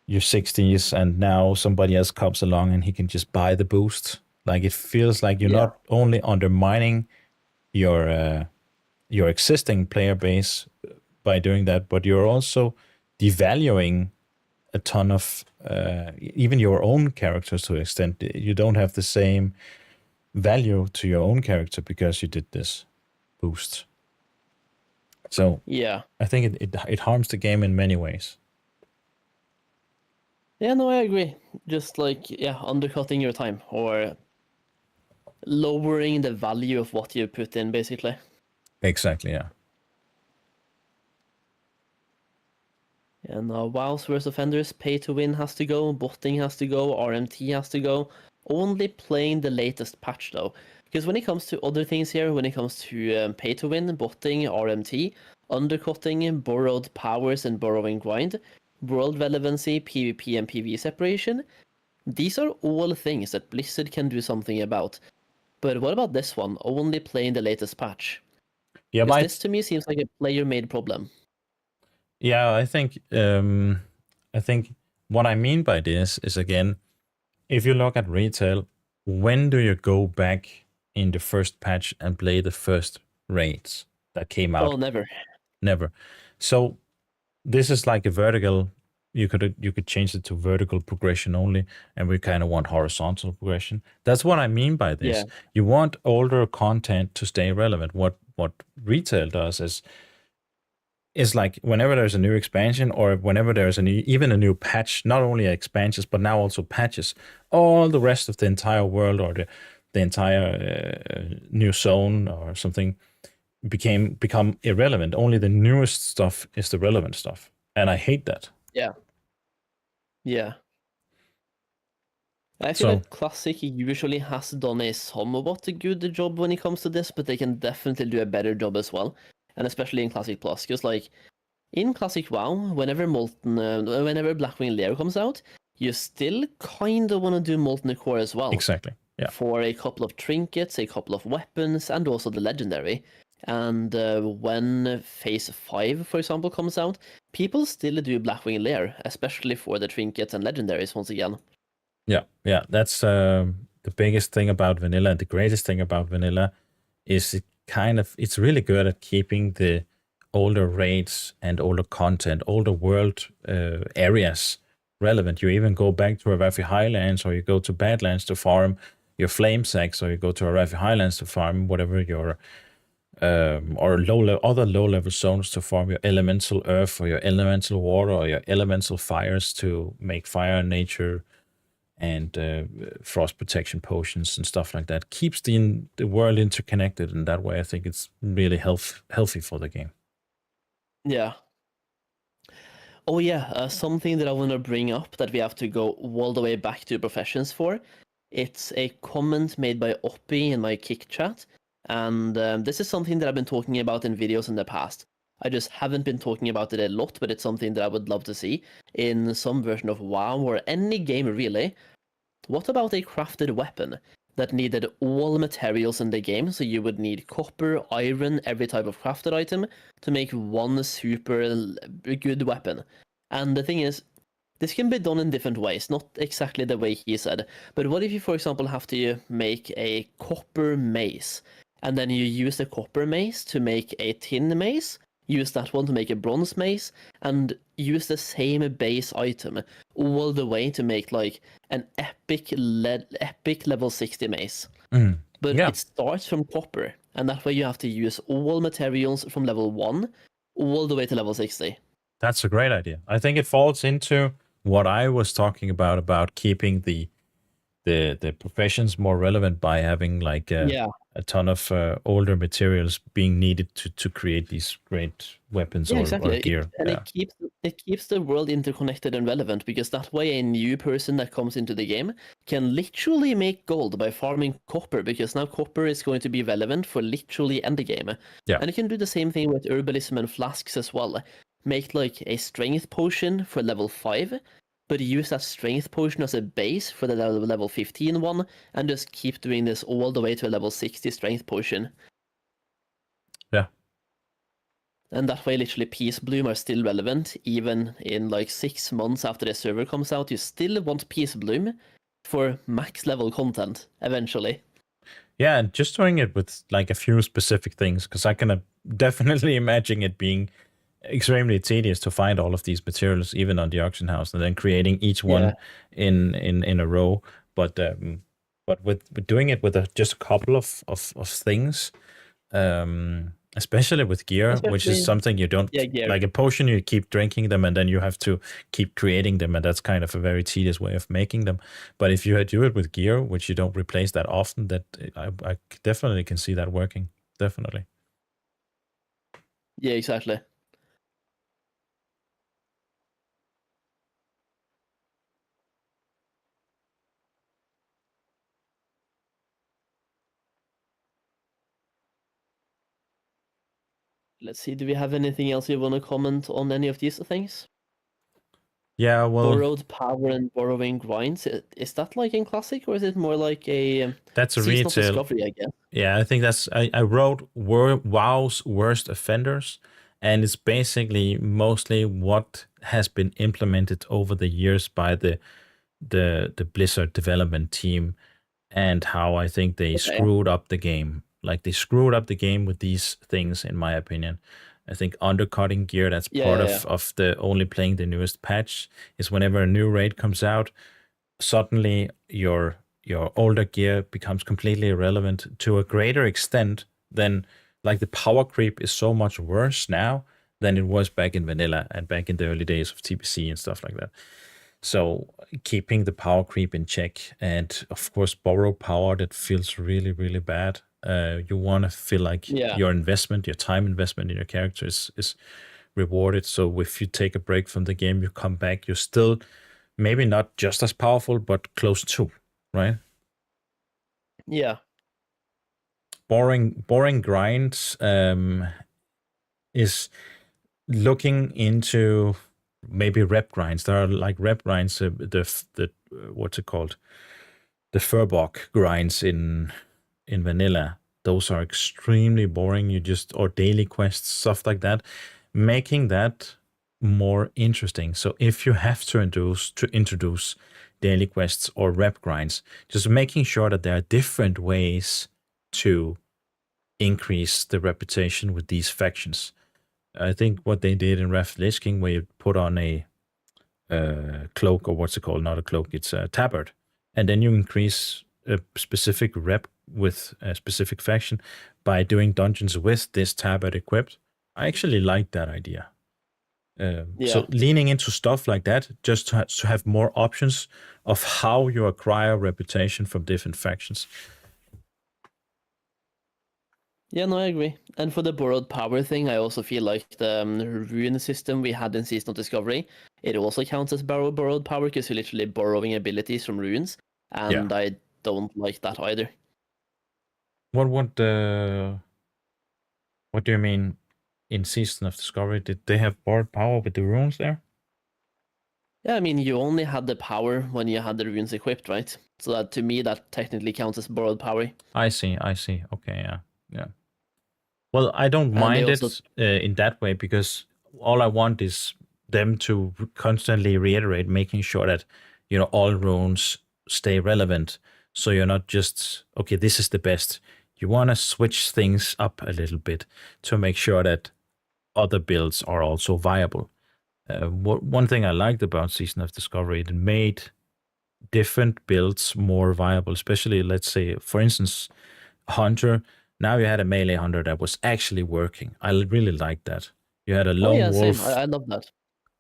your 60s, and now somebody else comes along and he can just buy the boost. Like, it feels like you're not only undermining your existing player base by doing that, but you're also devaluing a ton of even your own characters to an extent. You don't have the same value to your own character because you did this boost. So Yeah. I think it harms the game in many ways. Yeah, no, I agree. Just like, undercutting your time or lowering the value of what you put in, basically. Exactly, yeah. And WoW's worst offenders, pay to win has to go, botting has to go, RMT has to go. Only playing the latest patch though. Because when it comes to other things here, when it comes to pay to win, botting, RMT, undercutting, borrowed powers and borrowing grind, world relevancy, PvP and PvE separation, these are all things that Blizzard can do something about. But what about this one, only playing the latest patch? Yeah, Because this to me seems like a player-made problem. Yeah, I think what I mean by this is, again, if you look at retail, when do you go back in the first patch and play the first raids that came out? Oh, never. Never. So this is like a vertical. You could change it to vertical progression only, and we kind of want horizontal progression. That's what I mean by this. Yeah. You want older content to stay relevant. What retail does is like, whenever there's a new expansion, or whenever there's even a new patch, not only expansions but now also patches, all the rest of the entire world, or the entire new zone or something become irrelevant. Only the newest stuff is the relevant stuff, and I hate that. Yeah. I feel like Classic usually has done a somewhat good job when it comes to this, but they can definitely do a better job as well. And especially in Classic Plus, because like in Classic WoW, whenever Blackwing Lair comes out, you still kind of want to do Molten Core as well. Exactly. Yeah. For a couple of trinkets, a couple of weapons, and also the legendary. And when Phase 5, for example, comes out, people still do Blackwing Lair, especially for the trinkets and legendaries once again. Yeah. That's the biggest thing about vanilla, and the greatest thing about vanilla is it's really good at keeping the older raids and older content, older world areas relevant. You even go back to Arathi Highlands, or you go to Badlands to farm your flame sacks, or you go to Arathi Highlands to farm whatever your or other low-level zones to farm your elemental earth, or your elemental water, or your elemental fires to make fire nature and frost protection potions and stuff like that. Keeps the world interconnected, and that way I think it's really healthy for the game. Yeah. Oh yeah, something that I want to bring up that we have to go all the way back to professions for. It's a comment made by Oppie in my Kick chat, and this is something that I've been talking about in videos in the past. I just haven't been talking about it a lot, but it's something that I would love to see in some version of WoW or any game really. What about a crafted weapon that needed all materials in the game? So you would need copper, iron, every type of crafted item to make one super good weapon. And the thing is, this can be done in different ways, not exactly the way he said. But what if you, for example, have to make a copper mace, and then you use the copper mace to make a tin mace, use that one to make a bronze mace, and use the same base item all the way to make like an epic level 60 mace. But it starts from copper, and that way you have to use all materials from level 1 all the way to level 60. That's a great idea. I think it falls into what I was talking about keeping the professions more relevant by having like a ton of older materials being needed to create these great weapons or gear. It keeps it keeps the world interconnected and relevant, because that way a new person that comes into the game can literally make gold by farming copper, because now copper is going to be relevant for literally any game. Yeah. And you can do the same thing with herbalism and flasks as well. Make like a strength potion for level 5, but use that strength potion as a base for the level 15 one, and just keep doing this all the way to a level 60 strength potion. Yeah. And that way, literally, Peace Bloom are still relevant, even in like 6 months after the server comes out. You still want Peace Bloom for max level content eventually. Yeah, and just doing it with like a few specific things, because I can definitely imagine it being extremely tedious to find all of these materials, even on the auction house, and then creating each one in a row. But with doing it with just a couple of things, especially with gear, which is something you don't like a potion, you keep drinking them and then you have to keep creating them, and that's kind of a very tedious way of making them. But if you do it with gear, which you don't replace that often, that I definitely can see that working. Definitely. Yeah, exactly. Let's see, do we have anything else you want to comment on any of these things? Yeah, well, borrowed power and borrowing grinds, is that like in Classic, or is it more like a that's a seasonal retail discovery, I guess? Yeah, I think I wrote WoW's worst offenders, and it's basically mostly what has been implemented over the years by the Blizzard development team, and how I think they screwed up the game. Like, they screwed up the game with these things, in my opinion. I think undercutting gear, that's part of the only playing the newest patch, is whenever a new raid comes out, suddenly your older gear becomes completely irrelevant to a greater extent than, like, the power creep is so much worse now than it was back in vanilla and back in the early days of TPC and stuff like that. So keeping the power creep in check, and of course borrow power, that feels really, really bad. You want to feel like your investment, your time investment in your character is rewarded. So if you take a break from the game, you come back, you're still maybe not just as powerful, but close to, right? Yeah. Boring grinds is looking into maybe rep grinds. There are like rep grinds, the what's it called? The Furbok grinds in vanilla. Those are extremely boring. Or daily quests, stuff like that. Making that more interesting. So if you have to introduce daily quests or rep grinds, just making sure that there are different ways to increase the reputation with these factions. I think what they did in Wrath of Lich King, where you put on a cloak, or what's it called? Not a cloak, it's a tabard, and then you increase a specific rep with a specific faction by doing dungeons with this tabard equipped. I actually like that idea. So leaning into stuff like that, just to have more options of how you acquire reputation from different factions. Yeah, no, I agree. And for the borrowed power thing, I also feel like the rune system we had in Seasonal Discovery, it also counts as borrowed power, because you're literally borrowing abilities from runes, and I don't like that either. What do you mean in Season of Discovery? Did they have borrowed power with the runes there? Yeah, I mean, you only had the power when you had the runes equipped, right? So that, to me, that technically counts as borrowed power. I see. Okay, yeah. Well, I don't mind it in that way, because all I want is them to constantly reiterate, making sure that, all runes stay relevant. So you're not just, okay, this is the best. You want to switch things up a little bit to make sure that other builds are also viable. One thing I liked about Season of Discovery, it made different builds more viable, especially, let's say, for instance, Hunter. Now you had a melee hunter that was actually working. I really liked that. You had a lone wolf. Same. I love that.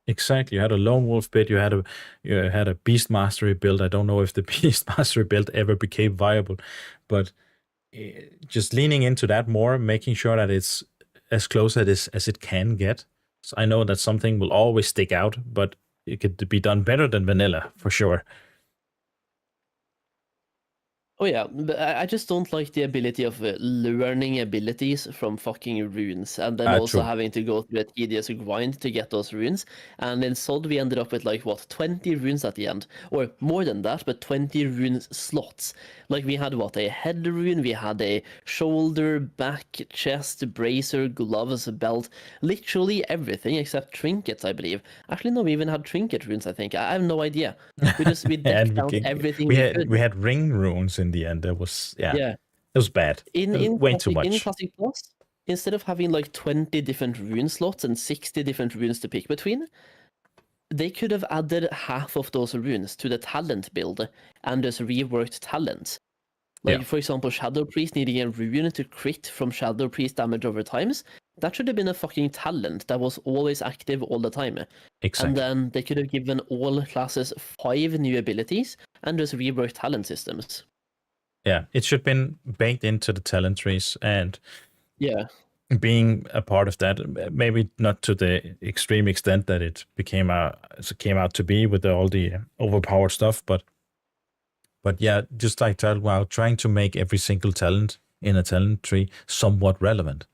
Exactly. You had a lone wolf bit. You had a beast mastery build. I don't know if the beast mastery build ever became viable, but just leaning into that more, making sure that it's as close as it can get So I know that something will always stick out, but it could be done better than vanilla for sure. Oh yeah, but I just don't like the ability of learning abilities from fucking runes, and then also True. having to go through a tedious grind to get those runes. And in Sod we ended up with like what, 20 runes at the end, or more than that, but 20 rune slots. Like we had what, a head rune, we had a shoulder, back, chest, bracer, gloves, belt, literally everything except trinkets, I believe. Actually, no, we even had trinket runes. I think I have no idea. We decked And out everything we we had could. we had ring runes in the end. That was Yeah. it was bad. Way too In much. Classic Plus, instead of having like 20 different rune slots and 60 different runes to pick between, they could have added half of those runes to the talent build and just reworked talents. Like, Yeah. for example, Shadow Priest needing a rune to crit from Shadow Priest damage over times. That should have been a fucking talent that was always active all the time. Exactly. And then they could have given all classes 5 new abilities and just reworked talent systems. Yeah, it should have been baked into the talent trees, and yeah, being a part of that, maybe not to the extreme extent that it came out to be with all the overpowered stuff, but yeah, just like that, while trying to make every single talent in a talent tree somewhat relevant,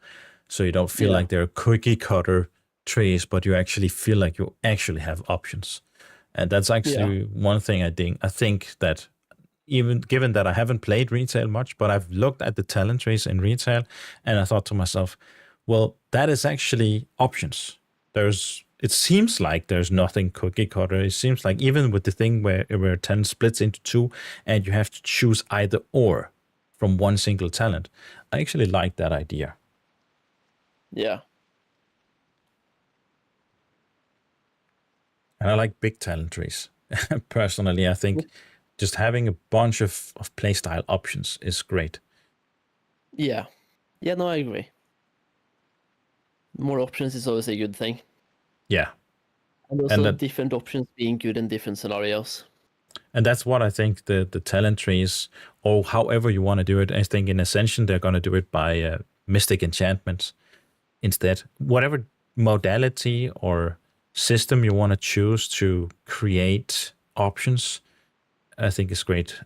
so you don't feel like they're cookie cutter trees, but you actually feel like you actually have options. And that's actually one thing I think that, even given that I haven't played retail much, but I've looked at the talent trees in retail, and I thought to myself, well, that is actually options. It seems like there's nothing cookie cutter. It seems like even with the thing where talent splits into two and you have to choose either or from one single talent, I actually like that idea. Yeah. And I like big talent trees. Personally, I think just having a bunch of playstyle options is great. Yeah. Yeah, no, I agree. More options is always a good thing. Yeah. And also different options being good in different scenarios. And that's what I think the talent trees, or however you want to do it, I think in Ascension they're going to do it by mystic enchantments instead. Whatever modality or system you want to choose to create options, I think is great.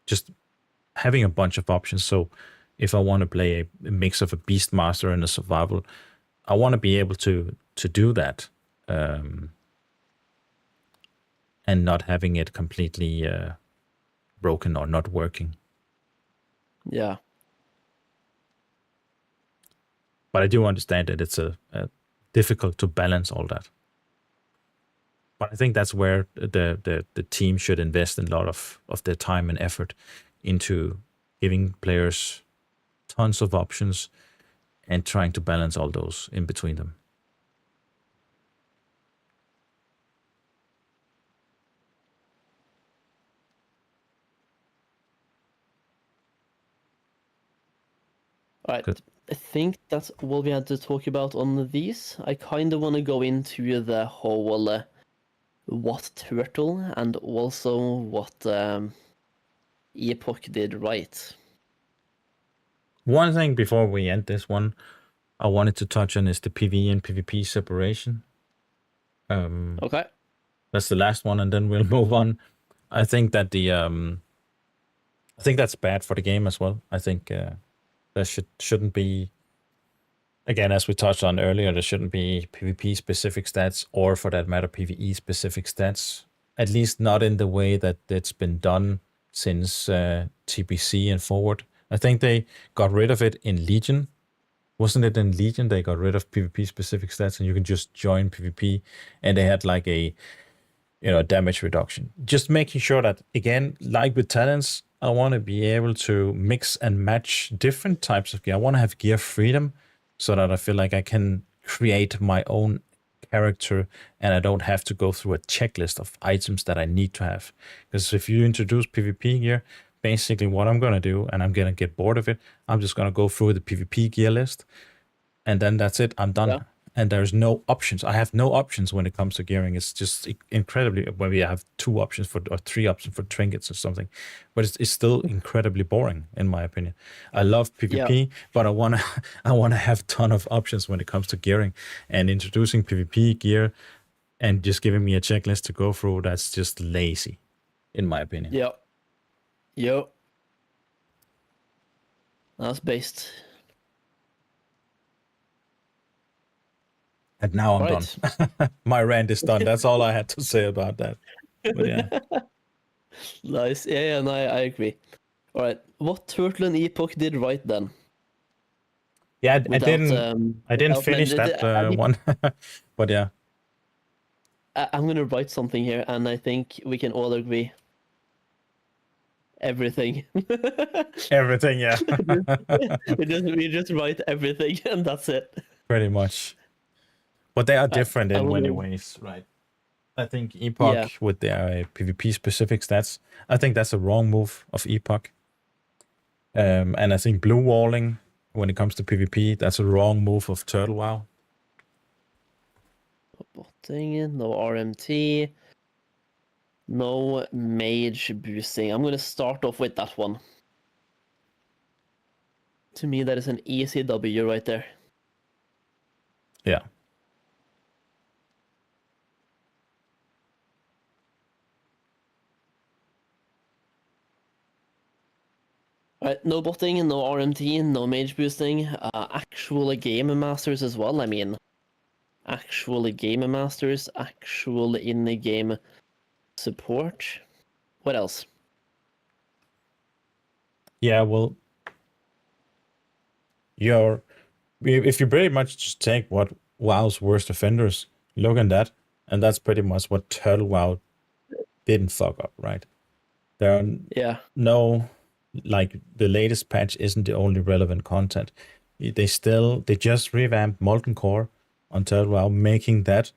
Just having a bunch of options. So if I want to play a mix of a Beastmaster and a survival, I want to be able to do that, and not having it completely broken or not working. Yeah. But I do understand that it's a difficult to balance all that. But I think that's where the team should invest in a lot of their time and effort into giving players tons of options and trying to balance all those in between them. All right. Good. I think that's all we had to talk about on these. I kind of want to go into the whole what Turtle and also what Epoch did right. One thing before we end this one, I wanted to touch on is the PvE and PvP separation. Okay. That's the last one, and then we'll move on. I think that I think that's bad for the game as well. I think there shouldn't be, again, as we touched on earlier, there shouldn't be PvP specific stats, or for that matter, PvE specific stats. At least not in the way that it's been done since TBC and forward. I think they got rid of it in Legion. Wasn't it in Legion they got rid of PvP specific stats and you can just join PvP, and they had like a damage reduction. Just making sure that, again, like with talents, I want to be able to mix and match different types of gear. I want to have gear freedom so that I feel like I can create my own character and I don't have to go through a checklist of items that I need to have. Because if you introduce PvP gear, basically what I'm going to do, and I'm going to get bored of it, I'm just going to go through the PvP gear list, and then that's it. I'm done. Yeah. and there's no options. I have no options when it comes to gearing. It's just incredibly, where we have 2 options for, or 3 options for trinkets or something, but it's still incredibly boring in my opinion. I love Yeah. PvP, but I wanna I wanna have a ton of options when it comes to gearing, and introducing PvP gear and just giving me a checklist to go through. That's just lazy, in my opinion. Yeah. Yo. That's based. And now I'm Right. done. My rant is done. That's all I had to say about that. But yeah. Nice. Yeah, no, I agree. All right. What Turtle and Epoch did right then? Yeah, I Without didn't without finish that one, but yeah, I'm gonna write something here, and I think we can all agree. Everything. everything. Yeah, we just write everything, and that's it. pretty much. But they are I, different I in many will. ways, right? I think Yeah. Epoch with their PvP specific stats, I think that's a wrong move of Epoch. And I think blue walling when it comes to PvP, that's a wrong move of Turtle WoW. Botting, no RMT, no mage boosting. I'm gonna start off with that one. To me, that is an easy W right there. Yeah. Right, no botting, no RMT, no mage boosting. Actual game masters as well. I mean, actual game masters, actual in-game support. What else? Yeah, well, if you pretty much just take what WoW's worst offenders, look at that, and that's pretty much what Turtle WoW didn't fuck up, right? There are Yeah. no, like, the latest patch isn't the only relevant content. They just revamped Molten Core on Turtle WoW, making that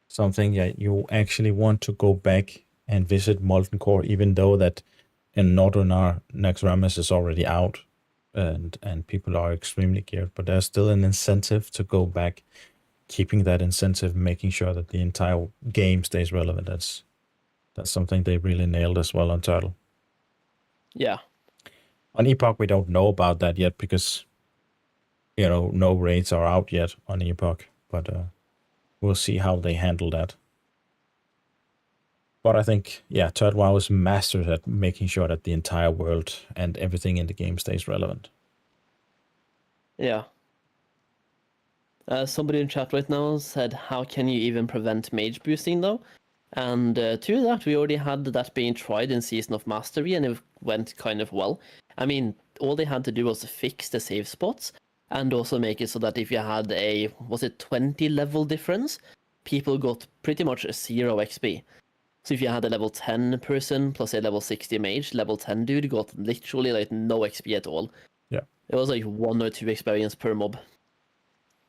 something that you actually want to go back and visit Molten Core, even though that in Northern Naxxramas is already out, and people are extremely geared, but there's still an incentive to go back, keeping that incentive, making sure that the entire game stays relevant. That's something they really nailed as well on Turtle. Yeah. On Epoch, we don't know about that yet because, no raids are out yet on Epoch, but we'll see how they handle that. But I think, yeah, Turtle WoW is masters at making sure that the entire world and everything in the game stays relevant. Yeah. Somebody in chat right now said, how can you even prevent mage boosting though? And to that, we already had that being tried in Season of Mastery, and it went kind of well. I mean, all they had to do was to fix the save spots, and also make it so that if you had a, was it 20 level difference, people got pretty much 0 XP. So if you had a level 10 person plus a level 60 mage, level 10 dude got literally like no XP at all. Yeah. It was like 1 or 2 experience per mob.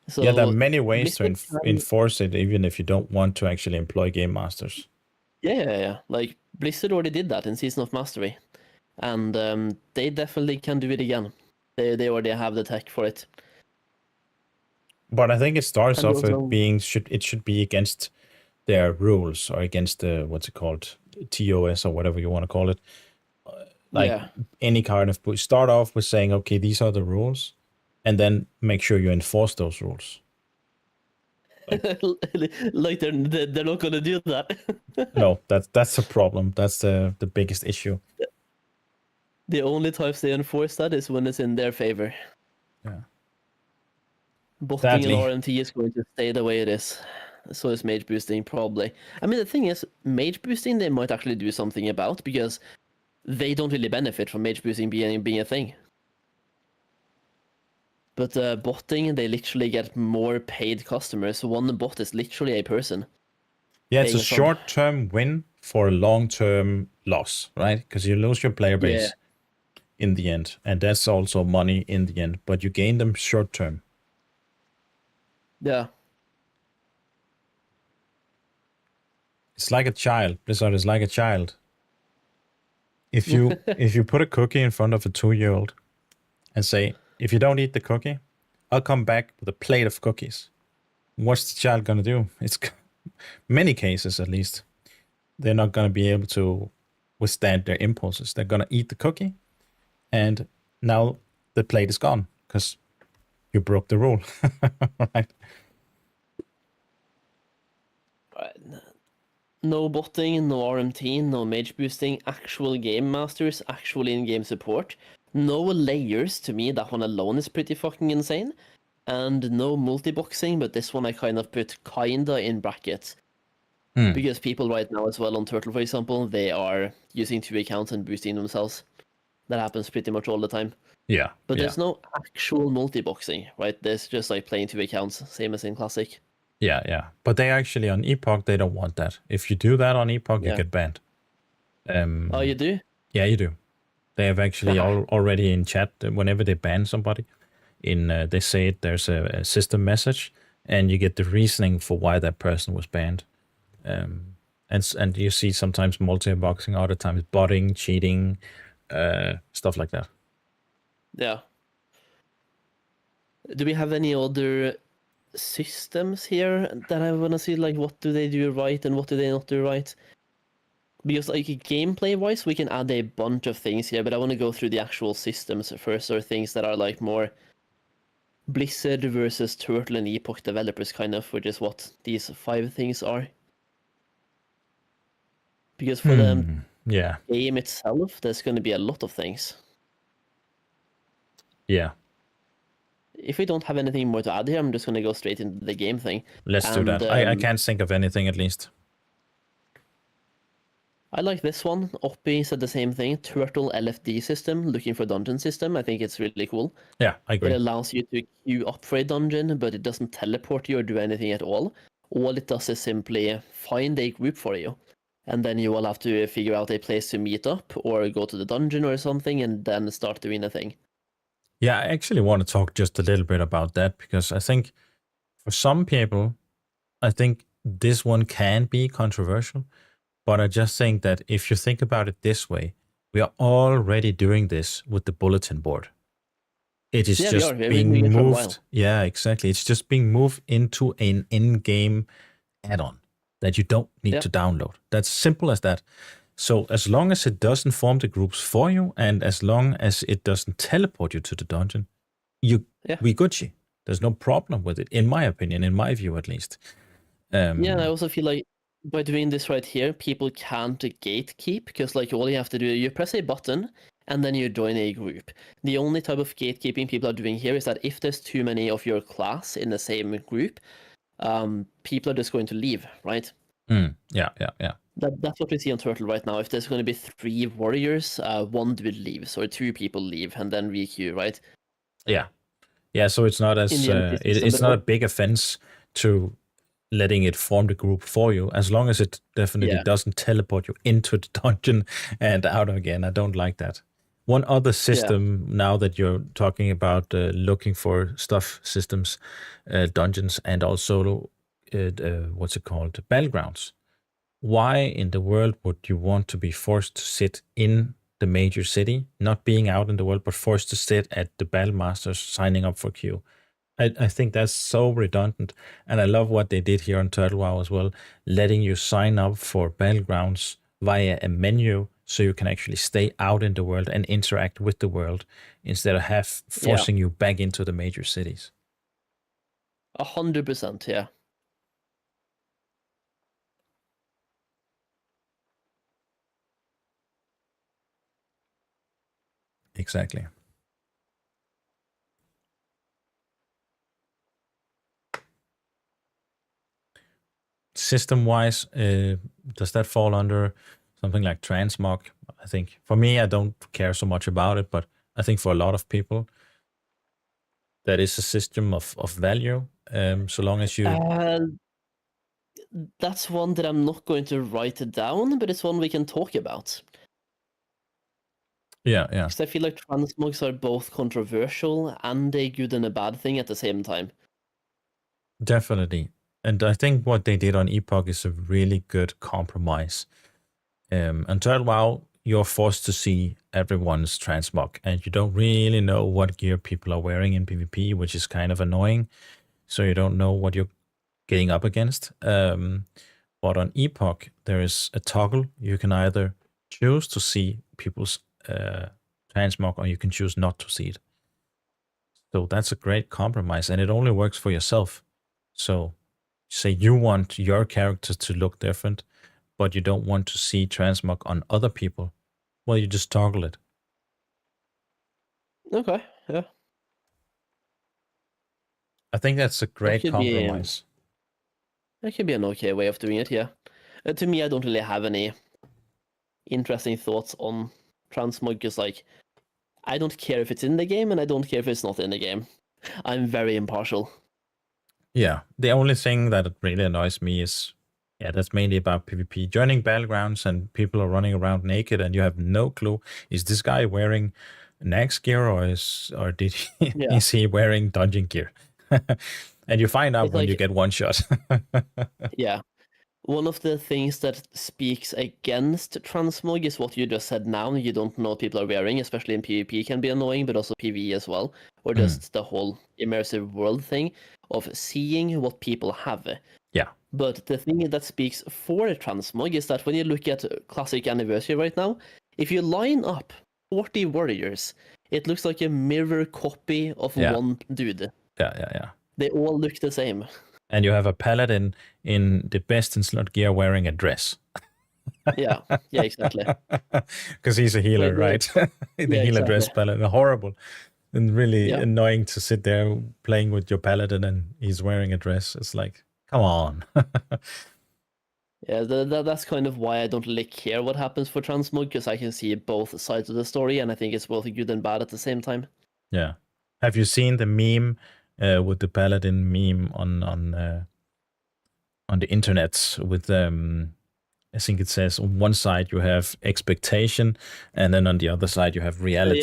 So Yeah, there are many ways to Mythic enforce it, even if you don't want to actually employ game masters. Yeah. Like Blizzard already did that in Season of Mastery, and they definitely can do it again. They already have the tech for it. But I think it starts And off also, with it should be against their rules, or against the, what's it called, TOS, or whatever you want to call it. Like, yeah, any kind of start off with saying, okay, these are the rules, and then make sure you enforce those rules. like they're not gonna do that. No, that's a problem. That's the biggest issue. The only times they enforce that is when it's in their favor. Yeah. Botting and Sadly. RMT is going to stay the way it is. So is mage boosting probably. I mean, the thing is, mage boosting they might actually do something about, because they don't really benefit from mage boosting being a thing. But botting, they literally get more paid customers. One bot is literally a person. Yeah, it's a paying a sub. short-term win for a long-term loss, right? Because you lose your player base in the end, and that's also money in the end, but you gain them short-term. Yeah. It's like a child. Blizzard is like a child. If you put a cookie in front of a 2-year-old and say, if you don't eat the cookie, I'll come back with a plate of cookies. what's the child gonna do? It's many cases at least. They're not gonna be able to withstand their impulses. They're gonna eat the cookie, and now the plate is gone because you broke the rule. Right? No botting, no RMT, no mage boosting, actual game masters, actual in-game support. No layers, to me, that one alone is pretty fucking insane. And no multi-boxing, but this one I kind of put kinda in brackets. Because people right now as well on Turtle, for example, they are using 2 accounts and boosting themselves. That happens pretty much all the time. Yeah. But yeah. there's no actual multi-boxing, right? There's just like playing 2 accounts, same as in Classic. Yeah. But they actually on Epoch they don't want that. If you do that on Epoch, you get banned. Oh, you do? Yeah, you do. They have actually already in chat whenever they ban somebody, they say there's a system message, and you get the reasoning for why that person was banned. And you see sometimes multi-boxing, other times botting, cheating, stuff like that. Yeah. Do we have any other systems here that I want to see? Like, what do they do right and what do they not do right? Because, like, gameplay-wise, we can add a bunch of things here, but I want to go through the actual systems first, or things that are, like, more Blizzard versus Turtle and Epoch developers, kind of, which is what these 5 things are. Because for the game itself, there's going to be a lot of things. Yeah. If we don't have anything more to add here, I'm just going to go straight into the game thing. Let's do that. I can't think of anything, at least. I like this one. Oppie said the same thing. Turtle LFD system, looking for dungeon system. I think it's really cool. Yeah, I agree. It allows you to queue up for a dungeon, but it doesn't teleport you or do anything at all. All it does is simply find a group for you. And then you will have to figure out a place to meet up or go to the dungeon or something and then start doing a thing. Yeah, I actually want to talk just a little bit about that, because I think for some people, I think this one can be controversial. But I just think that if you think about it this way, we are already doing this with the bulletin board. It is just being moved. Yeah, exactly. It's just being moved into an in-game add-on that you don't need to download. That's simple as that. So as long as it doesn't form the groups for you, and as long as it doesn't teleport you to the dungeon, we Gucci. There's no problem with it, in my opinion, in my view at least. Yeah, I also feel like by doing this right here, people can't gatekeep, because like all you have to do, you press a button and then you join a group. The only type of gatekeeping people are doing here is that if there's too many of your class in the same group, people are just going to leave, right? Yeah. That's what we see on Turtle right now. If there's going to be 3 warriors, 1 dude leaves or 2 people leave and then requeue, right? Yeah. So it's not as it's not a big offense to letting it form the group for you, as long as it definitely doesn't teleport you into the dungeon and out again. I don't like that. One other system, now that you're talking about looking for stuff systems, dungeons, and also what's it called, battlegrounds. Why in the world would you want to be forced to sit in the major city, not being out in the world, but forced to sit at the battle masters signing up for queue? I think that's so redundant, and I love what they did here on Turtle WoW as well, letting you sign up for battlegrounds via a menu, so you can actually stay out in the world and interact with the world instead of forcing you back into the major cities. 100%, yeah. Exactly. System-wise, does that fall under something like transmog? I think for me, I don't care so much about it, but I think for a lot of people, that is a system of value. So long as you... that's one that I'm not going to write it down, but it's one we can talk about. Yeah. Because I feel like transmogs are both controversial and a good and a bad thing at the same time. Definitely. And I think what they did on Epoch is a really good compromise. On Turtle WoW, you're forced to see everyone's transmog, and you don't really know what gear people are wearing in PvP, which is kind of annoying. So you don't know what your getting up against. But on Epoch, there is a toggle. You can either choose to see people's transmog, or you can choose not to see it. So that's a great compromise, and it only works for yourself. So say you want your character to look different, but you don't want to see transmog on other people. Well, you just toggle it. Okay, yeah. I think that's a great could be, compromise. That could be an okay way of doing it, yeah. To me, I don't really have any interesting thoughts on transmog, because, like, I don't care if it's in the game, and I don't care if it's not in the game. I'm very impartial. Yeah, the only thing that really annoys me is, that's mainly about PvP. Joining battlegrounds and people are running around naked, and you have no clue, is this guy wearing Nax gear, or did he, Yeah. is he wearing dungeon gear? And you find out It's when like- you get one shot. Yeah. One of the things that speaks against transmog is what you just said now. You don't know what people are wearing, especially in PvP can be annoying, but also PvE as well. Or just the whole immersive world thing of seeing what people have. Yeah. But the thing that speaks for transmog is that when you look at Classic Anniversary right now, if you line up 40 warriors, it looks like a mirror copy of one dude. Yeah. They all look the same. And you have a paladin in the best in slot gear wearing a dress. Yeah, exactly. Because he's a healer, right? The healer dress paladin. Horrible. And really annoying to sit there playing with your paladin and he's wearing a dress. It's like, come on. Yeah, that's kind of why I don't really care what happens for transmog, because I can see both sides of the story, and I think it's both good and bad at the same time. Yeah. Have you seen the meme with the paladin meme on the internet with I think it says on one side you have expectation, and then on the other side you have reality.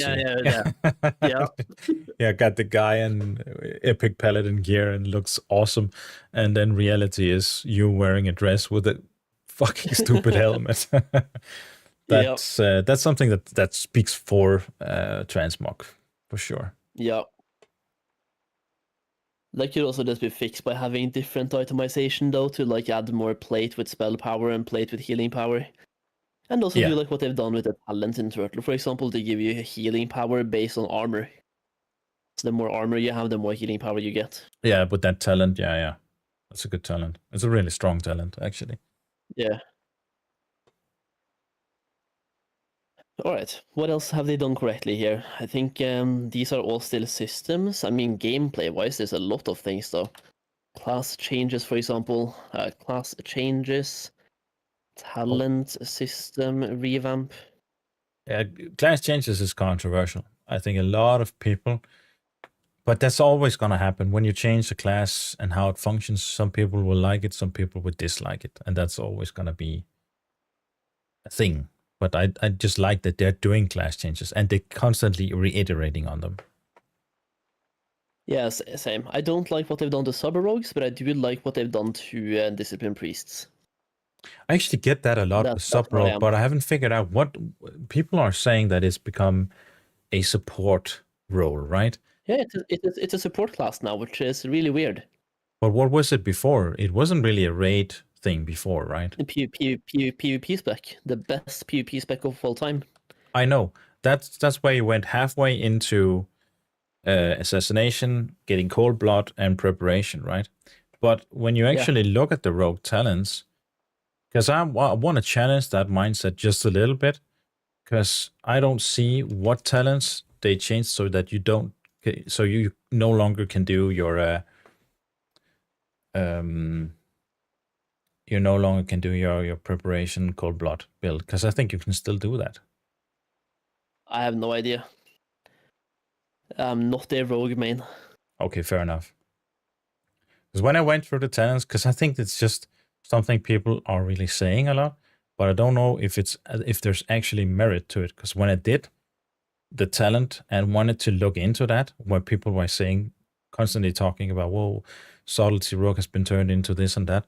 Yeah, got the guy in epic paladin gear and looks awesome, and then reality is you wearing a dress with a fucking stupid helmet. That's something that speaks for transmog for sure. Yeah. That could also just be fixed by having different itemization, though, to like add more plate with spell power and plate with healing power. And also do like what they've done with the talents in Turtle, for example, to give you healing power based on armor. So the more armor you have, the more healing power you get. Yeah, but that talent, that's a good talent. It's a really strong talent, actually. Yeah. Alright, what else have they done correctly here? I think these are all still systems. I mean, gameplay-wise, there's a lot of things, though. Class changes, for example. Class changes. Talent system revamp. Yeah, class changes is controversial. I think a lot of people... But that's always going to happen. When you change the class and how it functions, some people will like it, some people will dislike it. And that's always going to be a thing. But I just like that they're doing class changes and they're constantly reiterating on them. Yes, same. I don't like what they've done to sub-rogues, but I do like what they've done to discipline priests. I actually get that a lot with sub-rogue, but I haven't figured out what... People are saying that it's become a support role, right? Yeah, it's a support class now, which is really weird. But what was it before? It wasn't really a raid thing before, right? The PvP spec, the best PvP spec of all time. I know. That's where you went halfway into assassination, getting cold blood, and preparation, right? But when you actually look at the rogue talents, because I want to challenge that mindset just a little bit, because I don't see what talents they changed so that you no longer can do your you no longer can do your preparation cold blood build, because I think you can still do that. I have no idea. I'm not a rogue main. Okay, fair enough. Because when I went through the talents, because I think it's just something people are really saying a lot, but I don't know if there's actually merit to it. Because when I did the talent and wanted to look into that, where people were saying, constantly talking about, whoa, subtlety rogue has been turned into this and that,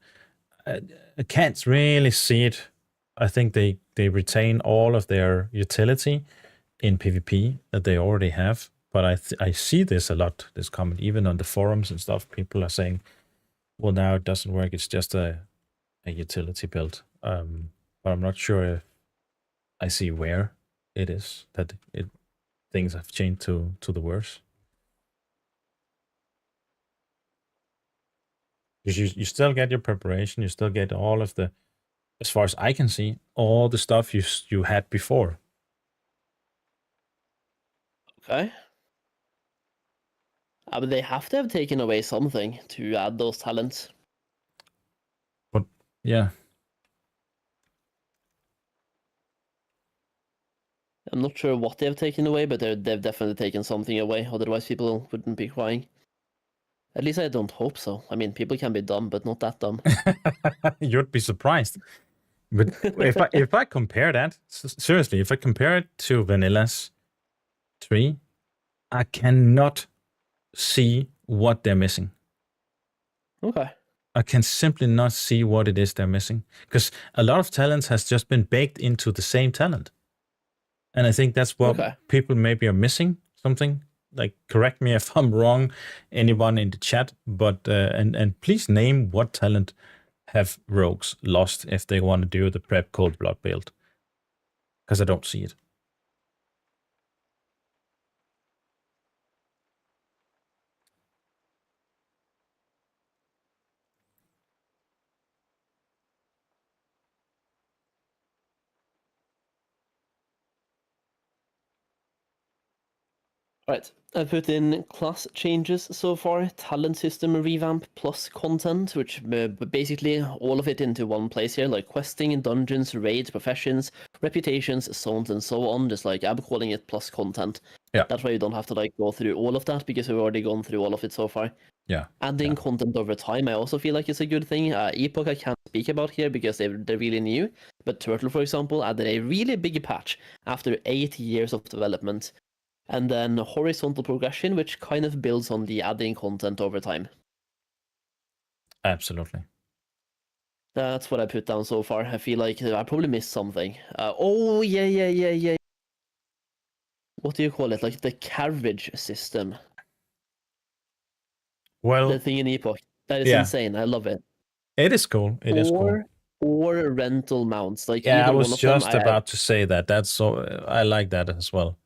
I can't really see it. I think they retain all of their utility in PvP that they already have. But I see this a lot, this comment, even on the forums and stuff. People are saying, Well, now it doesn't work. It's just a utility build. But I'm not sure if I see where it is that things have changed to the worse. Because you still get your preparation, you still get all of the, as far as I can see, all the stuff you had before. Okay. But they have to have taken away something to add those talents. But yeah, I'm not sure what they've taken away, but they've definitely taken something away. Otherwise, people wouldn't be crying. At least I don't hope so. I mean, people can be dumb, but not that dumb. you'd be surprised. But if I compare that, seriously, if I compare it to Vanilla's 3, I cannot see what they're missing. Okay. I can simply not see what it is they're missing, because a lot of talents has just been baked into the same talent. And I think that's what people maybe are missing something. Like, correct me if I'm wrong, anyone in the chat, but and please name what talent have rogues lost if they want to do the prep cold blood build, because I don't see it. Right, I put in class changes so far, talent system revamp plus content, which basically all of it into one place here, like questing, dungeons, raids, professions, reputations, zones, and so on. Just like I'm calling it plus content. Yeah. That way you don't have to like go through all of that because we've already gone through all of it so far. Yeah. Adding content over time, I also feel like it's a good thing. Epoch I can't speak about here because they're really new, but Turtle, for example, added a really big patch after 8 years of development. And then horizontal progression, which kind of builds on the adding content over time. Absolutely. That's what I put down so far. I feel like I probably missed something. Oh, yeah. What do you call it? Like the carriage system. Well, the thing in Epoch. That is insane. I love it. It is cool. It is cool. Or rental mounts. Like yeah, either I was one of just them, about to say that. That's so. I like that as well.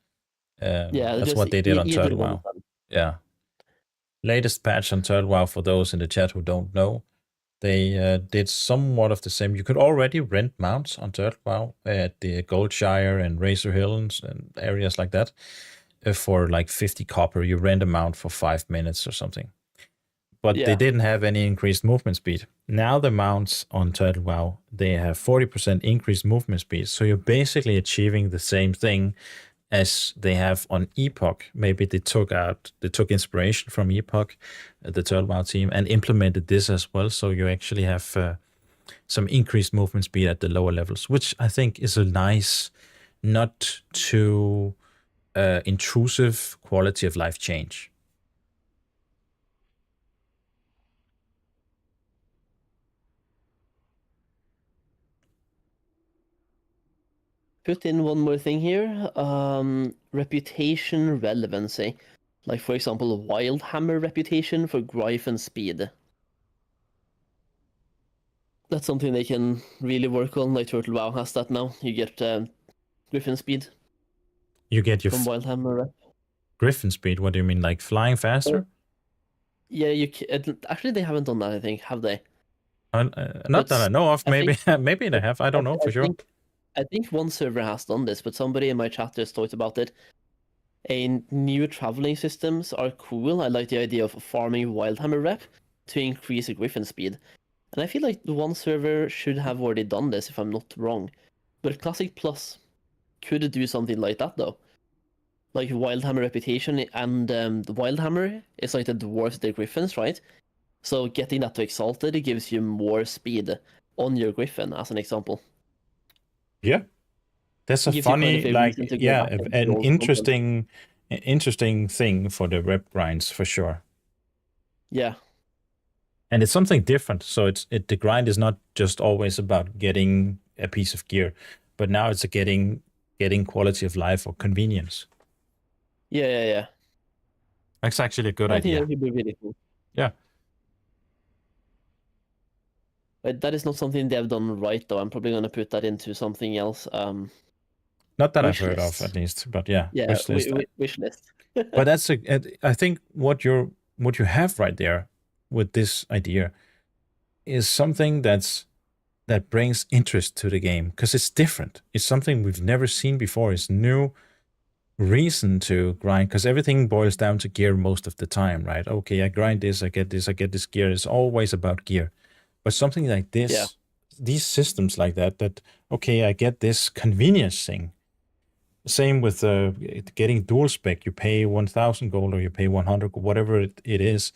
yeah, that's what they did on Turtle WoW. Them. Yeah. Latest patch on Turtle WoW, for those in the chat who don't know, they did somewhat of the same. You could already rent mounts on Turtle WoW at the Goldshire and Razor Hills and areas like that. For like 50 copper, you rent a mount for 5 minutes or something. But they didn't have any increased movement speed. Now the mounts on Turtle WoW, they have 40% increased movement speed. So you're basically achieving the same thing as they have on Epoch. Maybe they took inspiration from Epoch, the Turtle WoW team, and implemented this as well. So you actually have some increased movement speed at the lower levels, which I think is a nice, not too intrusive quality of life change. Put in one more thing here. Reputation relevancy. Like, for example, Wildhammer reputation for Grife and Speed. That's something they can really work on. Like Turtle WoW has that now. You get Griffin Speed. You get your from Wildhammer rep. Griffin Speed? What do you mean, like flying faster? Yeah, actually they haven't done that, I think, have they? Not that I know of. Maybe maybe they have. I don't know for sure. I think one server has done this, but somebody in my chat just talked about it. New traveling systems are cool. I like the idea of farming Wildhammer rep to increase the Griffin speed. And I feel like one server should have already done this, if I'm not wrong. But Classic Plus could do something like that, though. Like Wildhammer reputation, and the Wildhammer is like the dwarves, the Griffins, right? So getting that to Exalted, it gives you more speed on your Griffin, as an example. Yeah, that's a funny, an interesting thing for the rep grinds for sure. Yeah, and it's something different. So the grind is not just always about getting a piece of gear, but now it's getting quality of life or convenience. Yeah. That's actually a good idea. I think that would be really cool. Yeah. But that is not something they've done right, though. I'm probably going to put that into something else. Not that I've Wish heard list. of, at least, but yeah, Yeah, wish list. wish list. But that's I think what you have right there with this idea is something that brings interest to the game because it's different. It's something we've never seen before. It's new reason to grind because everything boils down to gear most of the time, right? Okay, I grind this, I get this gear. It's always about gear. But something like this, Yeah. these systems like that, okay, I get this convenience thing. Same with getting dual spec. You pay 1,000 gold or you pay 100, whatever it is,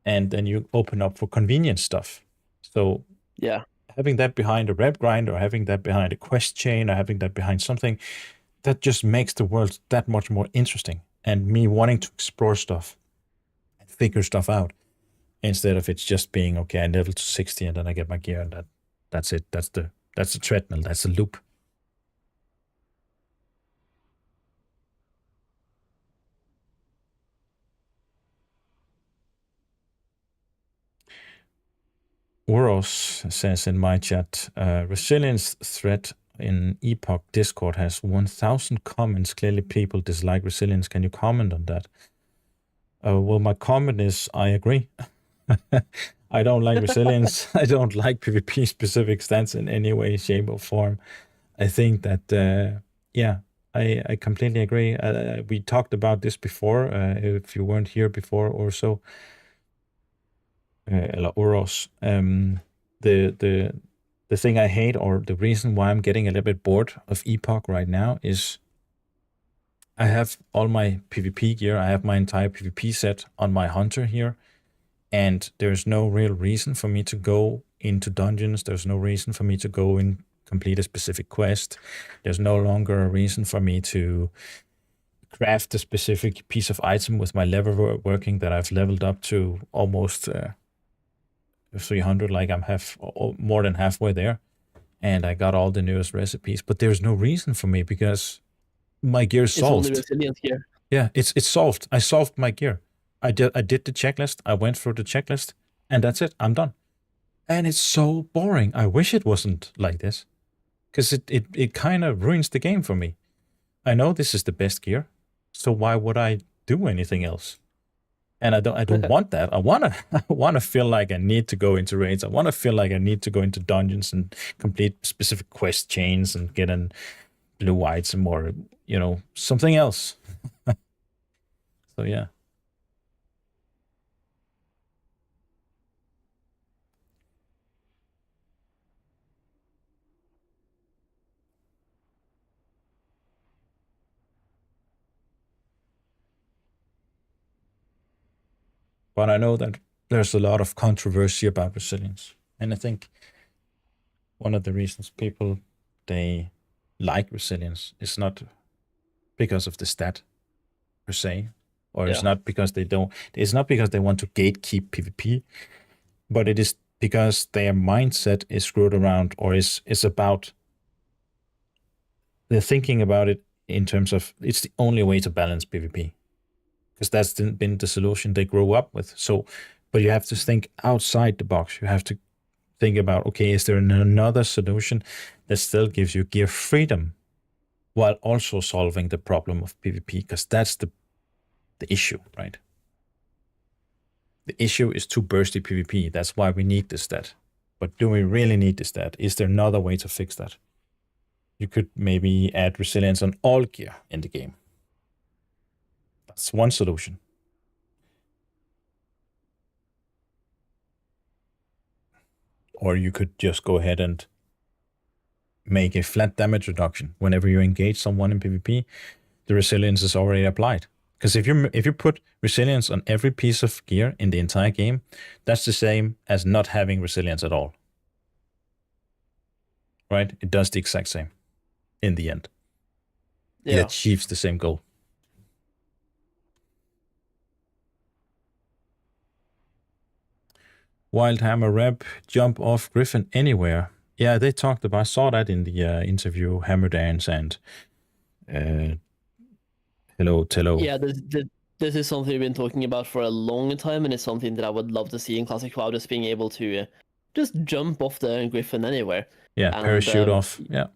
and then you open up for convenience stuff. So Yeah. having that behind a rep grind or having that behind a quest chain or having that behind something, that just makes the world that much more interesting. And me wanting to explore stuff and figure stuff out instead of it's just being, okay, I level to 60 and then I get my gear and that's it. That's the treadmill. That's the loop. Uros says in my chat, resilience thread in Epoch Discord has 1,000 comments. Clearly people dislike resilience. Can you comment on that? Well, my comment is I agree. I don't like resilience. I don't like PvP specific stats in any way, shape, or form. I think that, I completely agree. We talked about this before, if you weren't here before or so. Uros. The thing I hate, or the reason why I'm getting a little bit bored of Epoch right now, is I have all my PvP gear. I have my entire PvP set on my hunter here, and there's no real reason for me to go into dungeons. There's no reason for me to go and complete a specific quest. There's no longer a reason for me to craft a specific piece of item with my lever working that I've leveled up to almost 300, like I'm more than halfway there, and I got all the newest recipes. But there's no reason for me because my gear is solved. It's only resilient gear. Yeah, it's solved. I solved my gear. I did the checklist. I went through the checklist, and that's it. I'm done. And it's so boring. I wish it wasn't like this, because it kind of ruins the game for me. I know this is the best gear, so why would I do anything else? And I don't want that. I wanna feel like I need to go into raids. I wanna feel like I need to go into dungeons and complete specific quest chains and get a blue item or something else. So yeah. But I know that there's a lot of controversy about resilience. And I think one of the reasons people, they like resilience is not because of the stat per se, or it's not because they want to gatekeep PvP, but it is because their mindset is screwed around, or is about, they're thinking about it in terms of it's the only way to balance PvP. Because that's been the solution they grew up with. So, but you have to think outside the box. You have to think about, okay, is there another solution that still gives you gear freedom while also solving the problem of PvP? Because that's the issue, right? The issue is too bursty PvP. That's why we need this stat. But do we really need this stat? Is there another way to fix that? You could maybe add resilience on all gear in the game. That's one solution. Or you could just go ahead and make a flat damage reduction. Whenever you engage someone in PvP, the resilience is already applied. Because if you put resilience on every piece of gear in the entire game, that's the same as not having resilience at all. Right? It does the exact same in the end. Yeah. It achieves the same goal. Wildhammer Rep, jump off Griffin anywhere. Yeah, they talked about, I saw that in the interview, Hammer Dance and Hello Tello. Yeah, this is something we've been talking about for a long time, and it's something that I would love to see in Classic WoW, just being able to just jump off the griffin anywhere. Yeah, And, parachute off. Yeah.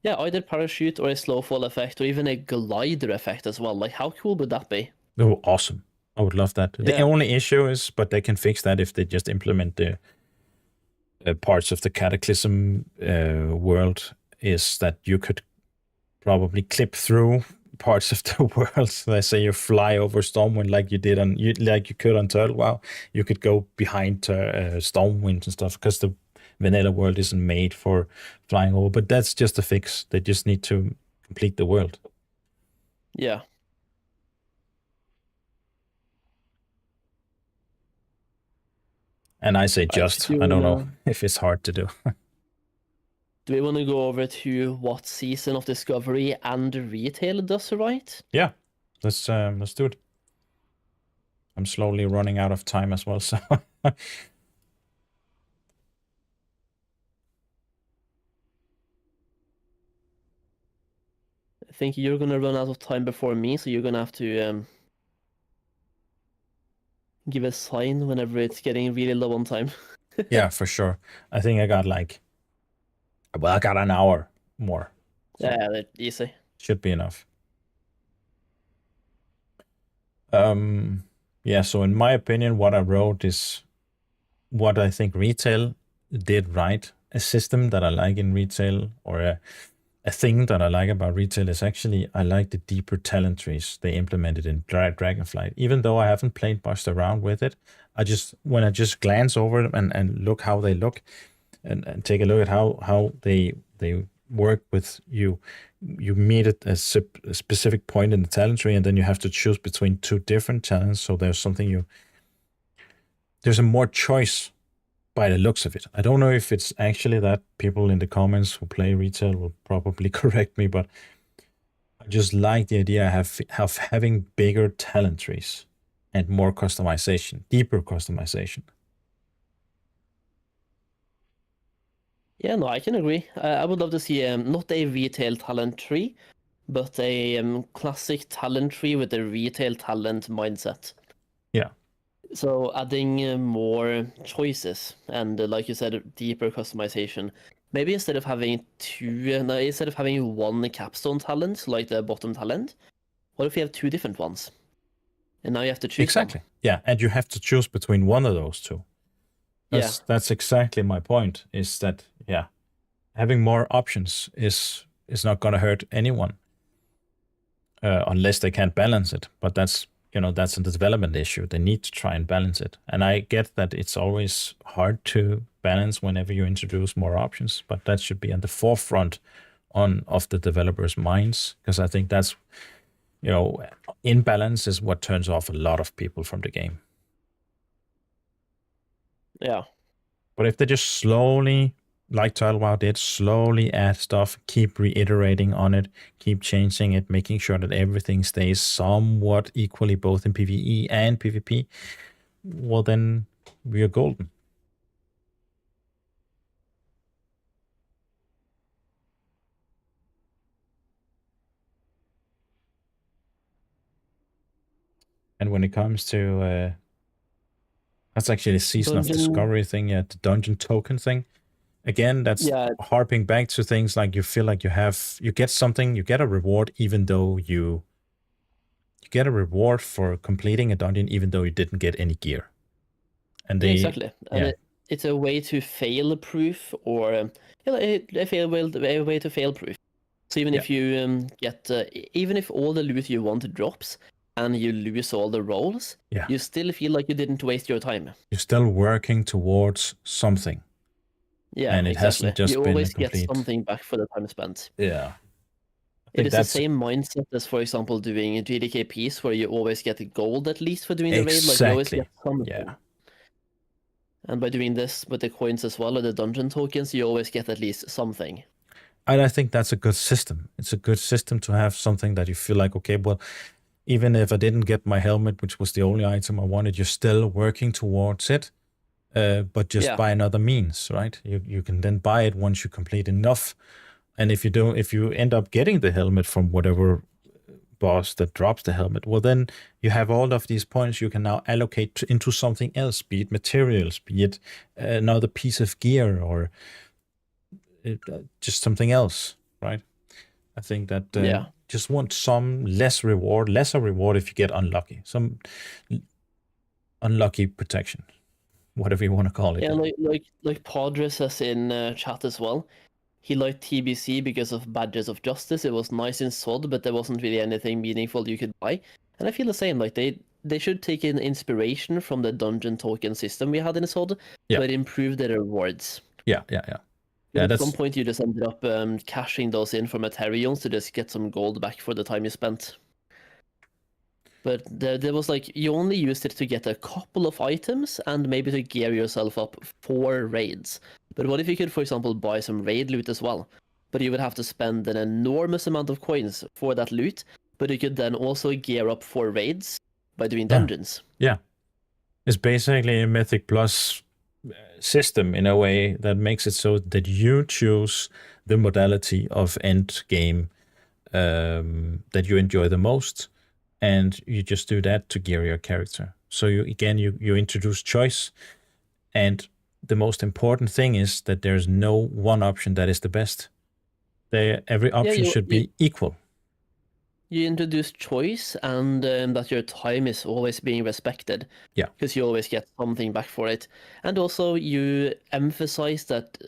Yeah, either parachute or a slow fall effect or even a glider effect as well. Like, how cool would that be? Oh, awesome. I would love that. The Yeah. only issue is, but they can fix that if they just implement the parts of the Cataclysm world, is that you could probably clip through parts of the world. So let's say you fly over Stormwind like you did like you could on Turtle WoW. You could go behind Stormwind and stuff because the vanilla world isn't made for flying over. But that's just a fix. They just need to complete the world. Yeah. And I say just. I don't know if it's hard to do. Do we want to go over to what Season of Discovery and Retail does right? Yeah, let's do it. I'm slowly running out of time as well, so I think you're gonna run out of time before me, so you're gonna have to give a sign whenever it's getting really low on time. yeah, for sure. I think I got I got an hour more. So Yeah, that's easy. should be enough. Yeah, so in my opinion, what I wrote is what I think retail did right. A system that I like in retail, or a thing that I like about retail, is actually I like the deeper talent trees they implemented in Dragonflight. Even though I haven't played much around with it, when I just glance over them and look how they look, and take a look at how they work with you. You meet at a specific point in the talent tree, and then you have to choose between two different talents. So there's a more choice by the looks of it. I don't know if it's actually that. People in the comments who play retail will probably correct me, but I just like the idea of having bigger talent trees and more customization, deeper customization. Yeah, no, I can agree. I would love to see not a retail talent tree, but a classic talent tree with a retail talent mindset. Yeah. So adding more choices and, like you said, deeper customization. Maybe instead of having one capstone talent, like the bottom talent, what if you have two different ones? And now you have to choose Exactly. one. Yeah, and you have to choose between one of those two. That's exactly my point, is that, yeah, having more options is not going to hurt anyone unless they can't balance it. But that's a development issue. They need to try and balance it. And I get that it's always hard to balance whenever you introduce more options, but that should be on the forefront of the developers' minds, because I think that's, imbalance is what turns off a lot of people from the game. Yeah. But if they just slowly, like Turtle WoW did, slowly add stuff, keep reiterating on it, keep changing it, making sure that everything stays somewhat equally both in PvE and PvP, well, then we are golden. And when it comes to that's actually a Season of Discovery thing, yeah, the dungeon token thing. Again, that's harping back to things like you feel like you get something, you get a reward, even though you get a reward for completing a dungeon, even though you didn't get any gear. And exactly. And it's a way to fail proof, or a way to fail proof. So even if you even if all the loot you want drops, and you lose all the rolls, you still feel like you didn't waste your time. You're still working towards something. Yeah, and it hasn't just been always get something back for the time spent. Yeah. It is the same mindset as, for example, doing GDKPs, where you always get gold at least for doing the raid. Like, you always get something. Yeah. And by doing this with the coins as well, or the dungeon tokens, you always get at least something. And I think that's a good system. It's a good system to have something that you feel like, okay, well, even if I didn't get my helmet, which was the only item I wanted, you're still working towards it, but just by another means, right? You can then buy it once you complete enough. And if you end up getting the helmet from whatever boss that drops the helmet, well, then you have all of these points you can now allocate into something else, be it materials, be it another piece of gear, or just something else, right? I think that just want some lesser reward if you get unlucky, some unlucky protection, whatever you want to call it. Yeah, like Padre says in chat as well. He liked TBC because of Badges of Justice. It was nice in SOD, but there wasn't really anything meaningful you could buy. And I feel the same. Like they should take in inspiration from the dungeon token system we had in SOD, but improve the rewards. Yeah. At some point, you just ended up cashing those in for materials to just get some gold back for the time you spent. But there was like, you only used it to get a couple of items and maybe to gear yourself up for raids. But what if you could, for example, buy some raid loot as well? But you would have to spend an enormous amount of coins for that loot, but you could then also gear up for raids by doing dungeons. Yeah. It's basically a Mythic Plus system in a way that makes it so that you choose the modality of end game that you enjoy the most, and you just do that to gear your character. So you introduce choice, and the most important thing is that there's no one option that is the best. Every option should be equal. You introduce choice, and that your time is always being respected. Yeah. Because you always get something back for it. And also you emphasize that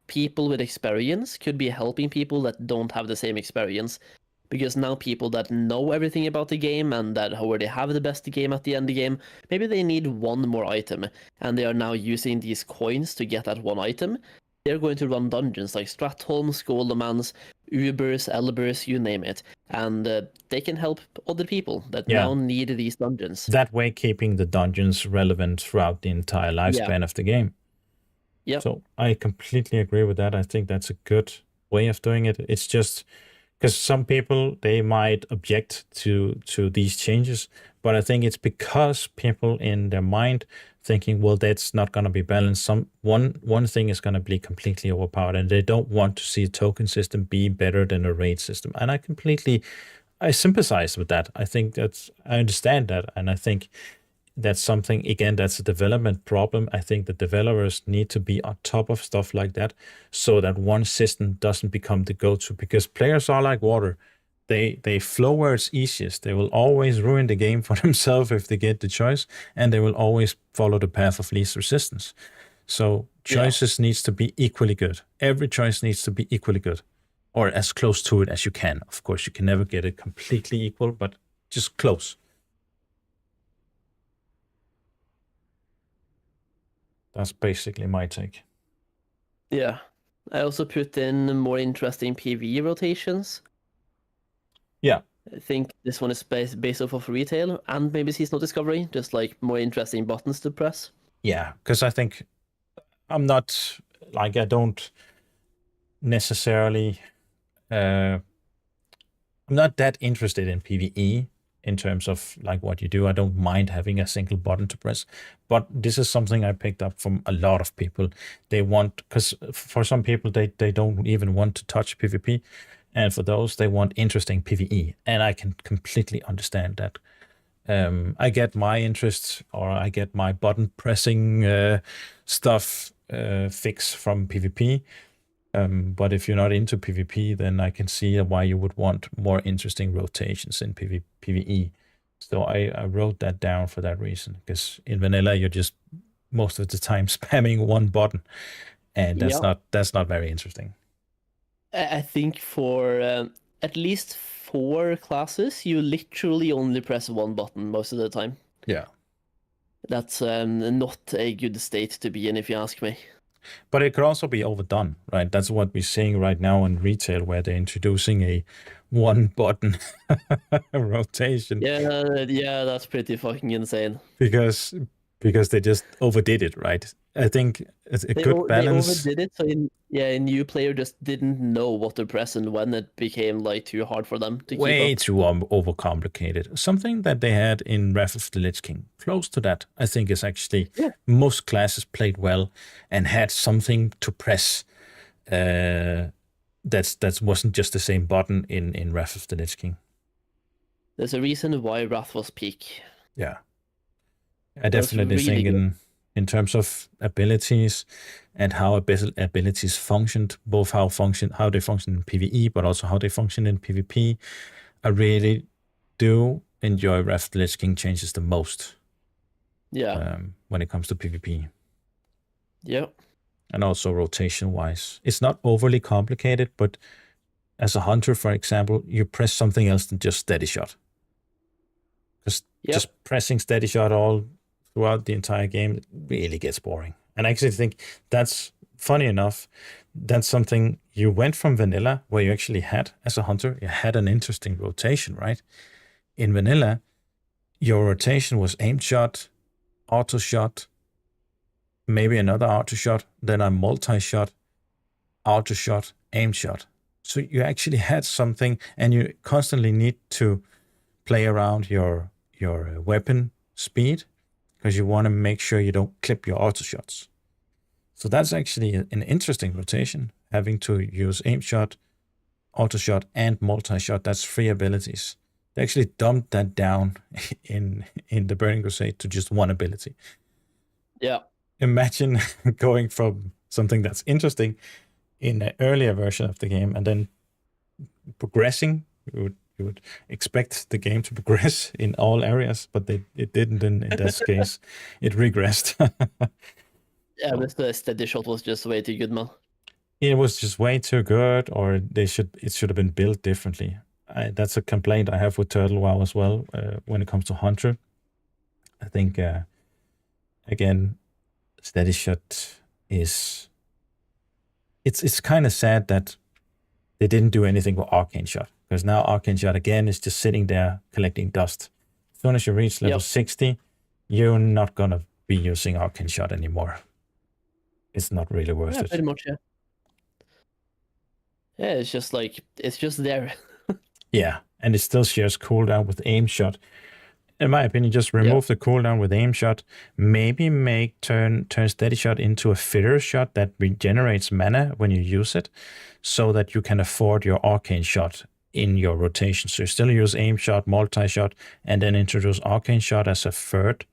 people with experience could be helping people that don't have the same experience. Because now people that know everything about the game and that already have the best game at the end of the game, maybe they need one more item, and they are now using these coins to get that one item. They're going to run dungeons like Stratholm, Skolemans, Ubers, Elbers, you name it. And they can help other people that now need these dungeons. That way, keeping the dungeons relevant throughout the entire lifespan of the game. Yeah. So I completely agree with that. I think that's a good way of doing it. It's just because some people, they might object to these changes, but I think it's because people in their mind thinking, well, that's not going to be balanced. One thing is going to be completely overpowered, and they don't want to see a token system be better than a raid system. And I sympathize with that. I understand that, and I think that's something, again, that's a development problem. I think the developers need to be on top of stuff like that so that one system doesn't become the go-to, because players are like water. They flow where it's easiest. They will always ruin the game for themselves if they get the choice, and they will always follow the path of least resistance. So choices needs to be equally good. Every choice needs to be equally good, or as close to it as you can. Of course, you can never get it completely equal, but just close. That's basically my take. Yeah. I also put in more interesting PvE rotations. Yeah. I think this one is based off of retail and maybe seasonal discovery, just like more interesting buttons to press. Yeah, because I think I don't necessarily, I'm not that interested in PvE in terms of like what you do. I don't mind having a single button to press, but this is something I picked up from a lot of people. They want, because for some people, they don't even want to touch PvP. And for those, they want interesting PvE. And I can completely understand that. I get my interests, or I get my button pressing stuff fix from PvP. But if you're not into PvP, then I can see why you would want more interesting rotations in PvE. So I wrote that down for that reason, because in vanilla, you're just most of the time spamming one button, and that's not very interesting. I think for at least 4 classes, you literally only press one button most of the time. Yeah. That's not a good state to be in, if you ask me. But it could also be overdone, right? That's what we're seeing right now in retail, where they're introducing a one-button rotation. Yeah, that's pretty fucking insane. Because they just overdid it, right? I think it's a good balance. They overdid it, so a new player just didn't know what to press, and when it became like too hard for them to Way keep up. too overcomplicated. Something that they had in Wrath of the Lich King, close to that, I think is actually most classes played well and had something to press. That wasn't just the same button in Wrath of the Lich King. There's a reason why Wrath was peak. Yeah. I That was definitely really think good. in terms of abilities and how abilities functioned, both how they function in PvE, but also how they function in PvP, I really do enjoy Wrath of the Lich King changes the most Yeah. when it comes to PvP. Yeah. And also rotation-wise. It's not overly complicated, but as a hunter, for example, you press something else than just steady shot. Because just pressing steady shot all throughout the entire game really gets boring. And I actually think that's, funny enough, that's something you went from vanilla, where you actually had, as a hunter, you had an interesting rotation, right? In vanilla, your rotation was aim shot, auto shot, maybe another auto shot, then a multi-shot, auto shot, aim shot. So you actually had something, and you constantly need to play around your weapon speed, because you want to make sure you don't clip your auto shots. So that's actually an interesting rotation, having to use aim shot, auto shot, and multi-shot. That's 3 abilities. They actually dumped that down in the Burning Crusade to just 1 ability. Yeah. Imagine going from something that's interesting in an earlier version of the game and then progressing. You would expect the game to progress in all areas, but it didn't in this case. It regressed. Yeah, but the steady shot was just way too good, man. It was just way too good, or it should have been built differently. That's a complaint I have with Turtle WoW as well when it comes to Hunter. I think, again, steady shot is... It's kind of sad that they didn't do anything with Arcane Shot, because now Arcane Shot, again, is just sitting there collecting dust. As soon as you reach level 60, you're not going to be using Arcane Shot anymore. It's not really worth it. Pretty much, yeah. Yeah, it's just like, it's just there. Yeah, and it still shares cooldown with aim shot. In my opinion, just remove the cooldown with aim shot. Maybe turn steady shot into a fitter shot that regenerates mana when you use it, so that you can afford your arcane shot in your rotation. So you still use aim shot, multi-shot, and then introduce arcane shot as a third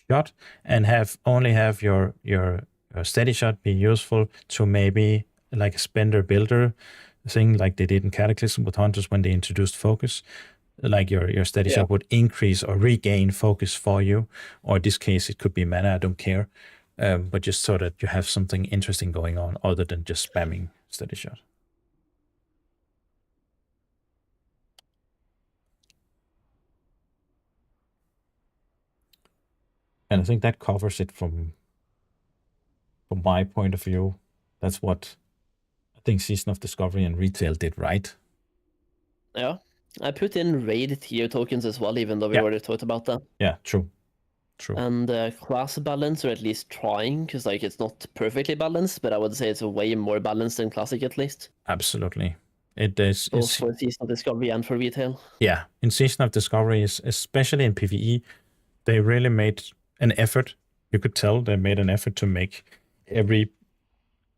shot, and only have your steady shot be useful to maybe like a spender builder thing, like they did in Cataclysm with Hunters when they introduced focus. Like your steady shot would increase or regain focus for you, or in this case it could be mana, I don't care, but just so that you have something interesting going on other than just spamming steady shot. And I think that covers it from my point of view. That's what I think Season of Discovery and Retail did right. Yeah. I put in raid tier tokens as well, even though we already talked about that. Yeah, true. And class balance, or at least trying, because like it's not perfectly balanced, but I would say it's way more balanced than Classic at least. Absolutely. It is. Both for Season of Discovery and for Retail. Yeah, in Season of Discovery, especially in PvE, they really made an effort. You could tell they made an effort to make every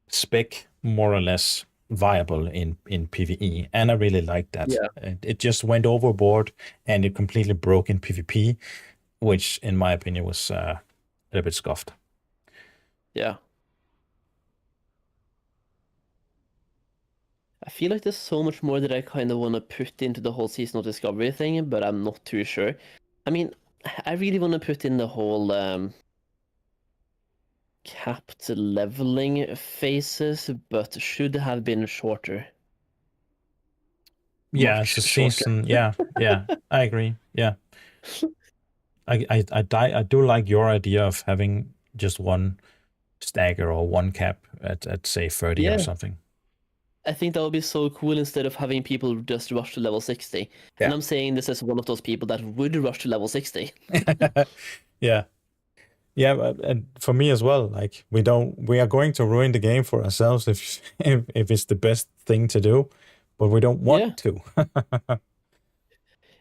spec more or less viable in PvE, and I really liked that. Yeah. It just went overboard and it completely broke in PvP, which in my opinion was a little bit scuffed. Yeah. I feel like there's so much more that I kind of want to put into the whole Season of Discovery thing, but I'm not too sure. I mean, I really want to put in the whole capped leveling phases, but should have been shorter. Yeah, it's a season. Yeah, I agree. Yeah, I do like your idea of having just one stagger or one cap at say 30 or something. I think that would be so cool instead of having people just rush to level 60. Yeah. And I'm saying this as one of those people that would rush to level 60. Yeah, and for me as well. Like we are going to ruin the game for ourselves if it's the best thing to do, but we don't want to.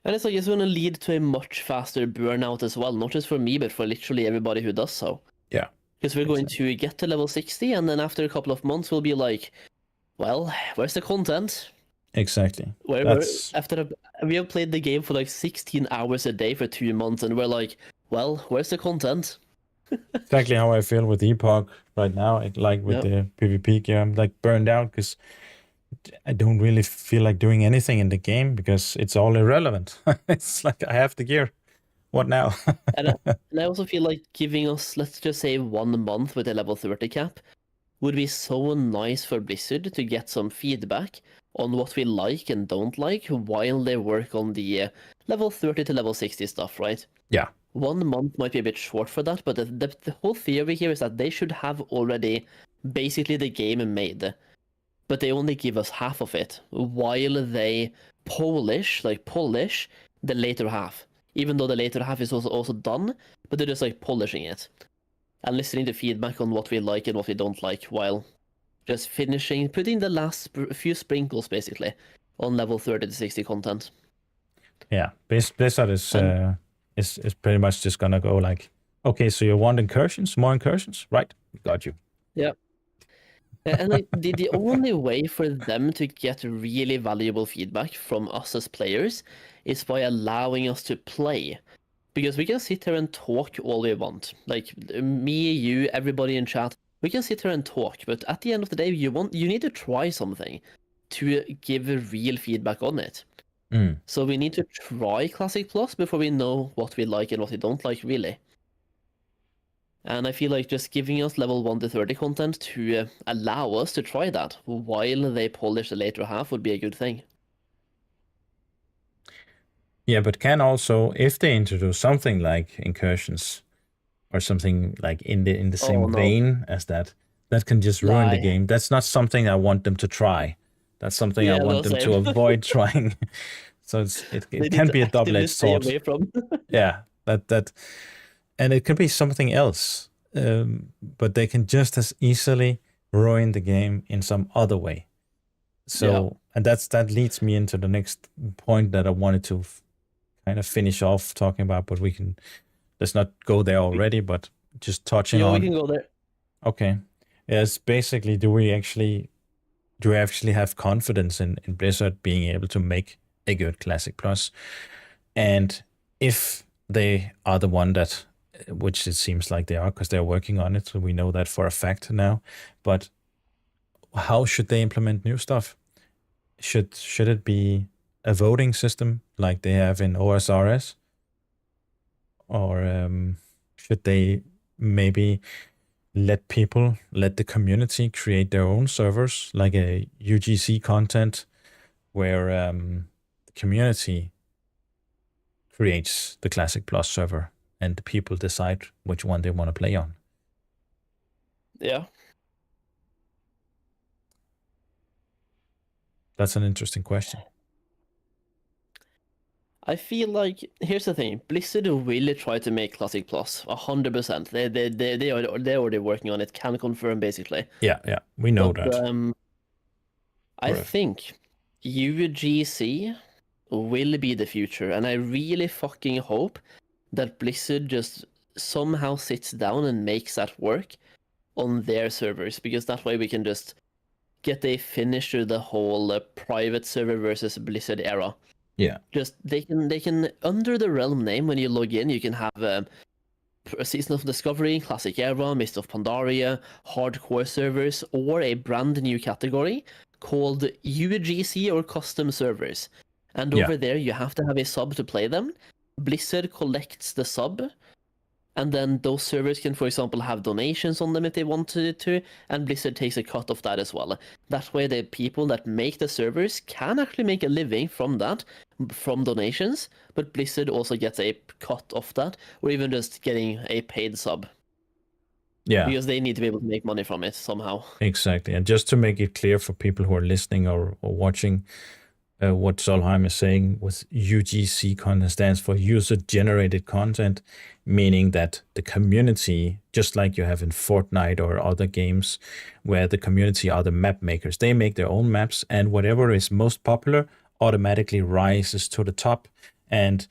And it's like it's going to lead to a much faster burnout as well, not just for me, but for literally everybody who does so. Yeah. Because we're going to get to level 60, and then after a couple of months, we'll be like, well, where's the content? Exactly. Where That's we have played the game for like 16 hours a day for 2 months, and we're like, well, where's the content? exactly how I feel with Epoch right now. Like with Yep. the PvP gear, I'm like burned out because I don't really feel like doing anything in the game because it's all irrelevant. It's like I have the gear. What now? And I also feel like giving us, let's just say, 1 month with a level 30 cap would be so nice for Blizzard to get some feedback on what we like and don't like while they work on the level 30 to level 60 stuff, right? Yeah. 1 month might be a bit short for that, but the whole theory here is that they should have already basically the game made, but they only give us half of it while they polish the later half. Even though the later half is also done, but they're just like polishing it and listening to feedback on what we like and what we don't like while just putting the last few sprinkles basically on level 30 to 60 content. Yeah. Blizzard is pretty much just gonna go like, okay, so you want incursions, more incursions, right? We got you. Yeah. And like the only way for them to get really valuable feedback from us as players is by allowing us to play. Because we can sit here and talk all we want. Like me, you, everybody in chat, we can sit here and talk, but at the end of the day, you need to try something to give real feedback on it. Mm. So we need to try Classic Plus before we know what we like and what we don't like, really. And I feel like just giving us level 1 to 30 content to allow us to try that while they polish the later half would be a good thing. Yeah, but can also, if they introduce something like incursions or something like in the same vein as that can just ruin the game. That's not something I want them to try. That's something I want them to avoid trying. So it can be a double-edged sword. Stay away from. Yeah, that, and it can be something else, but they can just as easily ruin the game in some other way. So, and that leads me into the next point that I wanted to kind of finish off talking about, but let's not go there already, but just touching on. Yeah, we can go there. Okay. Yes, basically, do we actually have confidence in Blizzard being able to make a good Classic Plus? And if they are the one that, which it seems like they are because they're working on it, so we know that for a fact now, but how should they implement new stuff? Should it be a voting system like they have in OSRS? Or should they maybe let the community create their own servers, like a UGC content, where the community creates the Classic Plus server and the people decide which one they want to play on? Yeah. That's an interesting question. I feel like, here's the thing, Blizzard will try to make Classic Plus 100%. They're already working on it, can confirm basically. Yeah, we know that. I think UGC will be the future, and I really fucking hope that Blizzard just somehow sits down and makes that work on their servers, because that way we can just get a finish to the whole private server versus Blizzard era. Yeah. Just they can under the Realm name, when you log in, you can have a Season of Discovery, Classic Era, Mist of Pandaria, Hardcore servers, or a brand new category called UGC or Custom Servers. And over there, you have to have a sub to play them. Blizzard collects the sub, and then those servers can, for example, have donations on them if they wanted to, and Blizzard takes a cut of that as well. That way, the people that make the servers can actually make a living from that, from donations, but Blizzard also gets a cut of that, or even just getting a paid sub. Yeah. Because they need to be able to make money from it somehow. Exactly. And just to make it clear for people who are listening or watching, what Solheim is saying with UGC content stands for user-generated content, meaning that the community, just like you have in Fortnite or other games, where the community are the map makers, they make their own maps, and whatever is most popular automatically rises to the top. And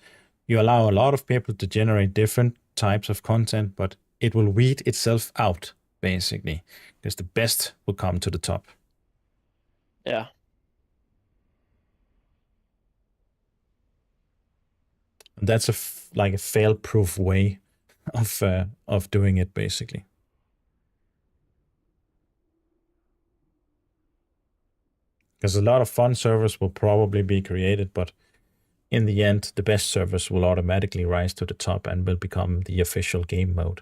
you allow a lot of people to generate different types of content, but it will weed itself out, basically, because the best will come to the top. Yeah. And that's like a fail-proof way of doing it, basically. Because a lot of fun servers will probably be created, but in the end, the best servers will automatically rise to the top and will become the official game mode.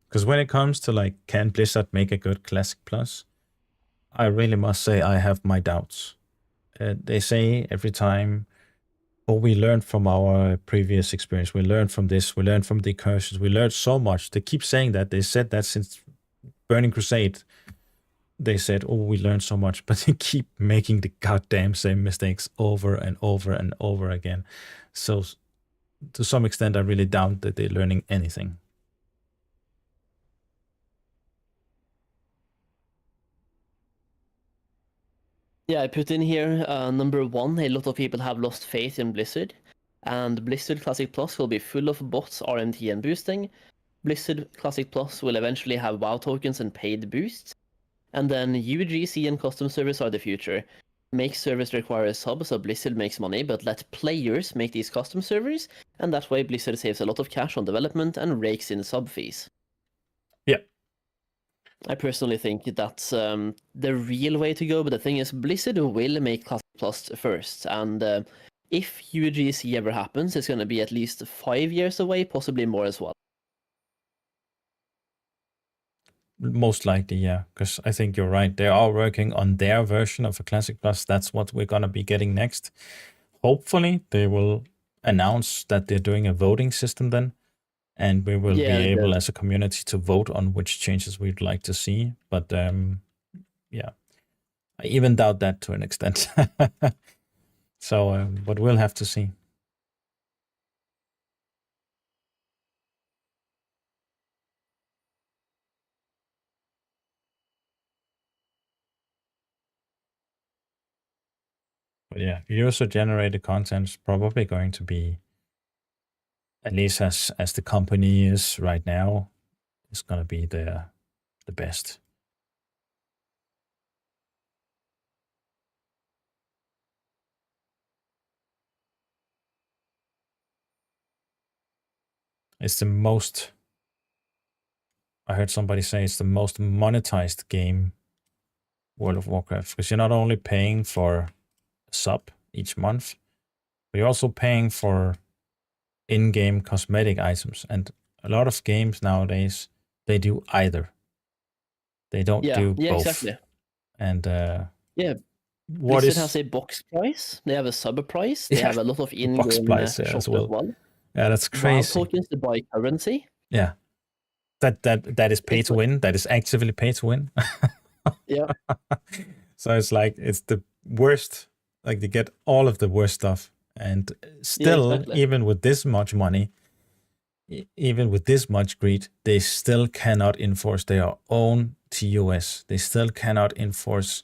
Because when it comes to like, can Blizzard make a good Classic Plus? I really must say I have my doubts. They say every time, oh, we learned from our previous experience. We learned from this. We learned from the curses. We learned so much. They keep saying that. They said that since Burning Crusade. They said, oh, we learned so much, but they keep making the goddamn same mistakes over and over and over again. So to some extent, I really doubt that they're learning anything. Yeah, I put in here number 1, a lot of people have lost faith in Blizzard, and Blizzard Classic Plus will be full of bots, RMT, and boosting. Blizzard Classic Plus will eventually have WoW tokens and paid boosts. And then UGC and custom service are the future. Make service require a sub, so Blizzard makes money, but let players make these custom servers, and that way Blizzard saves a lot of cash on development and rakes in sub fees. Yeah. I personally think that's the real way to go, but the thing is, Blizzard will make Classic Plus first, and if UGC ever happens, it's going to be at least 5 years away, possibly more as well. Most likely, yeah, because I think you're right. They are working on their version of a Classic Plus. That's what we're going to be getting next. Hopefully, they will announce that they're doing a voting system then, and we will be able as a community to vote on which changes we'd like to see. But yeah, I even doubt that to an extent. So, but we'll have to see. But yeah, user-generated content is probably going to be, at least as the company is right now, is going to be the best. It's the most, I heard somebody say it's the most monetized game, World of Warcraft, because you're not only paying for a sub each month, but you're also paying for in-game cosmetic items. And a lot of games nowadays, they do either. They don't do both. Exactly. And Blizzard has a box price. They have a sub price. They have a lot of in-game shops as well. Yeah, that's crazy. WoW tokens to buy currency. Yeah, that is pay to win. That is actively pay to win. Yeah. So it's like it's the worst. Like they get all of the worst stuff, and still, even with this much money, even with this much greed, they still cannot enforce their own TOS. They still cannot enforce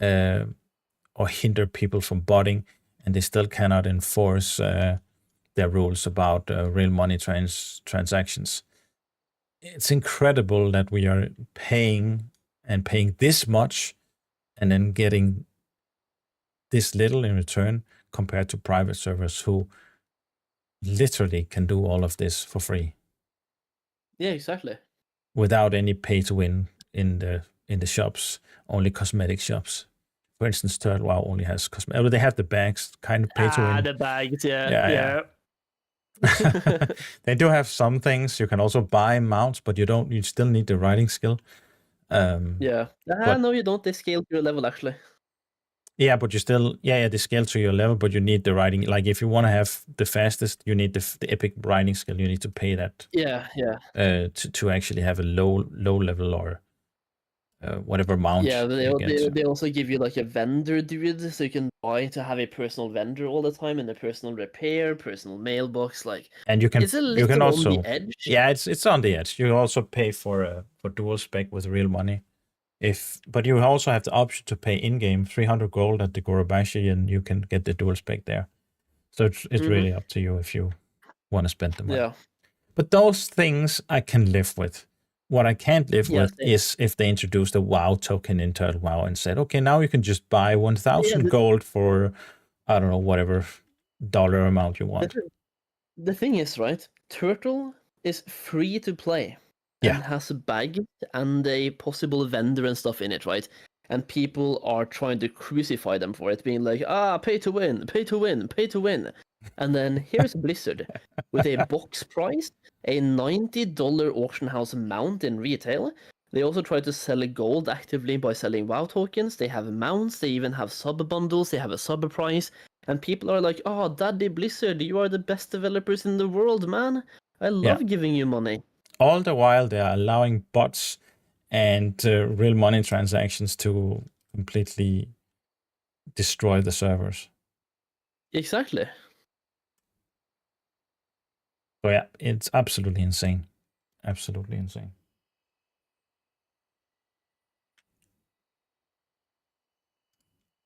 or hinder people from botting, and they still cannot enforce their rules about real money transactions. It's incredible that we are paying this much and then getting this little in return compared to private servers who literally can do all of this for free. Yeah, exactly. Without any pay to win in the shops, only cosmetic shops. For instance, Third WoW only has cosmetic. Oh, they have the bags, kind of pay to win. The bags, yeah. They do have some things. You can also buy mounts, but you still need the riding skill. No, you don't. They scale to your level, actually. Yeah, but you still, they scale to your level, but you need the riding. Like, if you want to have the fastest, you need the epic riding skill. You need to pay that. Yeah. To actually have a low level or whatever mount Yeah, you get. they also give you like a vendor dude, so you can buy to have a personal vendor all the time and a personal repair, personal mailbox. Like, And you it's a can little on the also, edge. yeah, it's on the edge. You also pay for dual spec with real money. But you also have the option to pay in game 300 gold at the Gorobashi, and you can get the dual spec there. So it's really up to you if you want to spend the money. Yeah, But those things I can live with. What I can't live Yeah, with same. is if they introduced a WoW token into WoW and said, okay, now you can just buy 1,000 gold for, I don't know, whatever dollar amount you want. The thing is, right? Turtle is free to play and Yeah. has a bag and a possible vendor and stuff in it, right? And people are trying to crucify them for it, being like, pay to win, pay to win, pay to win. And then here's Blizzard with a box price, a $90 auction house mount in retail. They also try to sell gold actively by selling WoW tokens. They have mounts, they even have sub bundles, they have a sub price. And people are like, oh, Daddy Blizzard, you are the best developers in the world, man. I love giving you money. All the while, they are allowing bots and real money transactions to completely destroy the servers. Exactly. So yeah, it's absolutely insane. Absolutely insane.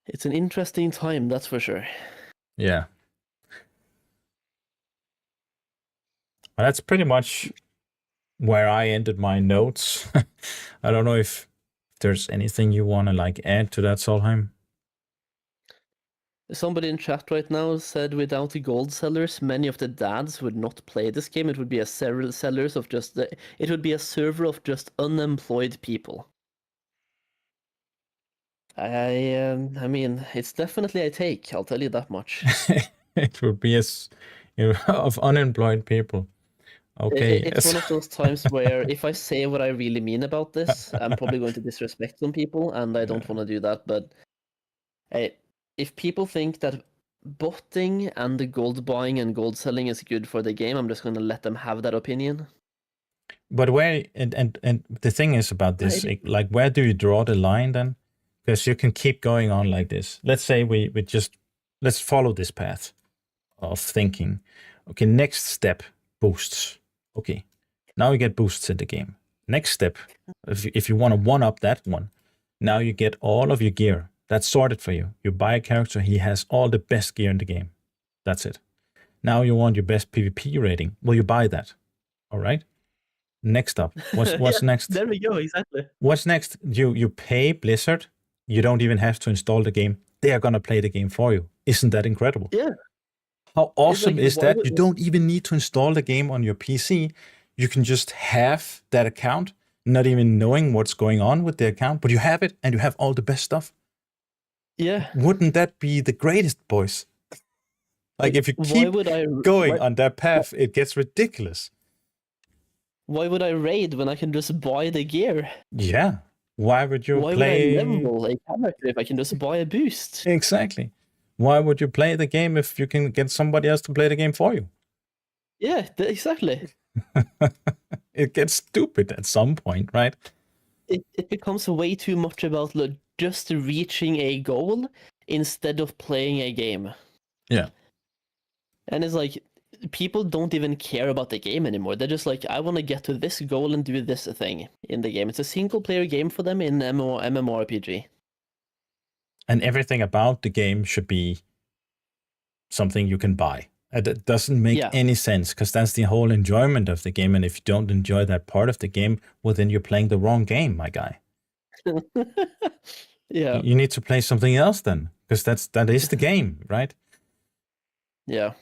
It's an interesting time, that's for sure. Yeah. Well, that's pretty much where I ended my notes. I don't know if there's anything you want to like add to that, Solheim. Somebody in chat right now said without the gold sellers, many of the dads would not play this game. It would be a sellers of just it would be a server of just unemployed people. I mean, it's definitely a take. I'll tell you that much. It would be of unemployed people. Okay. It's one of those times where if I say what I really mean about this, I'm probably going to disrespect some people, and I don't want to do that. But if people think that botting and the gold buying and gold selling is good for the game, I'm just going to let them have that opinion. But where and the thing is about this, like, where do you draw the line then? Because you can keep going on like this. Let's say let's follow this path of thinking. Okay, next step, boosts. Okay, now you get boosts in the game. Next step, if you want to one up that one, now you get all of your gear. That's sorted for you. You buy a character, he has all the best gear in the game. That's it. Now you want your best PvP rating. Well, you buy that. All right. Next up, what's next? There we go, exactly. What's next? You pay Blizzard. You don't even have to install the game. They are gonna play the game for you. Isn't that incredible? Yeah. How awesome like, is that? You don't even need to install the game on your PC. You can just have that account, not even knowing what's going on with the account, but you have it and you have all the best stuff. Yeah. Wouldn't that be the greatest, boys? Like, if you keep going on that path, it gets ridiculous. Why would I raid when I can just buy the gear? Yeah. Why would you Why play? would I level a character if I can just buy a boost? Exactly. Why would you play the game if you can get somebody else to play the game for you? Yeah, exactly. It gets stupid at some point, right? It becomes way too much about just reaching a goal instead of playing a game. Yeah. And it's like, people don't even care about the game anymore. They're just like, I want to get to this goal and do this thing in the game. It's a single player game for them in MMORPG. And everything about the game should be something you can buy. It doesn't make any sense, because that's the whole enjoyment of the game. And if you don't enjoy that part of the game, well, then you're playing the wrong game, my guy. Yeah. You need to play something else then, because that is the game, right? Yeah.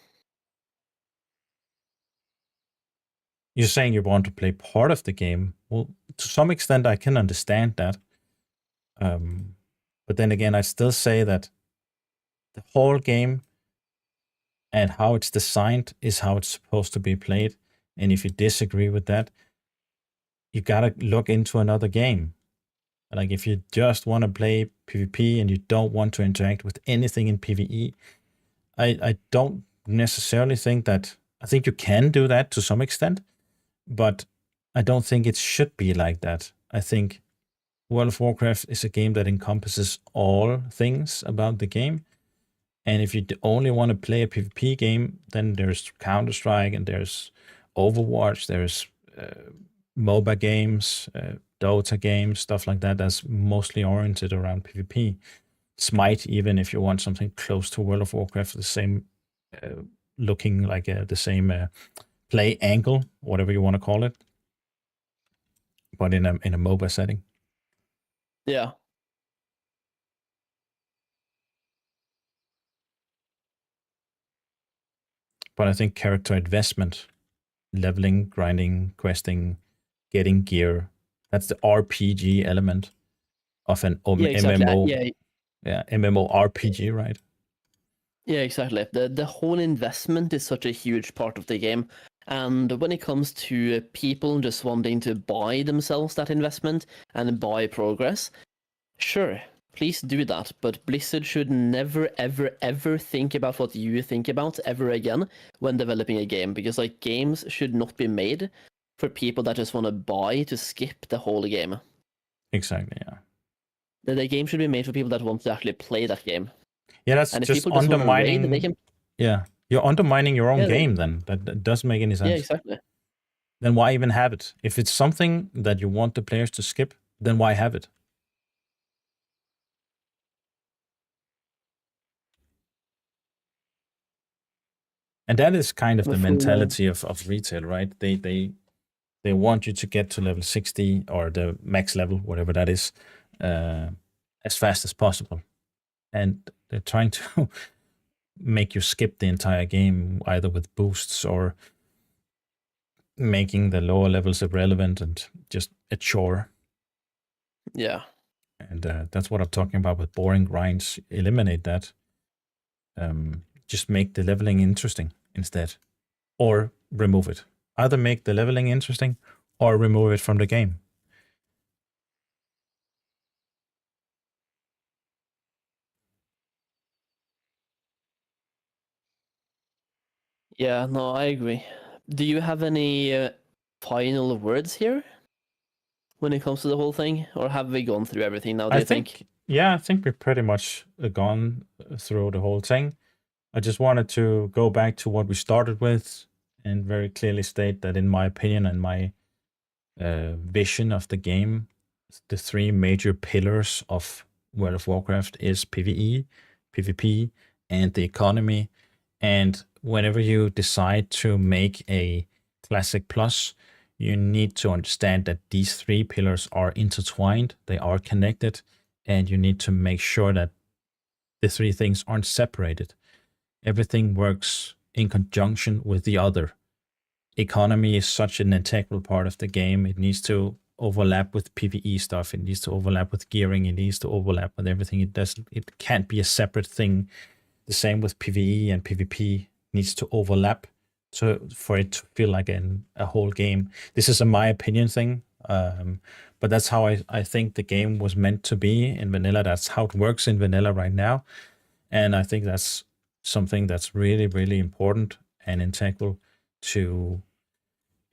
You're saying you want to play part of the game. Well, to some extent, I can understand that. But then again, I still say that the whole game and how it's designed is how it's supposed to be played. And if you disagree with that, you gotta look into another game. Like, if you just want to play PvP and you don't want to interact with anything in PvE, I don't necessarily think that. I think you can do that to some extent, but I don't think it should be like that. I think World of Warcraft is a game that encompasses all things about the game. And if you only want to play a PvP game, then there's Counter-Strike and there's Overwatch, there's MOBA games, Dota games, stuff like that. That's mostly oriented around PvP. Smite, even if you want something close to World of Warcraft, the same looking like the same play angle, whatever you want to call it, but in a MOBA setting. Yeah. But I think character investment, leveling, grinding, questing, getting gear, that's the RPG element of an exactly. MMO. Yeah, MMORPG, right? Yeah, exactly. The whole investment is such a huge part of the game. And when it comes to people just wanting to buy themselves that investment and buy progress, sure, please do that. But Blizzard should never, ever, ever think about what you think about ever again when developing a game. Because like games should not be made for people that just want to buy to skip the whole game. Exactly, yeah. The game should be made for people that want to actually play that game. Yeah, that's And if just people just want to raid, undermining. they can... Yeah, you're undermining your own Yeah, game then. That doesn't make any sense. Yeah, exactly. Then why even have it? If it's something that you want the players to skip, then why have it? And that is kind of the mentality of retail, right? They want you to get to level 60 or the max level, whatever that is, as fast as possible. And they're trying to make you skip the entire game, either with boosts or making the lower levels irrelevant and just a chore. Yeah. And that's what I'm talking about with boring grinds. Eliminate that. Just make the leveling interesting instead. Or remove it. Either make the leveling interesting or remove it from the game. Yeah, no, I agree. Do you have any final words here when it comes to the whole thing? Or have we gone through everything now, do you think? Yeah, I think we've pretty much gone through the whole thing. I just wanted to go back to what we started with and very clearly state that, in my opinion and my vision of the game, the three major pillars of World of Warcraft is PvE, PvP, and the economy. And whenever you decide to make a Classic Plus, you need to understand that these three pillars are intertwined, they are connected, and you need to make sure that the three things aren't separated. Everything works in conjunction with the other. Economy is such an integral part of the game. It needs to overlap with PvE stuff. It needs to overlap with gearing. It needs to overlap with everything. It can't be a separate thing. The same with PvE and PvP needs to overlap for it to feel like a whole game. This is a my opinion thing, but that's how I think the game was meant to be in vanilla. That's how it works in vanilla right now. And I think that's something that's really, really important and integral to,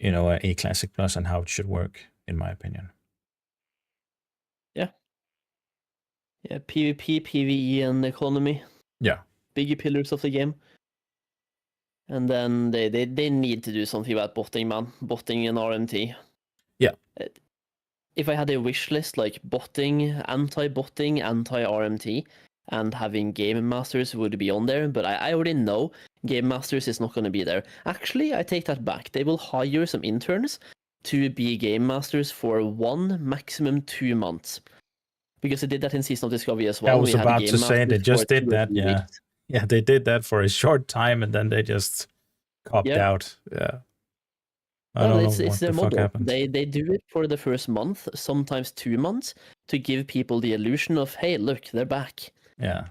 a Classic Plus and how it should work, in my opinion. Yeah. Yeah, PvP, PvE, and economy. Yeah. Bigger pillars of the game. And then they need to do something about botting, man. Botting and RMT. Yeah. If I had a wish list like botting, anti-botting, anti-RMT, and having Game Masters would be on there, but I already know Game Masters is not going to be there. Actually, I take that back. They will hire some interns to be Game Masters for 1, maximum 2 months. Because they did that in Season of Discovery as well. I was about to say they just did that, yeah. Weeks. Yeah, they did that for a short time and then they just copped out. Yeah. I don't know it's what their the fuck model. happened. They do it for the first month, sometimes 2 months, to give people the illusion of, hey, look, they're back. Yeah.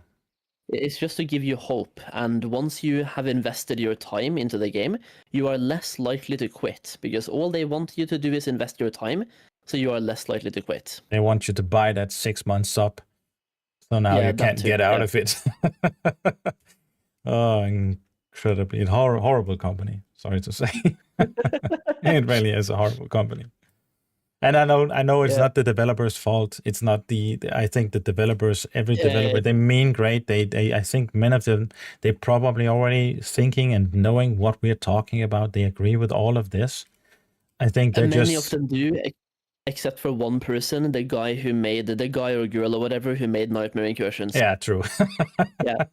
It's just to give you hope. And once you have invested your time into the game, you are less likely to quit, because all they want you to do is invest your time, so you are less likely to quit. They want you to buy that 6 months up, so now you can't get out of it. Oh, incredibly horrible company. Sorry to say. It really is a horrible company. And I know it's Yeah. not the developer's fault. It's not I think the developers, every Yeah, developer, they mean great. I think many of them, they probably already thinking and knowing what we're talking about. They agree with all of this. I think they're and many just of them do, except for one person, the guy or girl or whatever who made Nightmare Incursions. yeah, true. Yeah.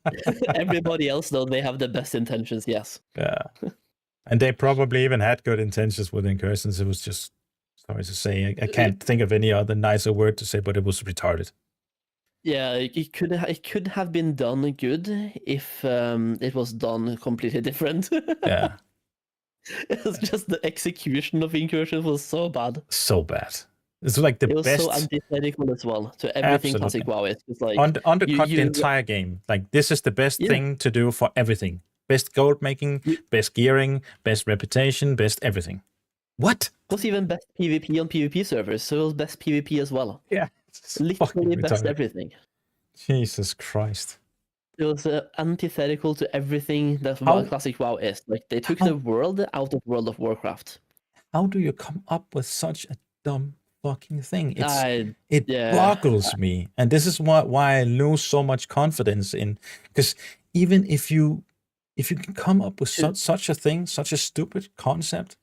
Everybody else, though, they have the best intentions, yes. Yeah. And they probably even had good intentions with Incursions. It was just, sorry to say, I can't think of any other nicer word to say, but it was retarded. Yeah, it could have been done good if it was done completely different. Yeah. It's just the execution of Incursion was so bad. So bad. It's like the It was best. so antithetical as well to everything Absolutely. classic WoW is. It's like Undercut the you entire game. Like, this is the best Yeah. thing to do for everything. Best gold making, best gearing, best reputation, best everything. What? It was even best PvP on PvP servers, so it was best PvP as well. Yeah. It's Literally fucking best retarded. everything. Jesus Christ. It was antithetical to everything that How- classic WoW is. Like they took How- the world out of World of Warcraft. How do you come up with such a dumb fucking thing? It yeah. boggles me. And this is why I lose so much confidence in, because even if you can come up with such a thing, such a stupid concept,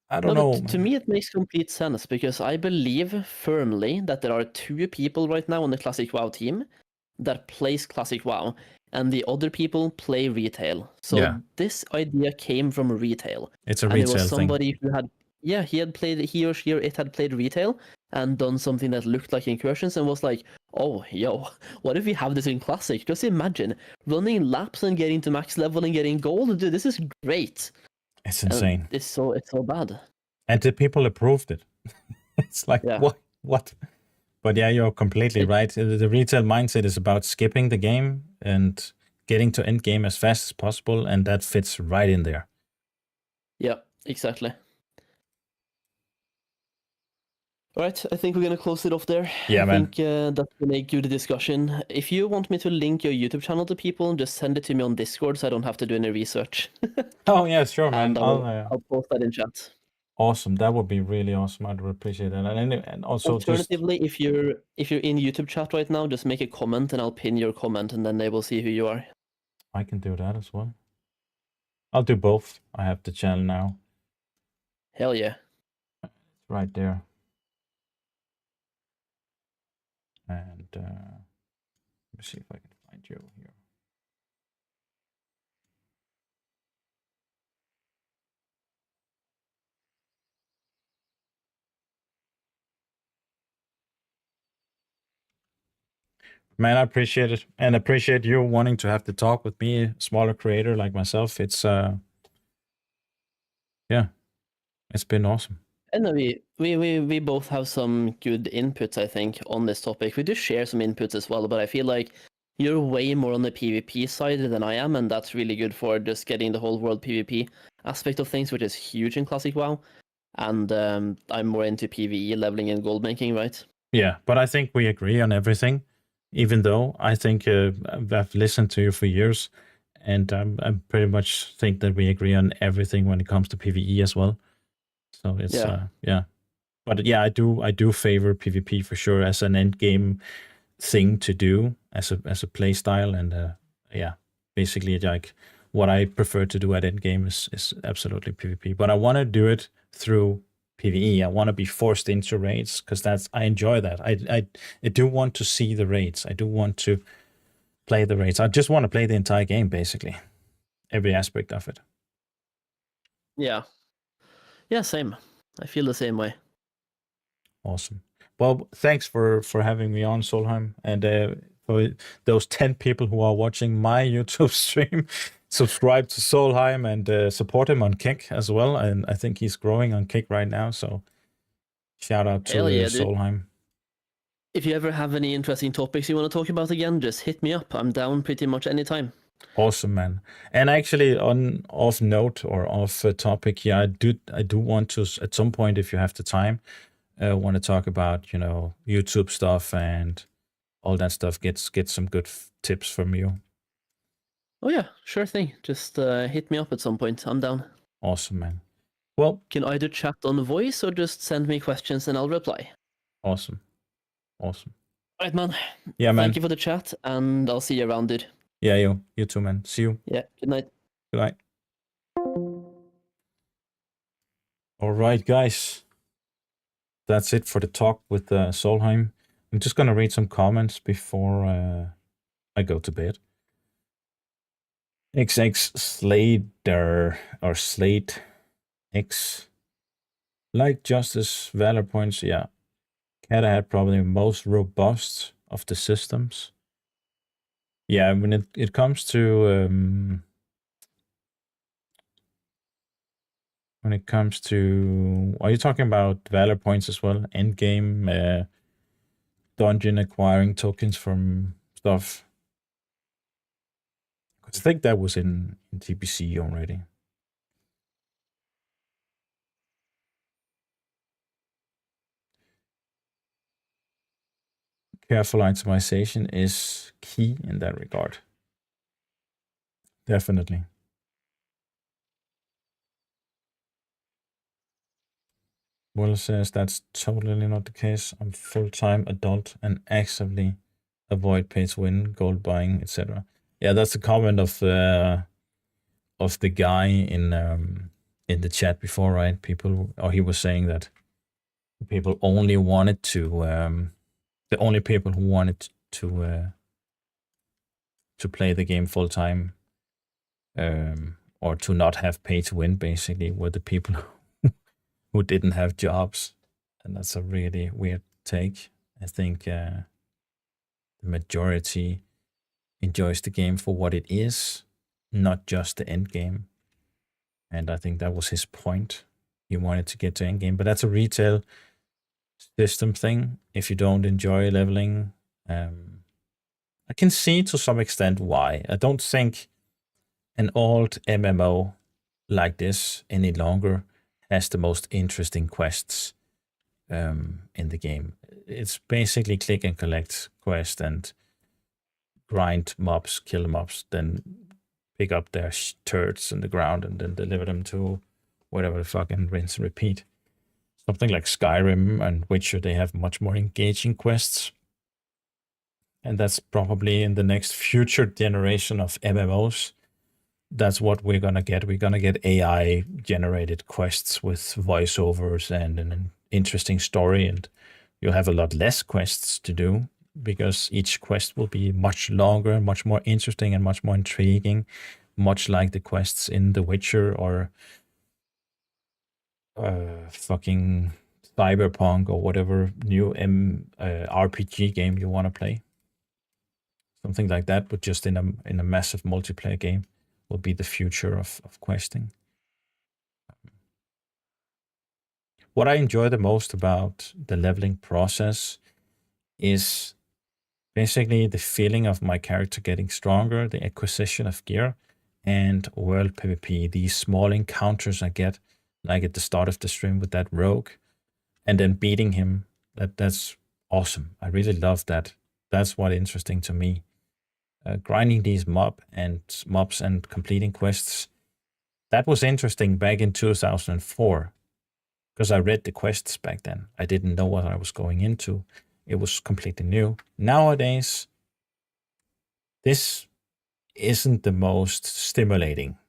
I don't know. To me, it makes complete sense because I believe firmly that there are 2 people right now on the Classic WoW team that plays Classic WoW, and the other people play retail. So Yeah. this idea came from retail. It's a And it retail was thing. somebody who had, he or she or it had played retail and done something that looked like Incursions and was like, oh, yo, what if we have this in Classic? Just imagine running laps and getting to max level and getting gold. Dude, this is great. It's And insane. it's so bad. And the people approved it. It's like, Yeah. what? But yeah, you're completely right. The retail mindset is about skipping the game and getting to end game as fast as possible, and that fits right in there. Yeah, exactly. All right, I think we're going to close it off there. Yeah, I man. think that's been a good discussion. If you want me to link your YouTube channel to people, just send it to me on Discord so I don't have to do any research. Oh yeah, sure, man. And I'll post that in chat. Awesome. That would be really awesome. I'd appreciate that. And also, alternatively, if you're in YouTube chat right now, just make a comment and I'll pin your comment, and then they will see who you are. I can do that as well. I'll do both. I have the channel now. Hell yeah. It's right there. And let me see if I can find you here. Man, I appreciate it, and appreciate you wanting to have the talk with me, a smaller creator like myself. It's yeah, it's been awesome. And we both have some good inputs, I think, on this topic. We do share some inputs as well, but I feel like you're way more on the PvP side than I am, and that's really good for just getting the whole world PvP aspect of things, which is huge in Classic WoW. And I'm more into PvE, leveling and gold making, right? Yeah, but I think we agree on everything, even though I think I've listened to you for years, and I pretty much think that we agree on everything when it comes to PvE as well. So it's yeah. But yeah, I do favor PvP for sure as an end game thing to do as a play style, and yeah, basically like what I prefer to do at end game is absolutely PvP. But I want to do it through PvE. I want to be forced into raids because I enjoy that. I do want to see the raids. I do want to play the raids. I just want to play the entire game, basically, every aspect of it. Yeah, same. I feel the same way. Awesome. Well, thanks for having me on, Solheim, and for those 10 people who are watching my YouTube stream, subscribe to Solheim and support him on Kick as well. And I think he's growing on Kick right now, so shout out to Solheim. If you ever have any interesting topics you want to talk about again, just hit me up. I'm down pretty much anytime. Awesome, man. And actually, on off note or off topic, yeah, I do want to at some point, if you have the time, want to talk about YouTube stuff and all that stuff. Get some good tips from you. Oh yeah, sure thing. Just hit me up at some point. I'm down. Awesome, man. Well, can either chat on voice or just send me questions and I'll reply. awesome. Right, man. Yeah, man. Thank you for the chat, and I'll see you around, dude. Yeah, you too, man. See you. Yeah, good night. Good night. All right, guys. That's it for the talk with Solheim. I'm just gonna read some comments before I go to bed. XX Slater or Slate X. Like Justice Valor points, yeah. Kata had probably the most robust of the systems. Yeah, when it comes to are you talking about Valor points as well? Endgame dungeon acquiring tokens from stuff. I think that was in TPC already. Careful itemization is key in that regard. Definitely. Will says that's totally not the case. I'm full-time adult and actively avoid pay to win, gold buying, etc. Yeah, that's a comment of the guy in the chat before, right? He was saying that people only wanted to the only people who wanted to play the game full time or to not have pay to win basically were the people who didn't have jobs, and that's a really weird take. I think the majority enjoys the game for what it is, not just the end game. And I think that was his point. He wanted to get to end game, but that's a retail system thing. If you don't enjoy leveling, I can see to some extent why. I don't think an old MMO like this any longer has the most interesting quests in the game. It's basically click and collect quest and grind mobs, kill mobs, then pick up their turds in the ground and then deliver them to whatever the fucking rinse and repeat. Something like Skyrim and Witcher, they have much more engaging quests. And that's probably in the next future generation of MMOs. That's what we're going to get. We're going to get AI-generated quests with voiceovers and an interesting story, and you'll have a lot less quests to do because each quest will be much longer, much more interesting, and much more intriguing, much like the quests in The Witcher or fucking Cyberpunk or whatever new RPG game you want to play. Something like that, but just in a massive multiplayer game will be the future of questing. What I enjoy the most about the leveling process is basically the feeling of my character getting stronger, the acquisition of gear, and world PvP, these small encounters I get, like at the start of the stream with that rogue, and then beating him. That's awesome. I really love that. That's what's interesting to me. Grinding these mobs and completing quests, that was interesting back in 2004 because I read the quests back then. I didn't know what I was going into. It was completely new. Nowadays, this isn't the most stimulating,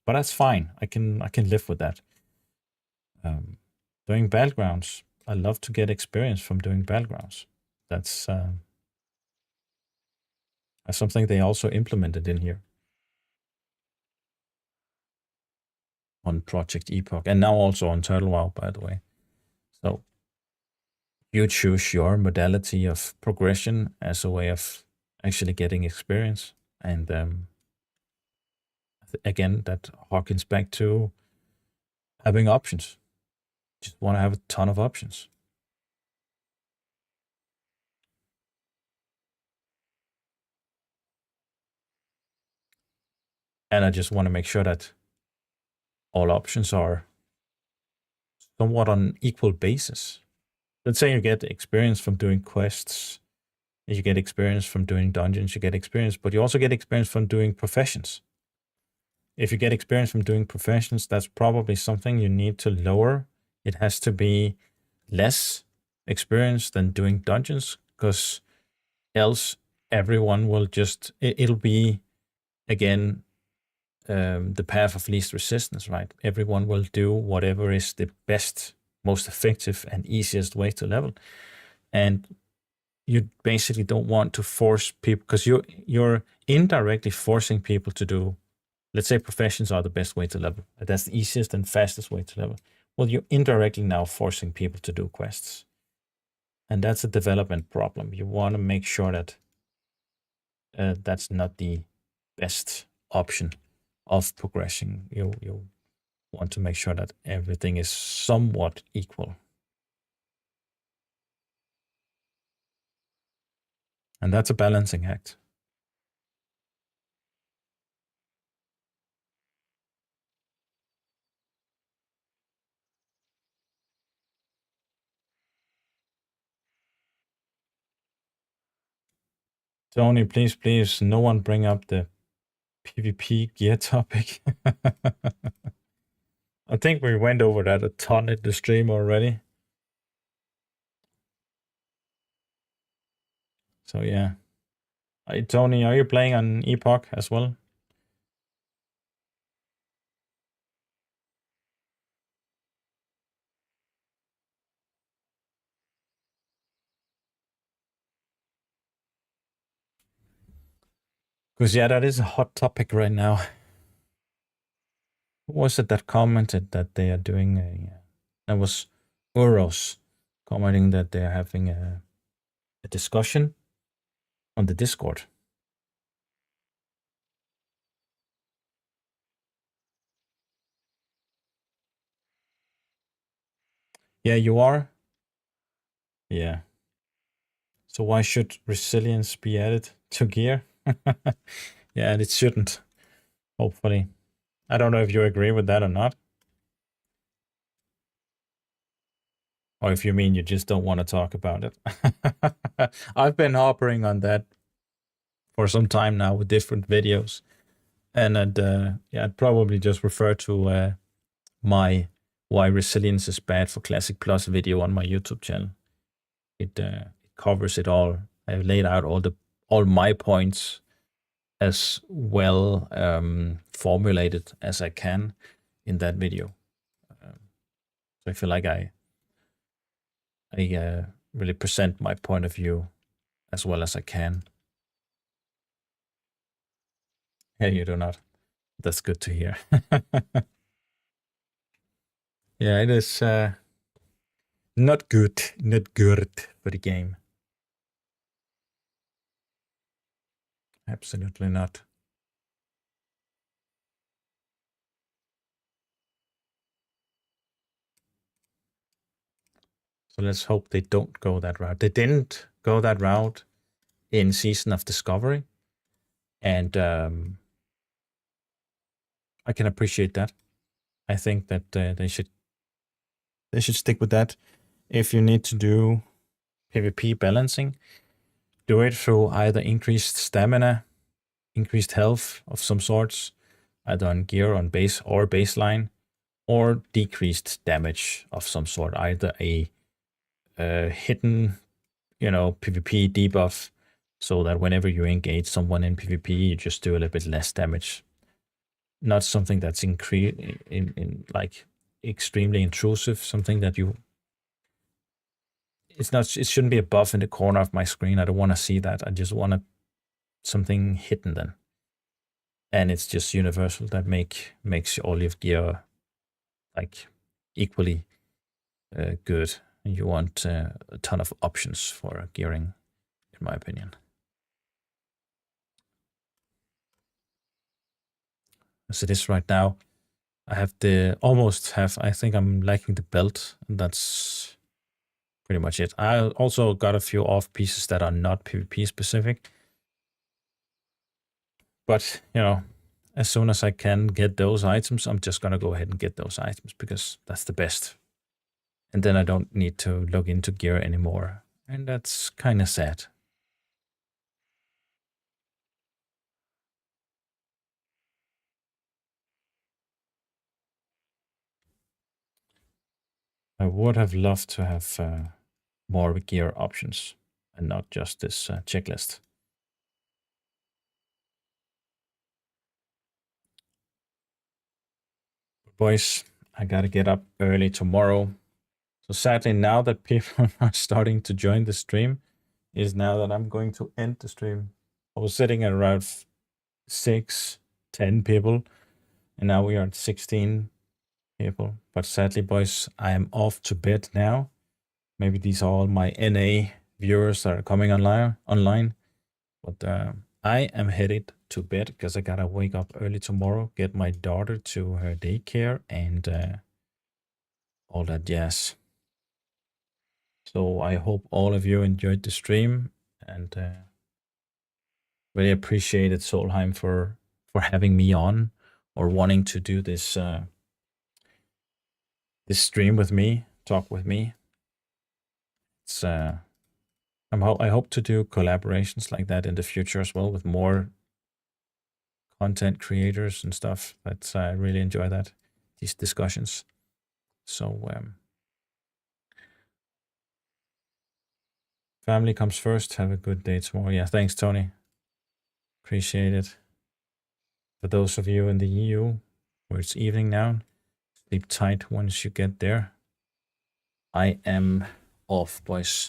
but that's fine. I can live with that. Doing battlegrounds, I love to get experience from doing battlegrounds. That's something they also implemented in here on Project Epoch, and now also on Turtle WoW, by the way. So you choose your modality of progression as a way of actually getting experience. And again, that harkens back to having options. Just want to have a ton of options. And I just want to make sure that all options are somewhat on equal basis. Let's say you get experience from doing quests, you get experience from doing dungeons, you get experience, but you also get experience from doing professions. if you get experience from doing professions, that's probably something you need to lower. It has to be less experience than doing dungeons, because else everyone will just, it'll be, again, the path of least resistance, right? Everyone will do whatever is the best, most effective, and easiest way to level. And you basically don't want to force people, because you're indirectly forcing people to do, let's say professions are the best way to level. That's the easiest and fastest way to level. Well, you're indirectly now forcing people to do quests. And that's a development problem. You want to make sure that that's not the best option of progressing. You want to make sure that everything is somewhat equal. And that's a balancing act. Tony, please, no one bring up the PvP gear topic. I think we went over that a ton in the stream already. So yeah. Hey, Tony, are you playing on Epoch as well? Because yeah, that is a hot topic right now. Who was it that commented that they are doing a... That was Uros commenting that they're having a discussion on the Discord. Yeah, you are? Yeah. So why should resilience be added to gear? Yeah, and it shouldn't, hopefully. I don't know if you agree with that or not. Or if you mean you just don't want to talk about it. I've been harping on that for some time now with different videos. And I'd probably just refer to my Why Resilience is Bad for Classic Plus video on my YouTube channel. It covers it all. I've laid out all my points as well formulated as I can in that video. So I feel like I really present my point of view as well as I can. Yeah, you do not. That's good to hear. Yeah, it is not good for the game. Absolutely not. So let's hope they don't go that route. They didn't go that route in Season of Discovery. And I can appreciate that. I think that they should stick with that. If you need to do PvP balancing, do it through either increased stamina, increased health of some sorts, either on gear, on base or baseline, or decreased damage of some sort, either a hidden, PvP debuff, so that whenever you engage someone in PvP, you just do a little bit less damage. Not something that's in like extremely intrusive, something that it shouldn't be a buff in the corner of my screen. I don't want to see that. I just want something hidden then. And it's just universal that makes all your gear like equally good. And you want a ton of options for gearing, in my opinion. As it is right now, I think I'm lacking the belt, and that's pretty much it. I also got a few off pieces that are not PvP specific. But, as soon as I can get those items, I'm just going to go ahead and get those items because that's the best. And then I don't need to look into gear anymore. And that's kind of sad. I would have loved to have more gear options and not just this checklist. Boys, I gotta get up early tomorrow. So sadly, now that people are starting to join the stream, is now that I'm going to end the stream. I was sitting at around 10 people, and now we are at 16 people. But sadly, boys, I am off to bed now. Maybe these are all my NA viewers that are coming online. But I am headed to bed because I gotta wake up early tomorrow, get my daughter to her daycare, and all that jazz. So I hope all of you enjoyed the stream, and really appreciated Solheim for having me on or wanting to do this this stream with me, talk with me. It's I hope to do collaborations like that in the future as well with more content creators and stuff. That's I really enjoy that, these discussions. So family comes first. Have a good day tomorrow. Yeah, thanks, Tony. Appreciate it. For those of you in the EU, where it's evening now, sleep tight once you get there. I am off, boys.